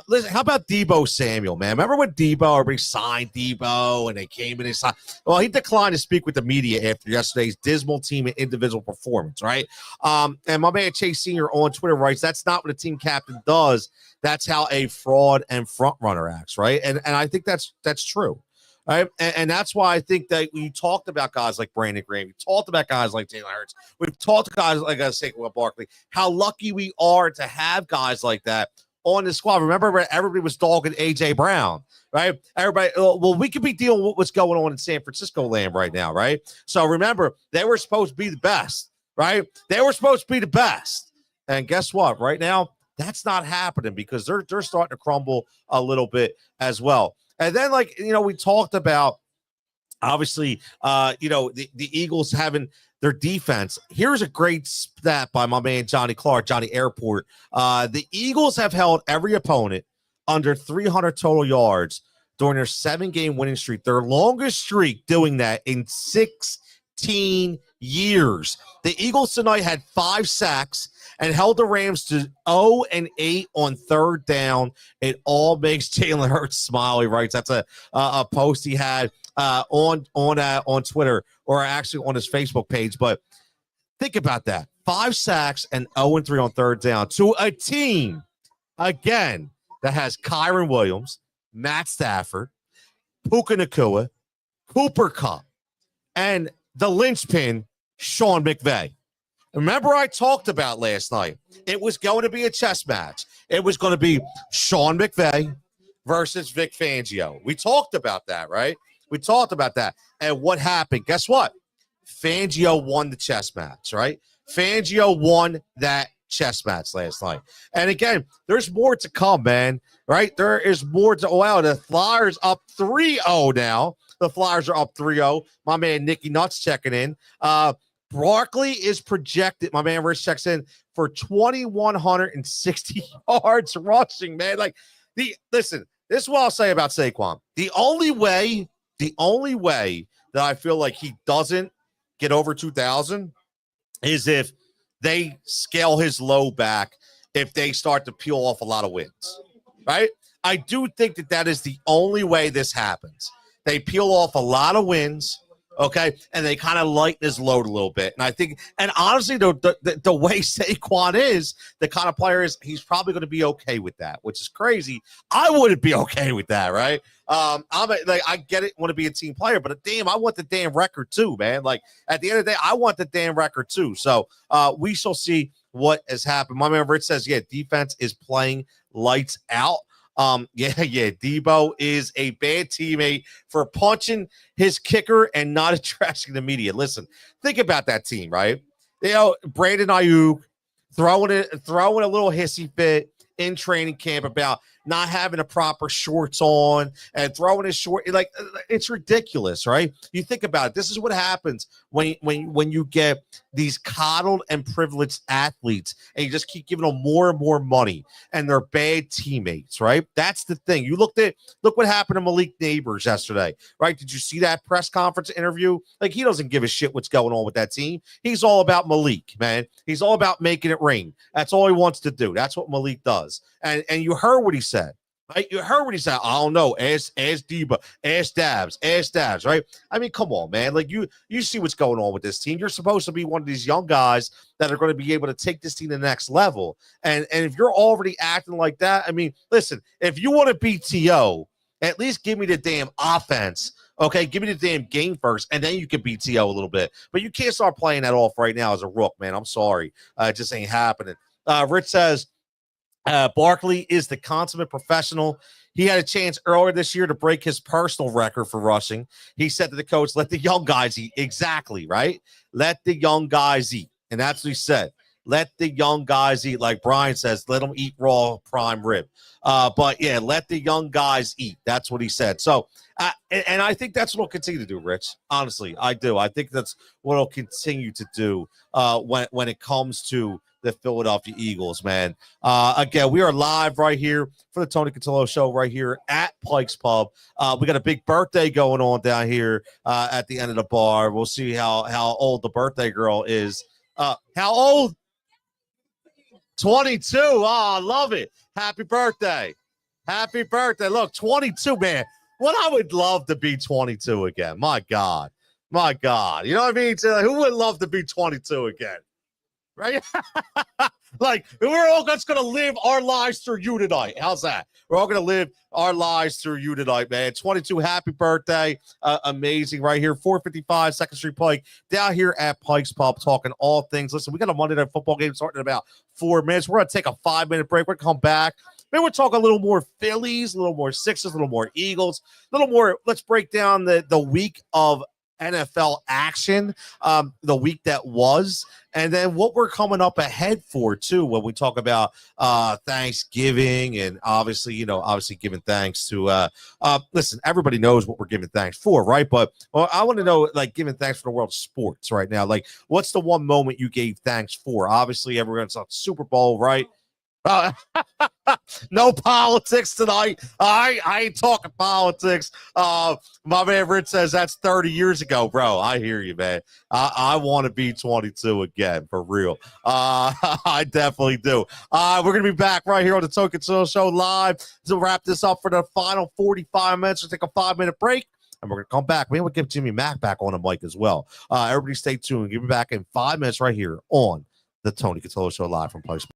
Listen, how about Deebo Samuel, man? Remember when everybody signed Deebo and they came in and signed? Well, he declined to speak with the media after yesterday's dismal team and individual performance, right? And my man Chase Sr. on Twitter writes, that's not what a team captain does. That's how a fraud and front runner acts, right? And I think that's true. Right. And that's why I think that we talked about guys like Brandon Graham. We talked about guys like Taylor Hurts. We've talked to guys like Saquon Barkley. How lucky we are to have guys like that on the squad. Remember, everybody was dogging A.J. Brown, right? Everybody, well, we could be dealing with what's going on in San Francisco land right now, right? So remember, they were supposed to be the best, right? They were supposed to be the best. And guess what? Right now, that's not happening because they're starting to crumble a little bit as well. And then, like, we talked about, obviously, the Eagles having their defense. Here's a great stat by my man, Johnny Clark, Johnny Airport. The Eagles have held every opponent under 300 total yards during their 7-game winning streak, their longest streak doing that in 16 years. The Eagles tonight had 5 sacks and held the Rams to 0-8 on third down. It all makes Jalen Hurts smile. He writes that's a post he had on Twitter, or actually on his Facebook page. But think about that: 5 sacks and 0-3 on third down to a team again that has Kyron Williams, Matt Stafford, Puka Nacua, Cooper Kupp, and the linchpin, Sean McVay. Remember, I talked about last night, it was going to be a chess match. It was going to be Sean McVay versus Vic Fangio. We talked about that, right? We talked about that. And what happened? Guess what? Fangio won the chess match, right? Fangio won that chess match last night. And again, there's more to come, man, right? There is more to, wow, the Flyers up 3-0 now. The Flyers are up 3-0. My man Nicky Nuts checking in. Barkley is projected, my man Rich checks in, for 2,160 yards rushing, man. Like, listen, this is what I'll say about Saquon. The only way that I feel like he doesn't get over 2,000 is if they scale his low back, if they start to peel off a lot of wins, right? I do think that is the only way this happens. They peel off a lot of wins, okay, and they kind of lighten his load a little bit. And I think, and honestly, the way Saquon is, the kind of player is, he's probably going to be okay with that, which is crazy. I wouldn't be okay with that, right? I get it, want to be a team player, but damn, I want the damn record too, man. Like, at the end of the day, I want the damn record too. So we shall see what has happened. My man Rich says, yeah, defense is playing lights out. Debo is a bad teammate for punching his kicker and not addressing the media. Listen, think about that team, right? Brandon Ayuk throwing a little hissy fit in training camp about not having the proper shorts on and throwing his short. Like, it's ridiculous, right? You think about it. This is what happens when you get these coddled and privileged athletes and you just keep giving them more and more money and they're bad teammates, right? That's the thing. Look what happened to Malik Neighbors yesterday, right? Did you see that press conference interview? Like, he doesn't give a shit what's going on with that team. He's all about Malik, man. He's all about making it rain. That's all he wants to do. That's what Malik does. And you heard what he said. Right? You heard what he said. I don't know. Ask Deba, ask Dabs, right? I mean, come on, man. Like, you see what's going on with this team. You're supposed to be one of these young guys that are going to be able to take this team to the next level. And if you're already acting like that, I mean, listen, if you want to beat T.O., at least give me the damn offense. Okay, give me the damn game first, and then you can beat T.O. a little bit. But you can't start playing that off right now as a rook, man. I'm sorry. It just ain't happening. Rich says, Barkley is the consummate professional. He had a chance earlier this year to break his personal record for rushing. He said to the coach, let the young guys eat. Exactly, right? Let the young guys eat. And that's what he said. Let the young guys eat. Like Brian says, let them eat raw prime rib. But, yeah, let the young guys eat. That's what he said. So, and I think that's what we'll continue to do, Rich. Honestly, I do. I think that's what he'll continue to do when it comes to the Philadelphia Eagles, man. Again, we are live right here for the Tony Cutillo Show right here at Pike's Pub. We got a big birthday going on down here at the end of the bar. We'll see how old the birthday girl is. How old? 22. Oh, I love it. Happy birthday. Happy birthday. Look, 22, man. What I would love to be 22 again. My God. My God. You know what I mean? Who would love to be 22 again? right? Like, we're all just going to live our lives through you tonight. How's that? We're all going to live our lives through you tonight, man. 22, happy birthday. Amazing right here. 455 2nd Street Pike, down here at Pike's Pub, talking all things. Listen, we got a Monday Night Football game starting in about 4 minutes. We're going to take a 5-minute break. We're going to come back. Maybe we'll talk a little more Phillies, a little more Sixers, a little more Eagles, a little more. Let's break down the week of NFL action, the week that was, and then what we're coming up ahead for too when we talk about Thanksgiving, and obviously giving thanks to listen, everybody knows what we're giving thanks for, right? But I want to know, like, giving thanks for the world of sports right now. Like, what's the one moment you gave thanks for? Obviously everyone's on Super Bowl, right? No politics tonight. I ain't talking politics. My man Rich says that's 30 years ago, bro. I hear you, man. I want to be 22 again, for real. I definitely do. We're gonna be back right here on the Tony Cutillo Show live to wrap this up for the final 45 minutes. We'll take a 5-minute break, and we're gonna come back. Maybe we'll give Jimmy Mack back on the mic as well. Everybody stay tuned. We'll be back in 5 minutes right here on the Tony Cutillo Show live from Place.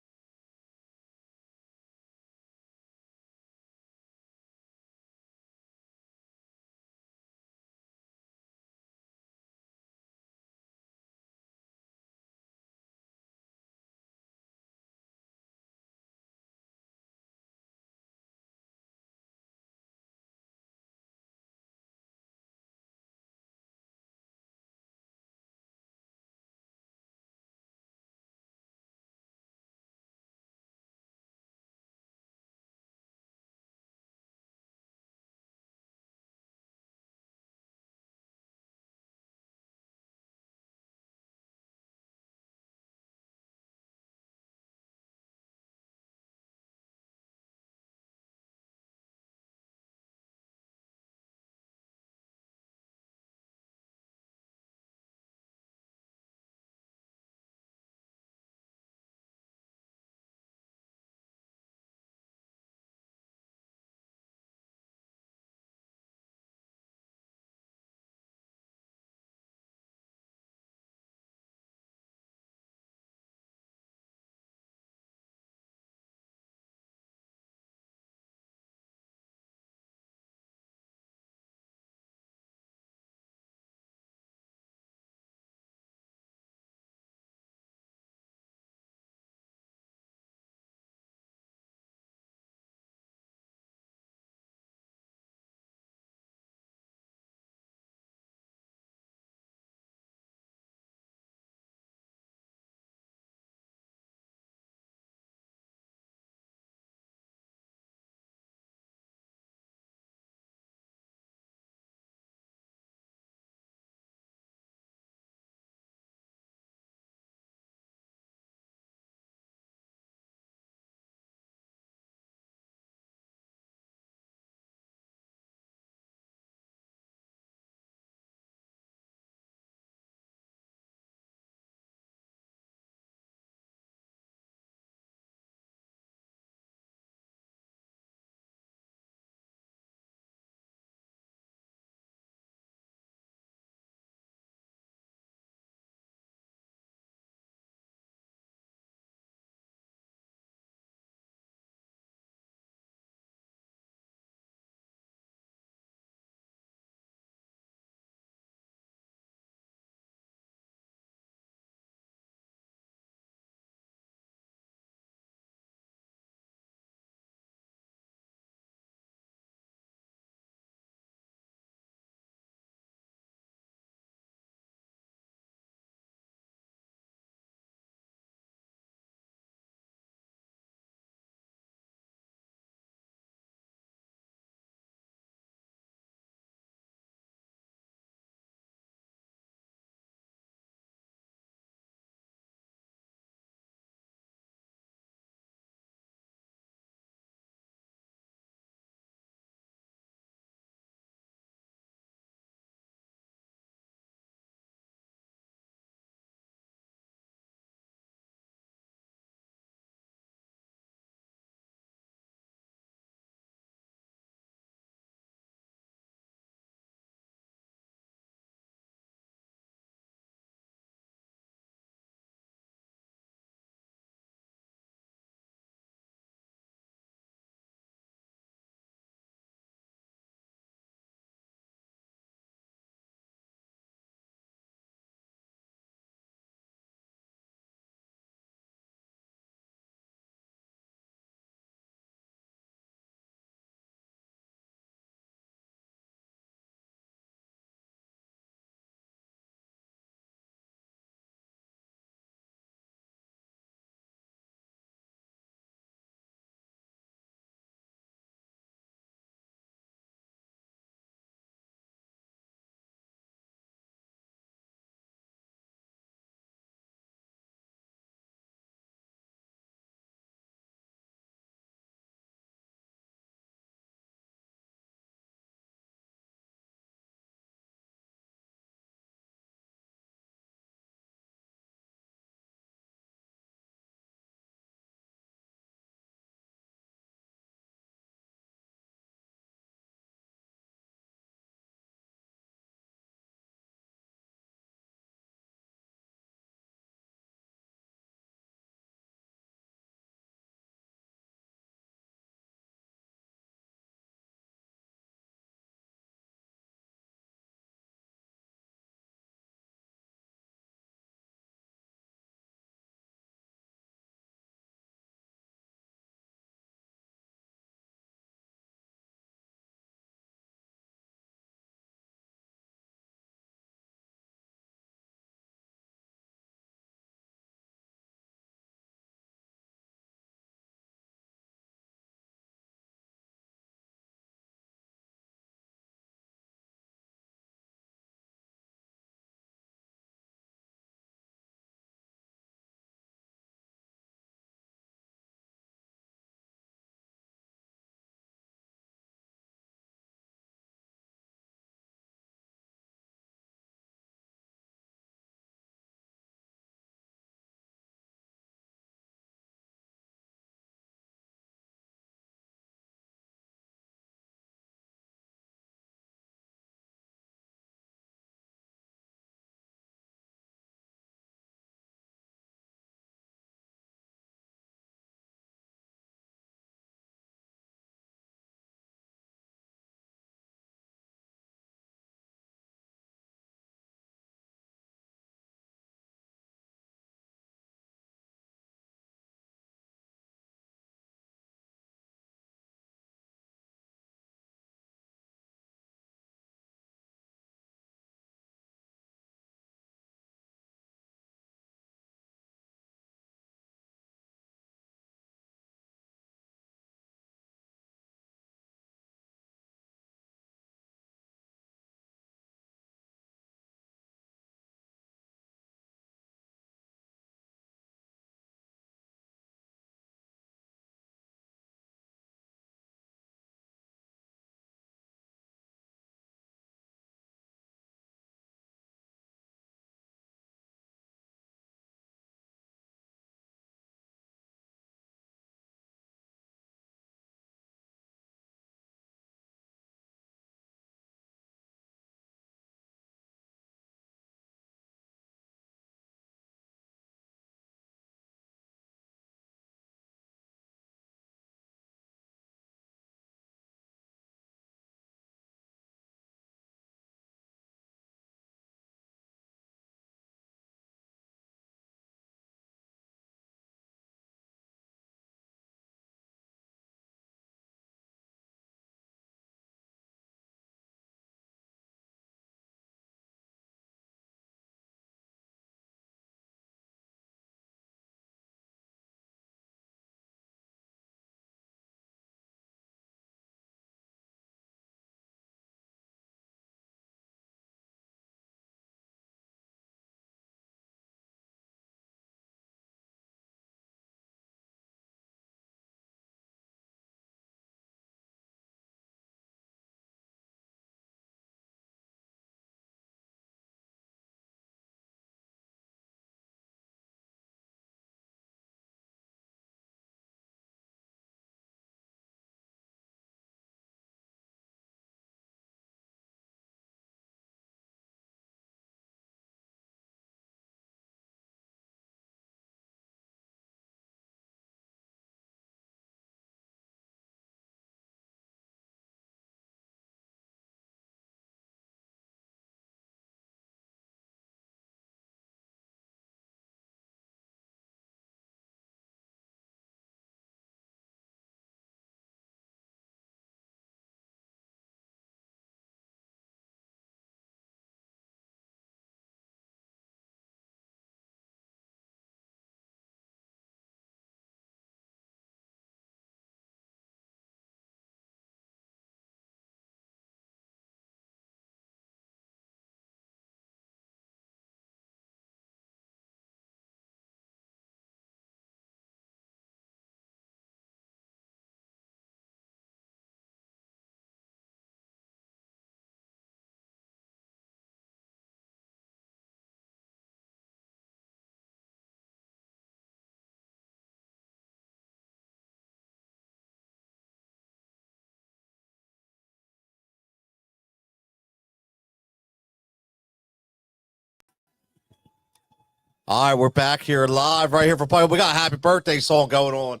All right, we're back here live right here for Pike. We got a happy birthday song going on.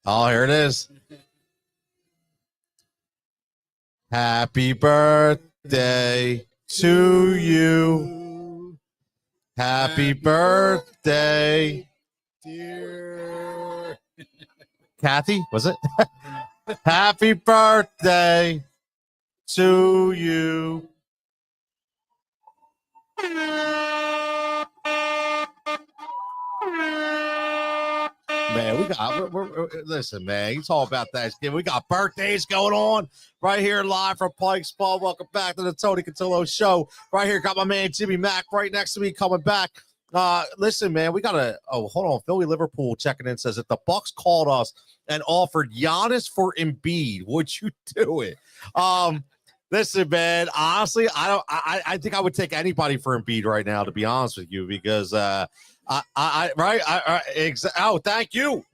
Oh, here it is. Happy birthday to you. Happy birthday, dear Kathy, was it? Happy birthday to you. Man, listen, man. He's all about Thanksgiving. We got birthdays going on right here live from Pike's Ball. Welcome back to the Tony Cutillo Show. Right here, got my man Jimmy Mack right next to me coming back. Listen, man, we got hold on. Philly Liverpool checking in says if the Bucks called us and offered Giannis for Embiid, would you do it? Listen, man. Honestly, I think I would take anybody for Embiid right now, to be honest with you, because oh, thank you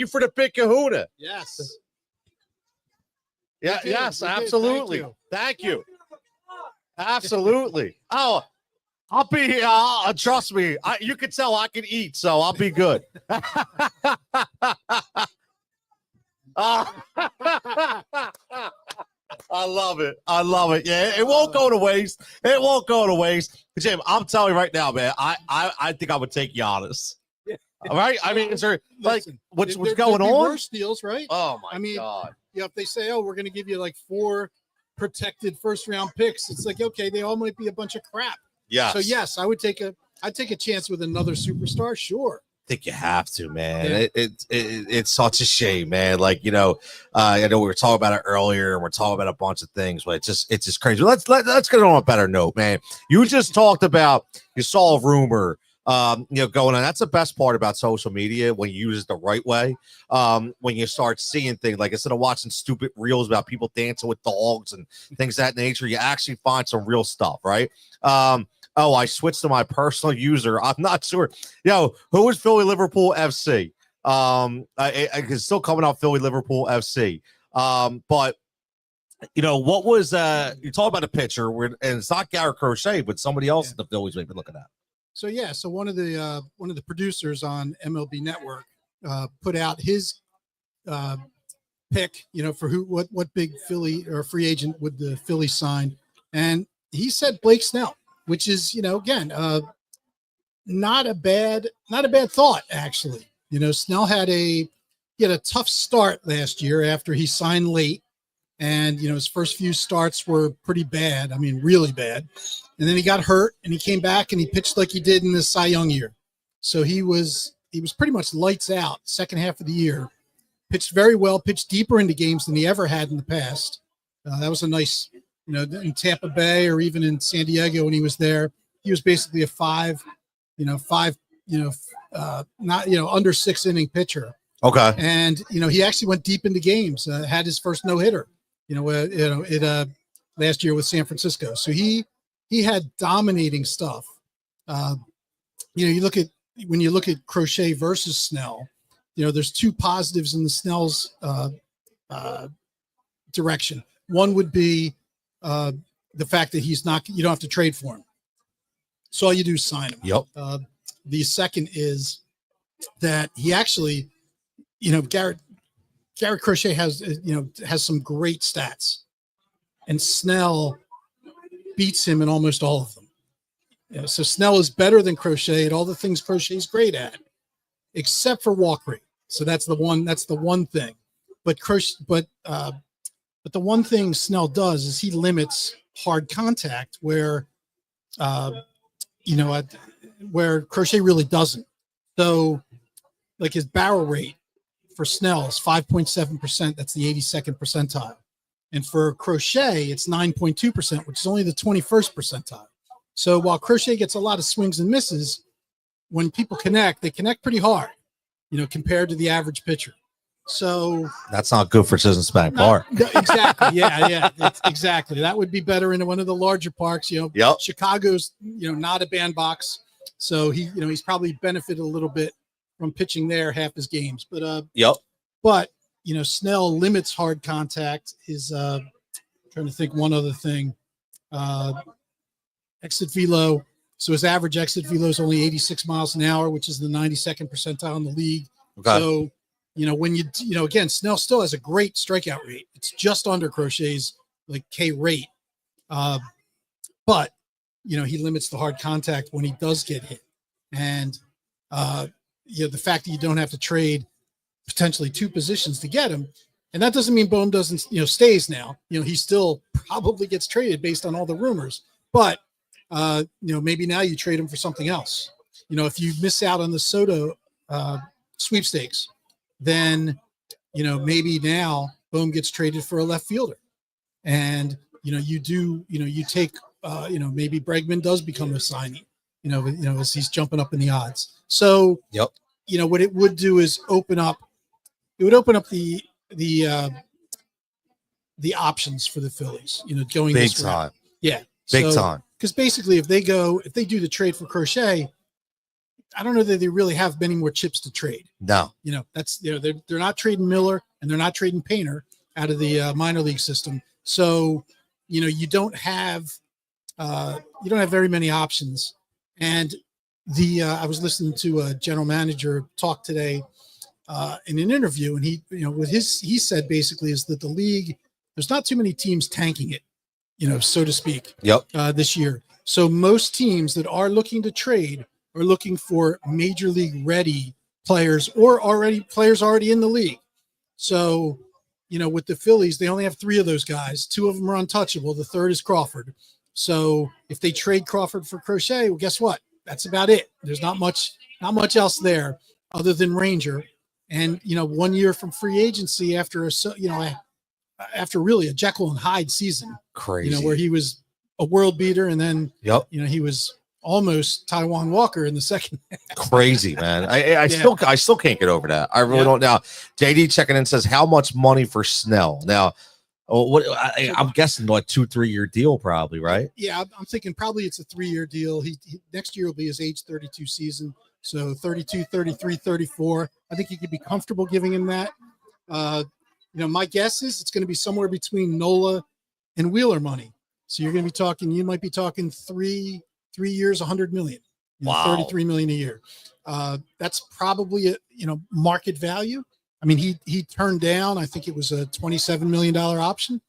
for the big kahuna. Yes. Yeah, yes, absolutely. Thank you. Absolutely. Oh, I'll be here. Trust me. You can tell I can eat, so I'll be good. I love it. I love it. Yeah, it won't go to waste. It won't go to waste. Jim, I'm telling you right now, man, I think I would take Giannis. All right? I mean, is there, like, what's going on? Worse deals, right? Oh, my God. Yeah, if they say, oh, we're going to give you like 4 protected first-round picks, it's like, okay, they all might be a bunch of crap. Yeah. So, yes, I'd take a chance with another superstar, sure. I think you have to, man. Yeah. It's such a shame, man. Like, I know we were talking about it earlier, and we're talking about a bunch of things, but it's just crazy. Let's get on a better note, man. You just talked about, you saw a rumor, going on. That's the best part about social media when you use it the right way. When you start seeing things, like instead of watching stupid reels about people dancing with dogs and things of that nature, you actually find some real stuff, right? Oh, I switched to my personal user. I'm not sure. Who is Philly Liverpool FC? It's still coming out Philly Liverpool FC. But what was you talk about a pitcher and it's not Garrett Crochet, but somebody else the Phillies may be looking at. So one of the producers on MLB Network put out his pick, for what big Philly or free agent would the Phillies sign, and he said Blake Snell, which is again not a bad thought actually. Snell had a tough start last year after he signed late, and his first few starts were pretty bad. I mean, really bad. And then he got hurt, and he came back and he pitched like he did in the Cy Young year. So he was pretty much lights out second half of the year. Pitched very well, pitched deeper into games than he ever had in the past. That was a nice, in Tampa Bay or even in San Diego when he was there. He was basically a not under 6 inning pitcher. Okay. And he actually went deep into games. Had his first no hitter. Last year with San Francisco. So he had dominating stuff. When you look at Crochet versus Snell, there's 2 positives in the Snell's direction. One would be the fact that you don't have to trade for him. So all you do is sign him. Yep. The second is that he actually, Garrett Crochet has some great stats, and Snell beats him in almost all of them. So Snell is better than Crochet at all the things Crochet's great at, except for walk rate. So that's the one thing. But the one thing Snell does is he limits hard contact where where Crochet really doesn't. So like his barrel rate for Snell is 5.7%. That's the 82nd percentile. And for Crochet, it's 9.2%, which is only the 21st percentile. So while Crochet gets a lot of swings and misses, when people connect, they connect pretty hard, compared to the average pitcher. So that's not good for Citizens Bank Park. Exactly. Yeah. Exactly. That would be better in one of the larger parks. Yep. Chicago's, not a bandbox. So he's probably benefited a little bit from pitching there half his games. But yep. But Snell limits hard contact. His trying to think one other thing. Exit velo. So his average exit velo is only 86 miles an hour, which is the 92nd percentile in the league. Okay. So, when again, Snell still has a great strikeout rate. It's just under Crochet's like K rate. But, he limits the hard contact when he does get hit. And, the fact that you don't have to trade potentially 2 positions to get him. And that doesn't mean Bohm doesn't, stays now. He still probably gets traded based on all the rumors. But, maybe now you trade him for something else. If you miss out on the Soto sweepstakes, then, maybe now Bohm gets traded for a left fielder. And, you take, maybe Bregman does become a signing, as he's jumping up in the odds. So, yep. What it would do is open up the options for the Phillies, going big this time. route. Yeah. Big time. Because basically if they do the trade for Crochet, I don't know that they really have many more chips to trade. No. That's they're not trading Miller and they're not trading Painter out of the minor league system. So, you don't have very many options. And I was listening to a general manager talk today in an interview, and he said basically is that the league, there's not too many teams tanking it, so to speak. Yep. This year. So most teams that are looking to trade are looking for major league ready players or players already in the league. So, with the Phillies, they only have 3 of those guys. 2 of them are untouchable. The third is Crawford. So if they trade Crawford for Crochet, well, guess what? That's about it. There's not much else there other than Ranger. And, 1 year from free agency after really a Jekyll and Hyde season. Crazy. Where he was a world beater and then, yep. He was almost Taiwan Walker in the second half. Crazy, man. I still can't get over that. I really don't. Now, JD checking in says, how much money for Snell? Now, I'm guessing like 2-3 year deal probably, right? Yeah, I'm thinking probably it's a 3-year deal. He next year will be his age 32 season. So 32, 33, 34. I think you could be comfortable giving him that. My guess is it's going to be somewhere between Nola and Wheeler money. So you might be talking 3 years, 100 million, wow. 33 million a year. That's probably market value. I mean, he turned down, I think it was a $27 million option.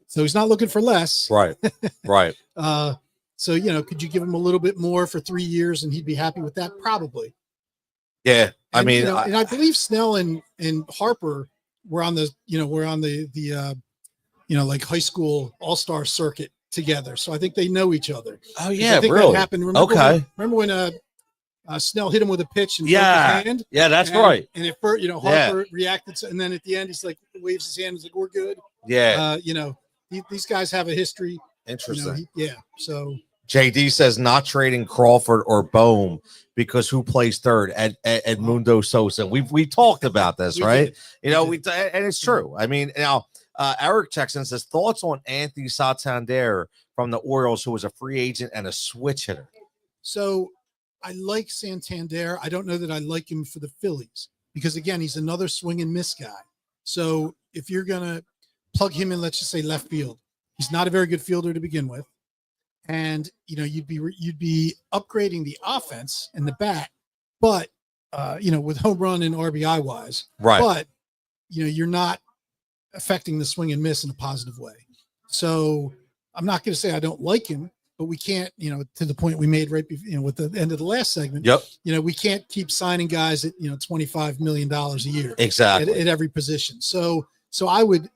So he's not looking for less. Right. Right. So, could you give him a little bit more for 3 years and he'd be happy with that? Probably. Yeah. And I believe Snell and Harper were on the like high school all-star circuit together. So I think they know each other. Oh yeah. I think really? that happened. Remember when Snell hit him with a pitch and broke his hand? Yeah, that's right. And at first, Harper reacted, and then at the end, he's like, waves his hand. He's like, "We're good." Yeah. These guys have a history. Interesting. So JD says not trading Crawford or Bohm because who plays third? Edmundo Sosa. We talked about this, right? And it's true. I mean, now Eric Jackson says thoughts on Anthony Santander from the Orioles, who was a free agent and a switch hitter. So I like Santander. I don't know that I like him for the Phillies because, again, he's another swing and miss guy. So if you're going to plug him in, let's just say left field, he's not a very good fielder to begin with. And, you'd be upgrading the offense and the bat, but, with home run and RBI wise, right. But, you're not affecting the swing and miss in a positive way. So I'm not going to say I don't like him, but we can't, to the point we made right before, with the end of the last segment, yep. We can't keep signing guys at, $25 million a year. Exactly. At every position. So I would,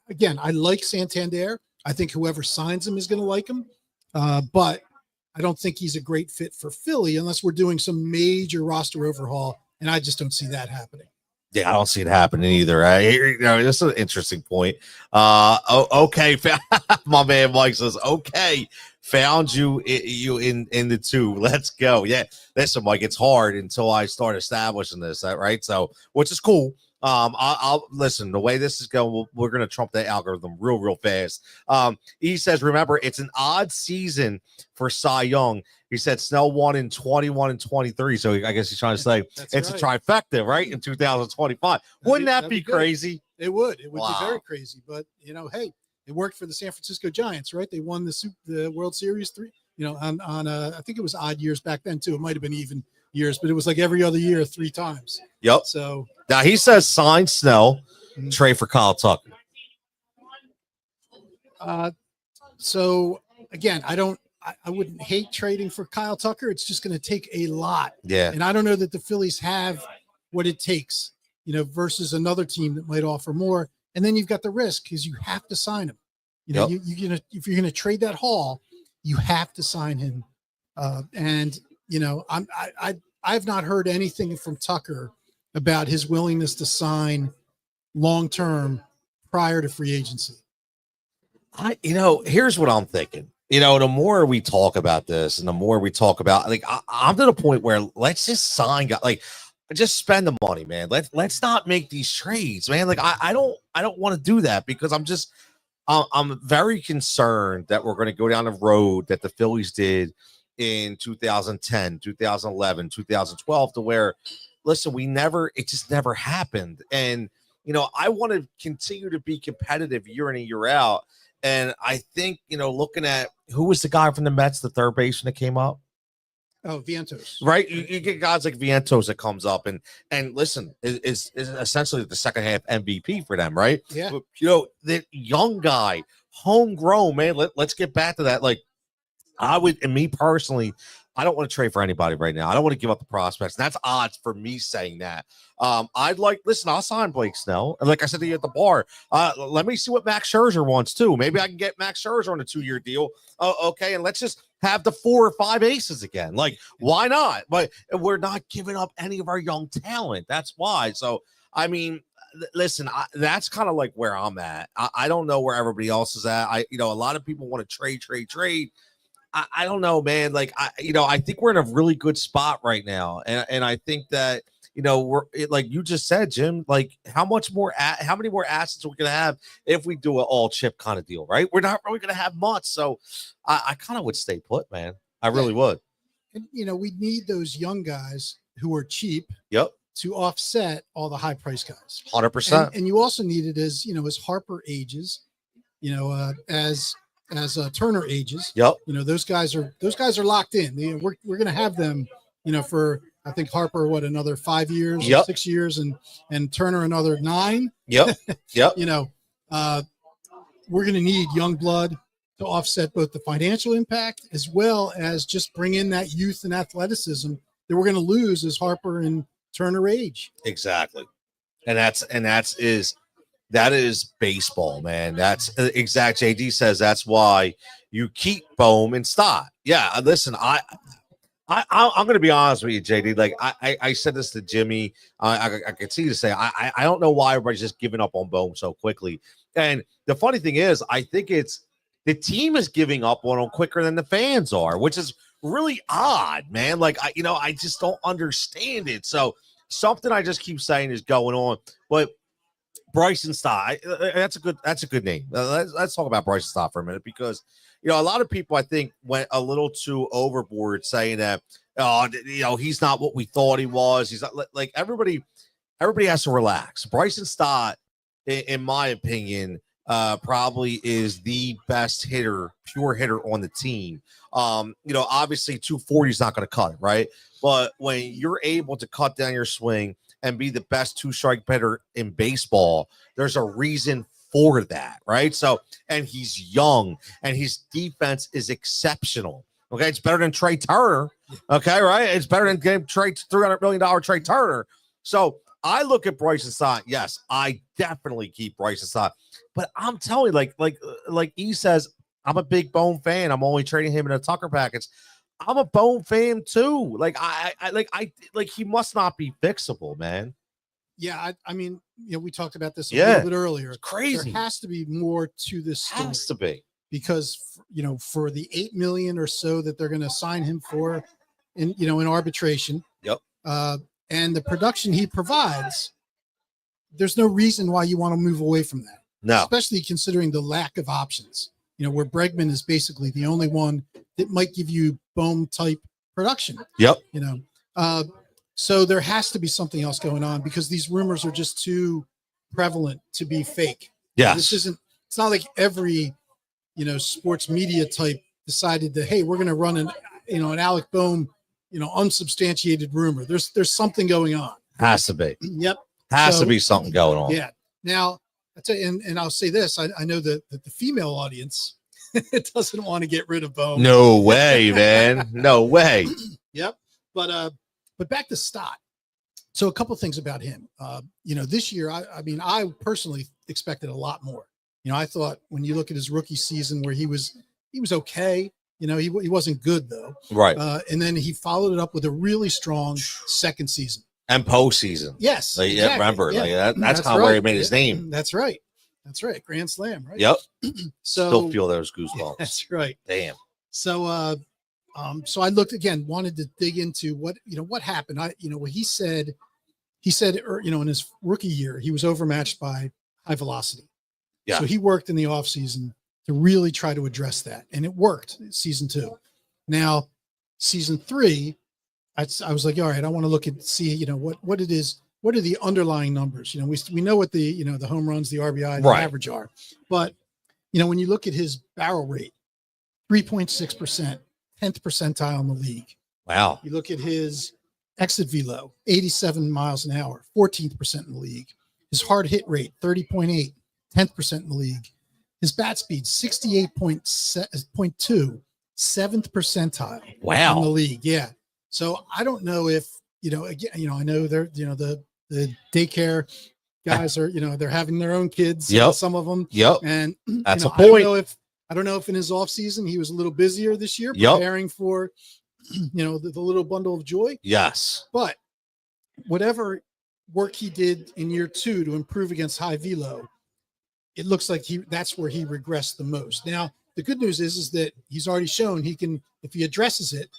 again, I like Santander. I think whoever signs him is going to like him. But I don't think he's a great fit for Philly unless we're doing some major roster overhaul. And I just don't see that happening. Yeah, I don't see it happening either. This is an interesting point. Okay. My man Mike says, okay, found you in the 2. Let's go. Yeah. Listen, Mike, it's hard until I start establishing this, right? So, which is cool. I'll listen. The way this is going, we're going to trump that algorithm real fast. He says, remember, it's an odd season for Cy Young. He said Snell won in 21 and 23. So I guess he's trying to say it's a trifecta, right? In 2025. Wouldn't that be crazy? It would be Wow. very crazy, but hey, it worked for the San Francisco Giants, right? They won the World Series on I think it was odd years back then too. It might have been even years, but it was like every other year 3 times. Yep. So Now he says sign Snell, trade for Kyle Tucker. So again, I wouldn't hate trading for Kyle Tucker. It's just going to take a lot. Yeah. And I don't know that the Phillies have what it takes, versus another team that might offer more. And then you've got the risk because you have to sign him. If you're going to trade that haul, you have to sign him. I've not heard anything from Tucker about his willingness to sign long-term prior to free agency. Here's what I'm thinking. The more we talk about this and the more we talk about, I'm to the point where let's just sign guys, just spend the money, man. Let's not make these trades, man. I don't want to do that because I'm very concerned that we're going to go down the road that the Phillies did in 2010, 2011, 2012 to where, listen, it just never happened. And, I want to continue to be competitive year in and year out. And I think, looking at who was the guy from the Mets, the third baseman that came up? Oh, Vientos. Right. You get guys like Vientos that comes up and listen, is essentially the second half MVP for them, right? Yeah. The young guy, homegrown, man. Let's get back to that. And me personally, I don't want to trade for anybody right now. I don't want to give up the prospects. And that's odds for me saying that. I'll sign Blake Snell. And like I said to you at the bar, let me see what Max Scherzer wants too. Maybe I can get Max Scherzer on a 2-year deal. Okay. And let's just have the 4 or 5 aces again. Why not? But we're not giving up any of our young talent. That's why. So, listen, that's kind of where I'm at. I don't know where everybody else is at. A lot of people want to trade. I don't know, man. I think we're in a really good spot right now. And I think that, we're like you just said, Jim, how many more assets are we going to have if we do an all chip kind of deal, right? We're not really going to have much. So I kind of would stay put, man. I really would. And, we need those young guys who are cheap. Yep. To offset all the high price guys. 100%. And you also need it as Harper ages, as Turner ages. Yep. Those guys are locked in. We're going to have them, for I think Harper, another 5 years, 6 years, and Turner another 9. Yep. Yep. We're going to need young blood to offset both the financial impact as well as just bring in that youth and athleticism that we're going to lose as Harper and Turner age. Exactly. That is baseball, man. That's exact. JD says that's why you keep Bohm and Stott. Yeah, listen, I'm going to be honest with you, JD. I said this to Jimmy. I continue to say I don't know why everybody's just giving up on Bohm so quickly. And the funny thing is, I think it's the team is giving up on him quicker than the fans are, which is really odd, man. I just don't understand it. So something I just keep saying is going on, but. Bryson Stott, that's a good name. Let's talk about Bryson Stott for a minute because a lot of people I think went a little too overboard saying that he's not what we thought he was. He's not everybody has to relax. Bryson Stott, in my opinion, probably is the best pure hitter on the team. Obviously 240 is not going to cut it, right? But when you're able to cut down your swing and be the best 2-strike hitter in baseball, there's a reason for that, right? So, and he's young, and his defense is exceptional. Okay, it's better than Trey Turner. Okay, right? It's better than $300 million Trey Turner. So I look at Bryson Stott. Yes, I definitely keep Bryson Stott, but I'm telling you, like he says, I'm a big Bohm fan. I'm only trading him in a Tucker package. I'm a Bohm fan too. He must not be fixable, man. Yeah, I mean, we talked about this a little bit earlier. It's crazy. There has to be more to this story. Has to be because for the $8 million or so that they're going to sign him for, in arbitration. Yep. And the production he provides, there's no reason why you want to move away from that. No, especially considering the lack of options. Where Bregman is basically the only one that might give you Bohm type production. Yep. So there has to be something else going on because these rumors are just too prevalent to be fake. Yes. This isn't. It's not like every sports media type decided that, hey, we're going to run an Alec Boehm unsubstantiated rumor. There's something going on. Has to be. Yep. Has to be something going on. Yeah. Now, I tell you, and I'll say this: I know that the female audience it doesn't want to get rid of Boehm. No way, man. No way. Yep. But back to Stott. So a couple things about him. This year, I personally expected a lot more. I thought when you look at his rookie season where he was okay. He wasn't good though. Right. And then he followed it up with a really strong second season. And postseason. Yes. Like, exactly. yeah, remember, Yeah. like that's kind of where he made his name. That's right. Grand slam, right? Yep. So Still feel those goosebumps. that's right. Damn. So so I wanted to dig into what happened. What he said, in his rookie year, he was overmatched by high velocity. Yeah. So he worked in the offseason to really try to address that. And it worked season 2. Now, season 3, I was like, all right, I want to look and see, what it is. What are the underlying numbers? We know what the home runs, the RBI, the average are. But, when you look at his barrel rate, 3.6%, 10th percentile in the league. Wow. You look at his exit velo, 87 miles an hour, 14% in the league. His hard hit rate, 30.8, 10th in the league. His bat speed, 68.2, 7th percentile in the league. Yeah. So I don't know if, again, I know they're, the daycare guys are, they're having their own kids. Yep. Some of them. Yep. And that's a point. I don't know if in his off season he was a little busier this year preparing for, the little bundle of joy. Yes. But whatever work he did in year 2 to improve against high velo, it looks like that's where he regressed the most. Now, the good news is that he's already shown he can, if he addresses it,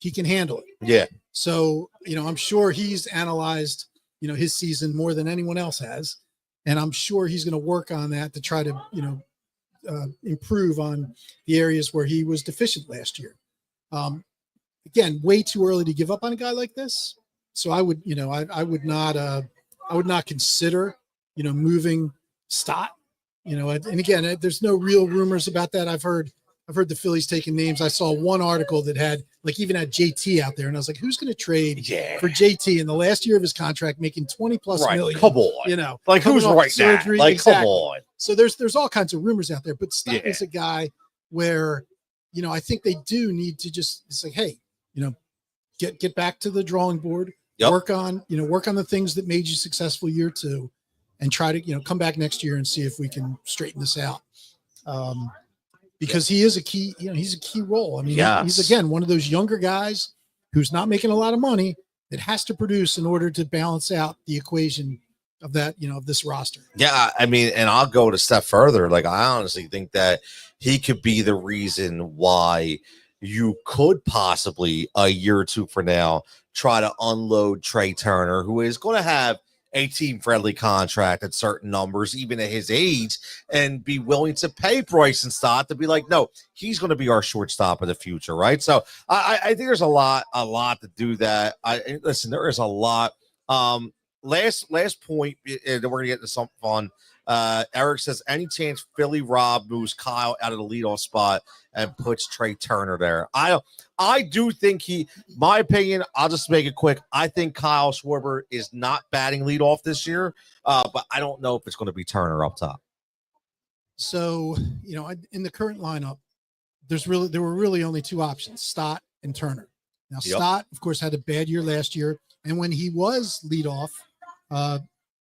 he can handle it. Yeah. So, I'm sure he's analyzed, his season more than anyone else has. And I'm sure he's going to work on that to try to, improve on the areas where he was deficient last year. Again, way too early to give up on a guy like this. So I would, I would not consider, moving Stott, and again, there's no real rumors about that. I've heard the Phillies taking names. I saw one article that had even had JT out there, and I was like, who's going to trade for JT in the last year of his contract, making 20+ million? Come on. Like who's right now? Like, exactly. come on. So there's all kinds of rumors out there, but Stott is a guy where, I think they do need to just, it's like, hey, get back to the drawing board, work on the things that made you successful year 2, and try to, come back next year and see if we can straighten this out. Because he is a key, he's a key role. I mean, he's again one of those younger guys who's not making a lot of money that has to produce in order to balance out the equation of that, of this roster. Yeah, I mean, and I'll go a step further. Like, I honestly think that he could be the reason why you could possibly a year or 2 from now try to unload Trey Turner, who is going to have a team-friendly contract at certain numbers, even at his age, and be willing to pay Bryson Stott to be like, no, he's going to be our shortstop of the future, right? So I think there's a lot to do that. Listen, there is a lot. Last point, and then we're gonna get into some fun. Eric says, any chance Philly Rob moves Kyle out of the leadoff spot and puts Trey Turner there? I do think my opinion, I'll just make it quick. I think Kyle Schwarber is not batting leadoff this year, but I don't know if it's going to be Turner up top. So, in the current lineup, there were really only 2 options, Stott and Turner. Now, Stott, of course, had a bad year last year, and when he was leadoff,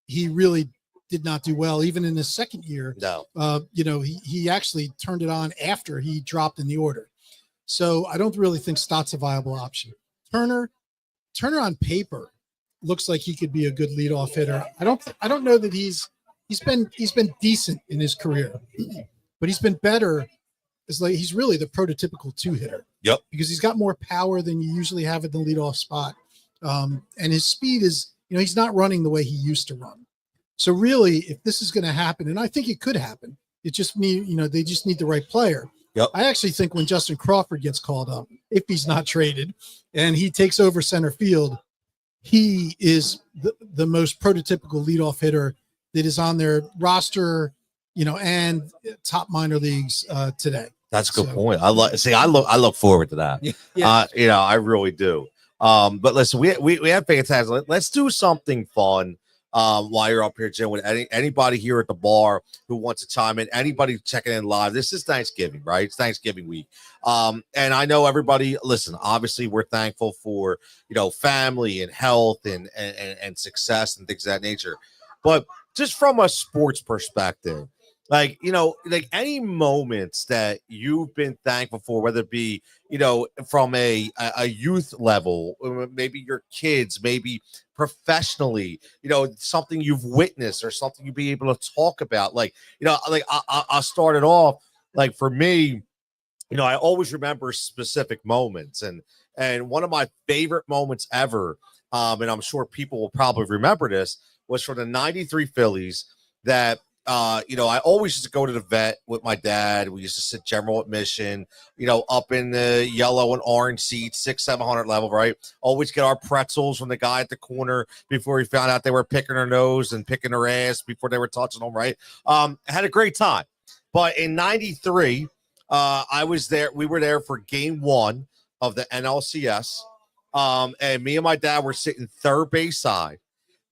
he really did not do well, even in his second year. No. He actually turned it on after he dropped in the order. So I don't really think Stott's a viable option. Turner on paper looks like he could be a good leadoff hitter. I don't know that he's been decent in his career, but he's been better. It's like he's really the prototypical 2 hitter. Yep. Because he's got more power than you usually have at the leadoff spot. And his speed is, he's not running the way he used to run. So really, if this is going to happen, and I think it could happen, it just they just need the right player. Yep. I actually think when Justin Crawford gets called up, if he's not traded, and he takes over center field, he is the most prototypical leadoff hitter that is on their roster, and top minor leagues today. That's a good point. I look forward to that. Yeah. I really do. But listen, we have fantastic. Let's do something fun. While you're up here, Jim, with anybody here at the bar who wants to chime in, anybody checking in live. This is Thanksgiving, right? It's Thanksgiving week. And I know everybody, listen, obviously we're thankful for, family and health and success and things of that nature. But just from a sports perspective, like any moments that you've been thankful for, whether it be, from a youth level, maybe your kids, maybe professionally, something you've witnessed or something you'd be able to talk about. I started off, like, for me, I always remember specific moments, and one of my favorite moments ever, and I'm sure people will probably remember this, was for the 93 Phillies that, I always used to go to the vet with my dad. We used to sit general admission, up in the yellow and orange seats, 600-700 level, right? Always get our pretzels from the guy at the corner before he found out they were picking their nose and picking their ass before they were touching them, right? I had a great time. But in 93, I was there. We were there for game 1 of the NLCS. And me and my dad were sitting third base side.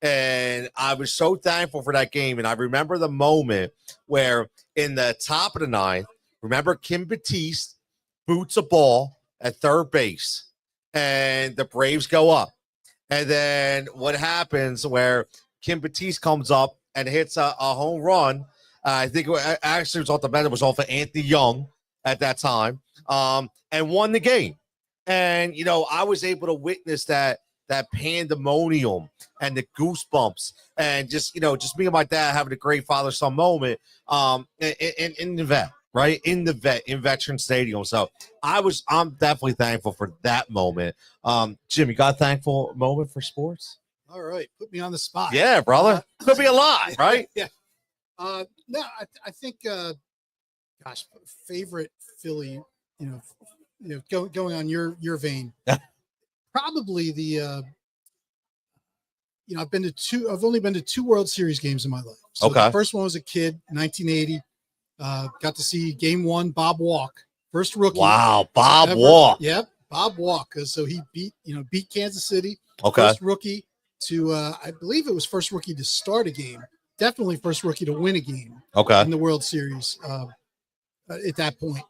And I was so thankful for that game. And I remember the moment where in the top of the 9th, remember Kim Batiste boots a ball at third base and the Braves go up. And then what happens where Kim Batiste comes up and hits a home run. I think it actually was off the bat. It was off of Anthony Young at that time, and won the game. And, I was able to witness that pandemonium and the goosebumps and just me and my dad having a great father-son moment in the vet, right? In Veteran Stadium. So I'm definitely thankful for that moment. Jim, you got a thankful moment for sports? All right. Put me on the spot. Yeah, brother. Could be a lot, right? Yeah. No, I think, favorite Philly, going on your vein, probably the, I've only been to 2 World Series games in my life. So okay. The first one was a kid, 1980. Got to see game 1, Bob Walk, first rookie. Wow. Bob Walk. Yep. Bob Walk. So he beat Kansas City. Okay. First rookie to, I believe it was first rookie to start a game. Definitely first rookie to win a game. Okay. In the World Series at that point.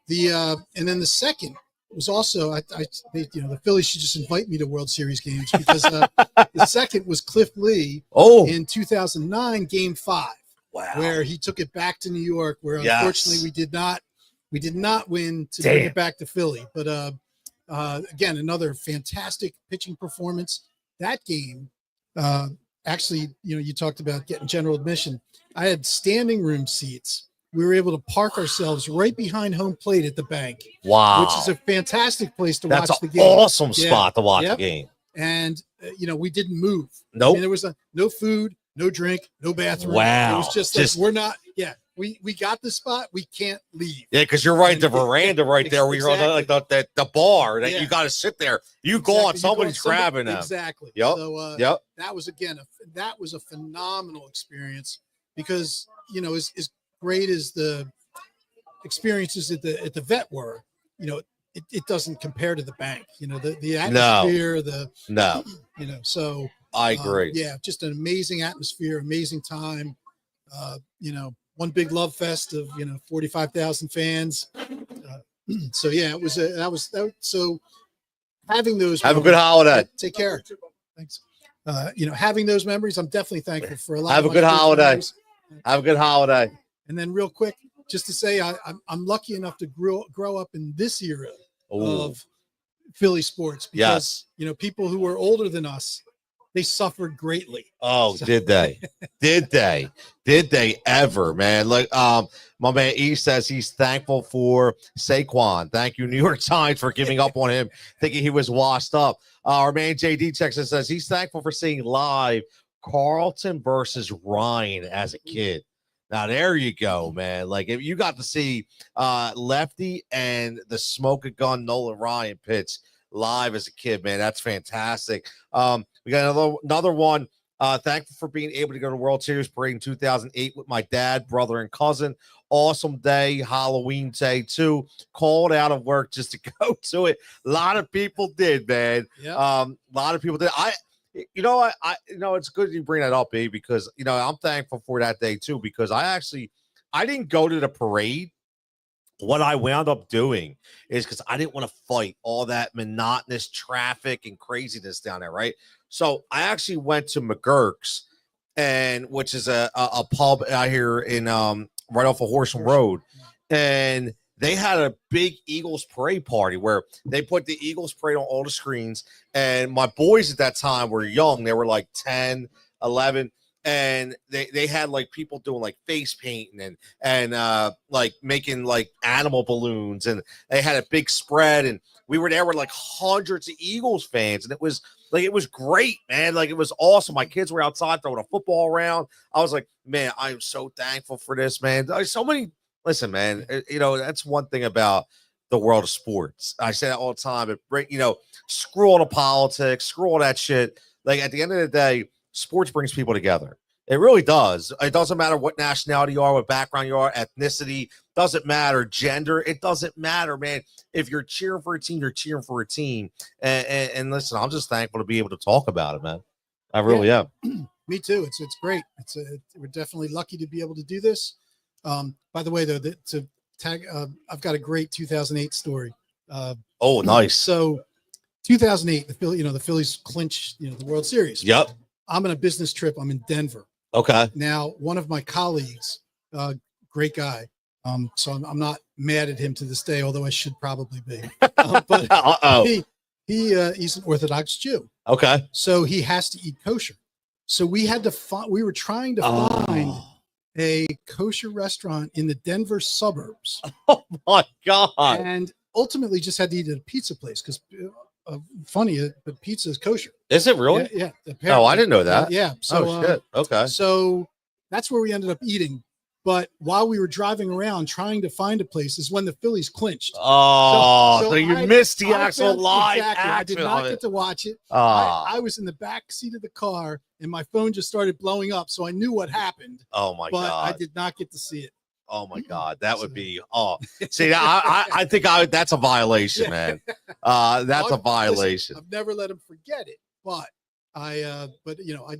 And then the second was also the Phillies should just invite me to World Series games because the second was Cliff Lee in 2009 Game 5. Wow. Where he took it back to New York, where unfortunately we did not win to bring it back to Philly. But again, another fantastic pitching performance. That game, actually, you talked about getting general admission. I had standing room seats. We were able to park ourselves right behind home plate at the bank. Wow. Which is a fantastic place to watch the game. That's an awesome spot to watch the game. And, we didn't move. Nope. I mean, there was no food, no drink, no bathroom. Wow. It was just like, we're not, we got the spot. We can't leave. Yeah, because you're right, the veranda right there where you're on like the bar that you got to sit there. You go on, somebody's grabbing them. Exactly. Yep. So that was, again, that was a phenomenal experience because, as great as the experiences at the vet were, it doesn't compare to the bank. The atmosphere, so I agree. Just an amazing atmosphere, amazing time. One big love fest of 45,000 fans. So it was so having those. Have a good holiday. Take care. Thanks. Having those memories, I'm definitely thankful for a lot. Have a good holiday. Have a good holiday. And then real quick, just to say, I'm lucky enough to grow up in this era of Philly sports because, people who were older than us, they suffered greatly. Oh, so. Did they? Did they ever, man? Like, my man E says he's thankful for Saquon. Thank you, New York Times, for giving up on him, thinking he was washed up. Our man JD checks and says he's thankful for seeing live Carlton versus Ryan as a kid. Now, there you go, man. Like, if you got to see Lefty and the smoke and gun Nolan Ryan pitch live as a kid, man, that's fantastic. We got another one. Thankful for being able to go to World Series parade in 2008 with my dad, brother, and cousin. Awesome day, Halloween day too. Called out of work just to go to it. A lot of people did, man. Yep. A lot of people did. It's good you bring that up, babe, because I'm thankful for that day too, because I didn't go to the parade. What I wound up doing is because I didn't want to fight all that monotonous traffic and craziness down there, right? So I actually went to McGurk's, which is a pub out here in right off of Horsham Road, and they had a big Eagles parade party where they put the Eagles parade on all the screens. And my boys at that time were young; they were like 10, 11. And they had like people doing like face painting and like making like animal balloons, and they had a big spread, and we were there with like hundreds of Eagles fans, and it was great, man. Like, it was awesome. My kids were outside throwing a football around. I was like, man, I am so thankful for this, man. There's so many. Listen, man, that's one thing about the world of sports. I say that all the time. Screw all the politics, screw all that shit. Like, at the end of the day, sports brings people together. It really does. It doesn't matter what nationality you are, what background you are, ethnicity, doesn't matter, gender. It doesn't matter, man. If you're cheering for a team, you're cheering for a team. And listen, I'm just thankful to be able to talk about it, man. I really am. Me too. It's great. We're definitely lucky to be able to do this. By the way, though, to tag, I've got a great 2008 story. Nice. So 2008, the Phillies clinch, the World Series. Yep. I'm on a business trip. I'm in Denver. Okay. Now, one of my colleagues, great guy. So I'm not mad at him to this day, although I should probably be. But he's an Orthodox Jew. Okay. So he has to eat kosher. So we were trying to find a kosher restaurant in the Denver suburbs. Oh my God. And ultimately just had to eat at a pizza place because funny, but pizza is kosher. Is it really? Yeah. Oh, I didn't know that. Yeah. So, shit. Okay. So that's where we ended up eating. But while we were driving around trying to find a place is when the Phillies clinched. So you missed the actual live action. I did not get to watch it. I was in the back seat of the car and my phone just started blowing up. So I knew what happened. Oh my God. But I did not get to see it. Oh my God, that would be see, I think that's a violation, man. That's a violation. Listen, I've never let him forget it, but I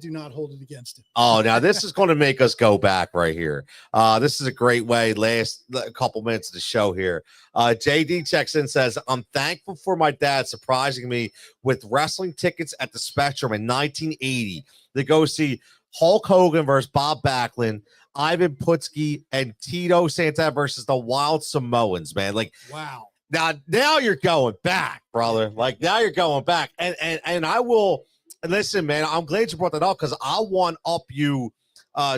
do not hold it against him. Oh, now this is going to make us go back right here. This is a great way. Last couple minutes of the show here. JD checks in and says, I'm thankful for my dad surprising me with wrestling tickets at the Spectrum in 1980 to go see Hulk Hogan versus Bob Backlund, Ivan Putski, and Tito Santana versus the Wild Samoans, man. Like, wow. Now you're going back, brother. Like, now you're going back. And I will listen, man. I'm glad you brought that up because I want up you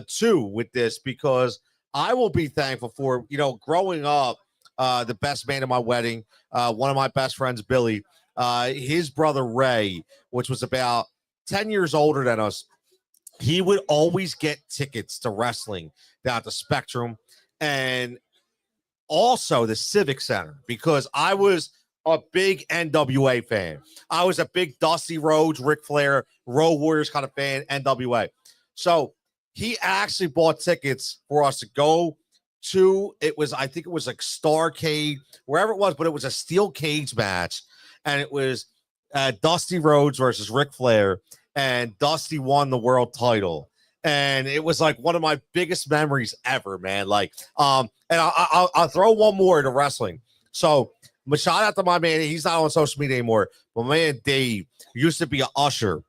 too with this, because I will be thankful for, growing up, the best man at my wedding, one of my best friends, Billy, his brother Ray, which was about 10 years older than us. He would always get tickets to wrestling down at the Spectrum and also the Civic Center, because I was a big NWA fan. I was a big Dusty Rhodes, Ric Flair, Road Warriors kind of fan, NWA. So he actually bought tickets for us to go to, I think it was like Starrcade, wherever it was, but it was a steel cage match. And it was Dusty Rhodes versus Ric Flair. And Dusty won the world title. And it was like one of my biggest memories ever, man. Like, and I'll throw one more to wrestling. So, shout out to my man. He's not on social media anymore. But my man Dave used to be an usher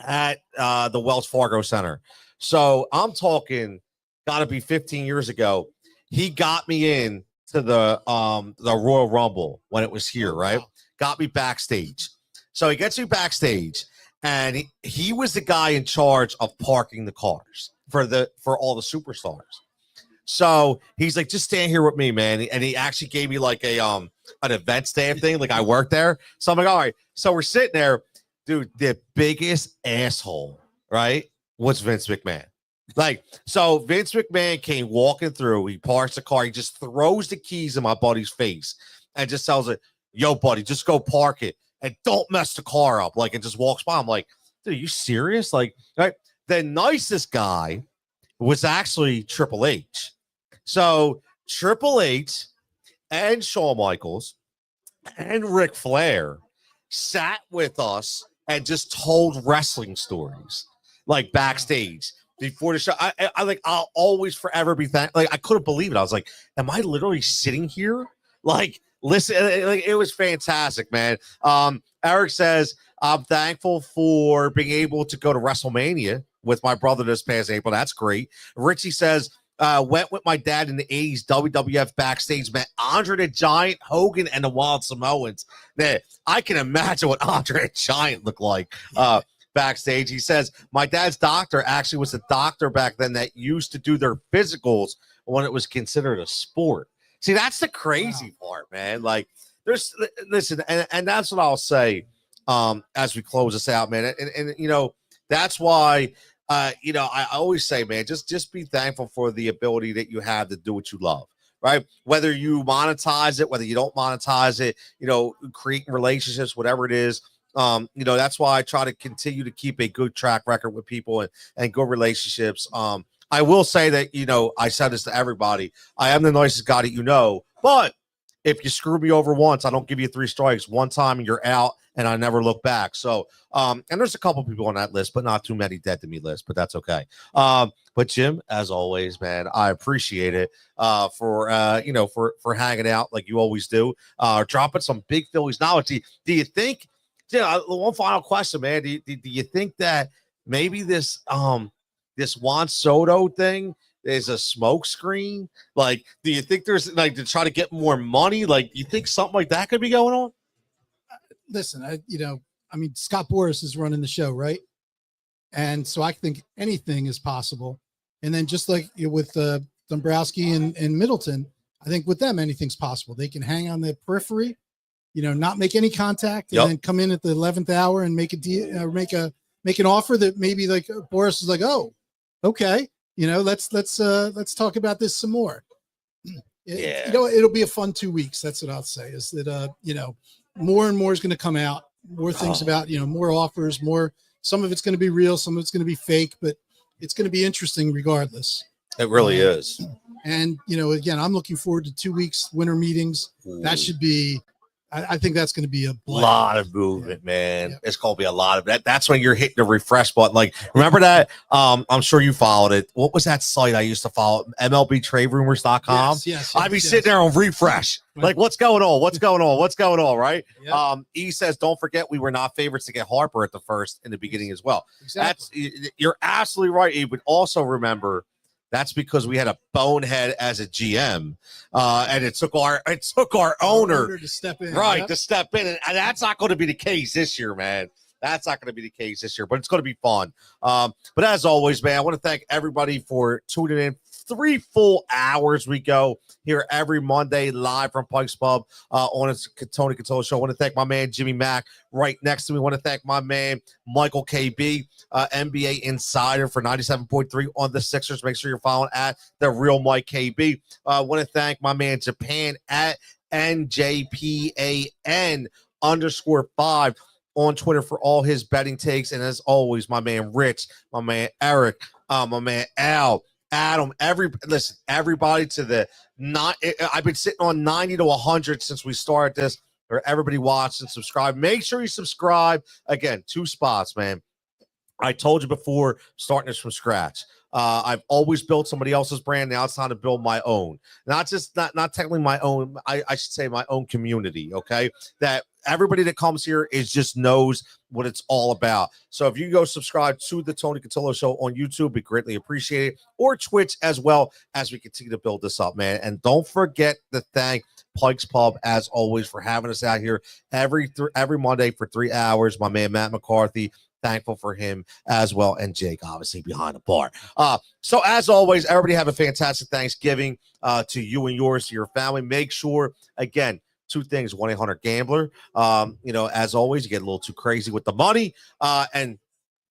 at the Wells Fargo Center. So I'm talking, gotta be 15 years ago. He got me in to the Royal Rumble when it was here, right? Wow. Got me backstage. So he gets me backstage. And he was the guy in charge of parking the cars for all the superstars. So he's like, just stand here with me, man. And he actually gave me like an event staff thing. Like, I worked there. So I'm like, all right. So we're sitting there, dude. The biggest asshole, right, was Vince McMahon. Like, so Vince McMahon came walking through. He parks the car. He just throws the keys in my buddy's face and just tells it, yo, buddy, just go park it. And don't mess the car up, like, and just walks by. I'm like, dude, are you serious? Like, right? the nicest guy was actually Triple H. So Triple H and Shawn Michaels and Ric Flair sat with us and just told wrestling stories like backstage before the show. I like, I'll always forever be thankful. Like, I couldn't believe it. I was like, am I literally sitting here? Like, listen, like, it was fantastic, man. Eric says, I'm thankful for being able to go to WrestleMania with my brother this past April. That's great. Richie says, went with my dad in the 80s, WWF backstage, met Andre the Giant, Hogan, and the Wild Samoans. Man, I can imagine what Andre the Giant looked like backstage. He says, my dad's doctor actually was a doctor back then that used to do their physicals when it was considered a sport. See, that's the crazy part, man. Like, listen, and that's what I'll say as we close this out, man. And you know, that's why you know, I always say, man, just be thankful for the ability that you have to do what you love, right? Whether you monetize it, whether you don't monetize it, you know, creating relationships, whatever it is. You know, that's why I try to continue to keep a good track record with people and good relationships. I will say that, you know, I said this to everybody. I am the nicest guy that you know, but if you screw me over once, I don't give you 3 strikes. One time and you're out, and I never look back. So, and there's a couple people on that list, but not too many dead to me list, but that's okay. But Jim, as always, man, I appreciate it for you know, for hanging out like you always do. Dropping some big Phillies knowledge. Do you think, you know, one final question, man, do you think that maybe this this Juan Soto thing is a smoke screen? Like, do you think there's, like, to try to get more money? Like, you think something like that could be going on? Listen, you know, I mean, Scott Boras is running the show, right? And so I think anything is possible. And then just like with Dombrowski and Middleton, I think with them, anything's possible. They can hang on the periphery, you know, not make any contact, and then come in at the 11th hour and make a deal, make an offer that maybe like Boras is like, oh, okay, you know, let's talk about this some more. Yeah. You know, it'll be a fun 2 weeks. That's what I'll say, is that, you know, more and more is going to come out, more things about, you know, more offers, more, some of it's going to be real, some of it's going to be fake, but it's going to be interesting regardless. It really is. And, you know, again, I'm looking forward to 2 weeks winter meetings. Ooh. That should be, I think that's going to be a lot of movement, man. It's going to be a lot of that. That's when you're hitting the refresh button. Like, remember that? I'm sure you followed it. What was that site I used to follow? MLBTradeRumors.com. Yes, I'd be sitting there on refresh. Like, what's going on? What's going on? What's going on? Right. Yep. E says, don't forget, we were not favorites to get Harper at the first in the beginning as well. Exactly. You're absolutely right. You would also remember, that's because we had a bonehead as a GM, and it took our owner to step in, right? To step in, and that's not going to be the case this year, man. That's not going to be the case this year, but it's going to be fun. But as always, man, I want to thank everybody for tuning in. 3 full hours we go here every Monday live from Pike's Pub on its Tony Cutillo show. I want to thank my man Jimmy Mack right next to me. I want to thank my man Michael KB, NBA Insider for 97.3 on the Sixers. Make sure you're following at the real Mike KB. I want to thank my man Japan at NJPAN_5 on Twitter for all his betting takes. And as always, my man Rich, my man Eric, my man Al, Adam, everybody to the I've been sitting on 90 to 100 since we started this, or everybody watched and subscribe. Make sure you subscribe. Again, 2 spots, man. I told you before, starting this from scratch. I've always built somebody else's brand. Now it's time to build my own. Not technically my own. I should say my own community. Okay, that everybody that comes here just knows what it's all about. So if you go subscribe to the Tony Cutillo show on YouTube, we greatly appreciate it, or Twitch as well, as we continue to build this up, man. And don't forget to thank Pike's Pub as always for having us out here every Monday for 3 hours. My man Matt McCarthy, thankful for him as well, and Jake obviously behind the bar. So as always, everybody have a fantastic Thanksgiving to you and yours, to your family. Make sure, again, 2 things: 1-800-GAMBLER. You know, as always, you get a little too crazy with the money, and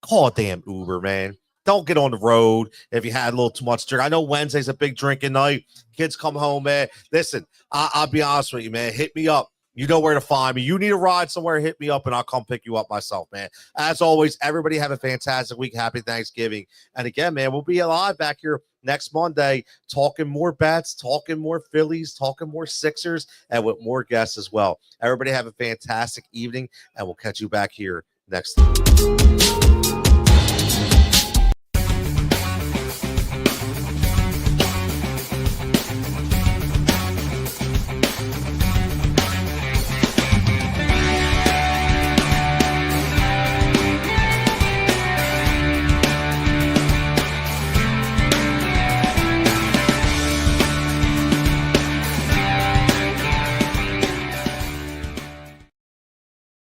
call a damn Uber, man. Don't get on the road if you had a little too much drink. I know Wednesday's a big drinking night. Kids come home, man. Listen, I'll be honest with you, man. Hit me up. You know where to find me. You need a ride somewhere, hit me up, and I'll come pick you up myself, man. As always, everybody have a fantastic week. Happy Thanksgiving. And again, man, we'll be live back here next Monday talking more bets, talking more Phillies, talking more Sixers, and with more guests as well. Everybody have a fantastic evening, and we'll catch you back here next time.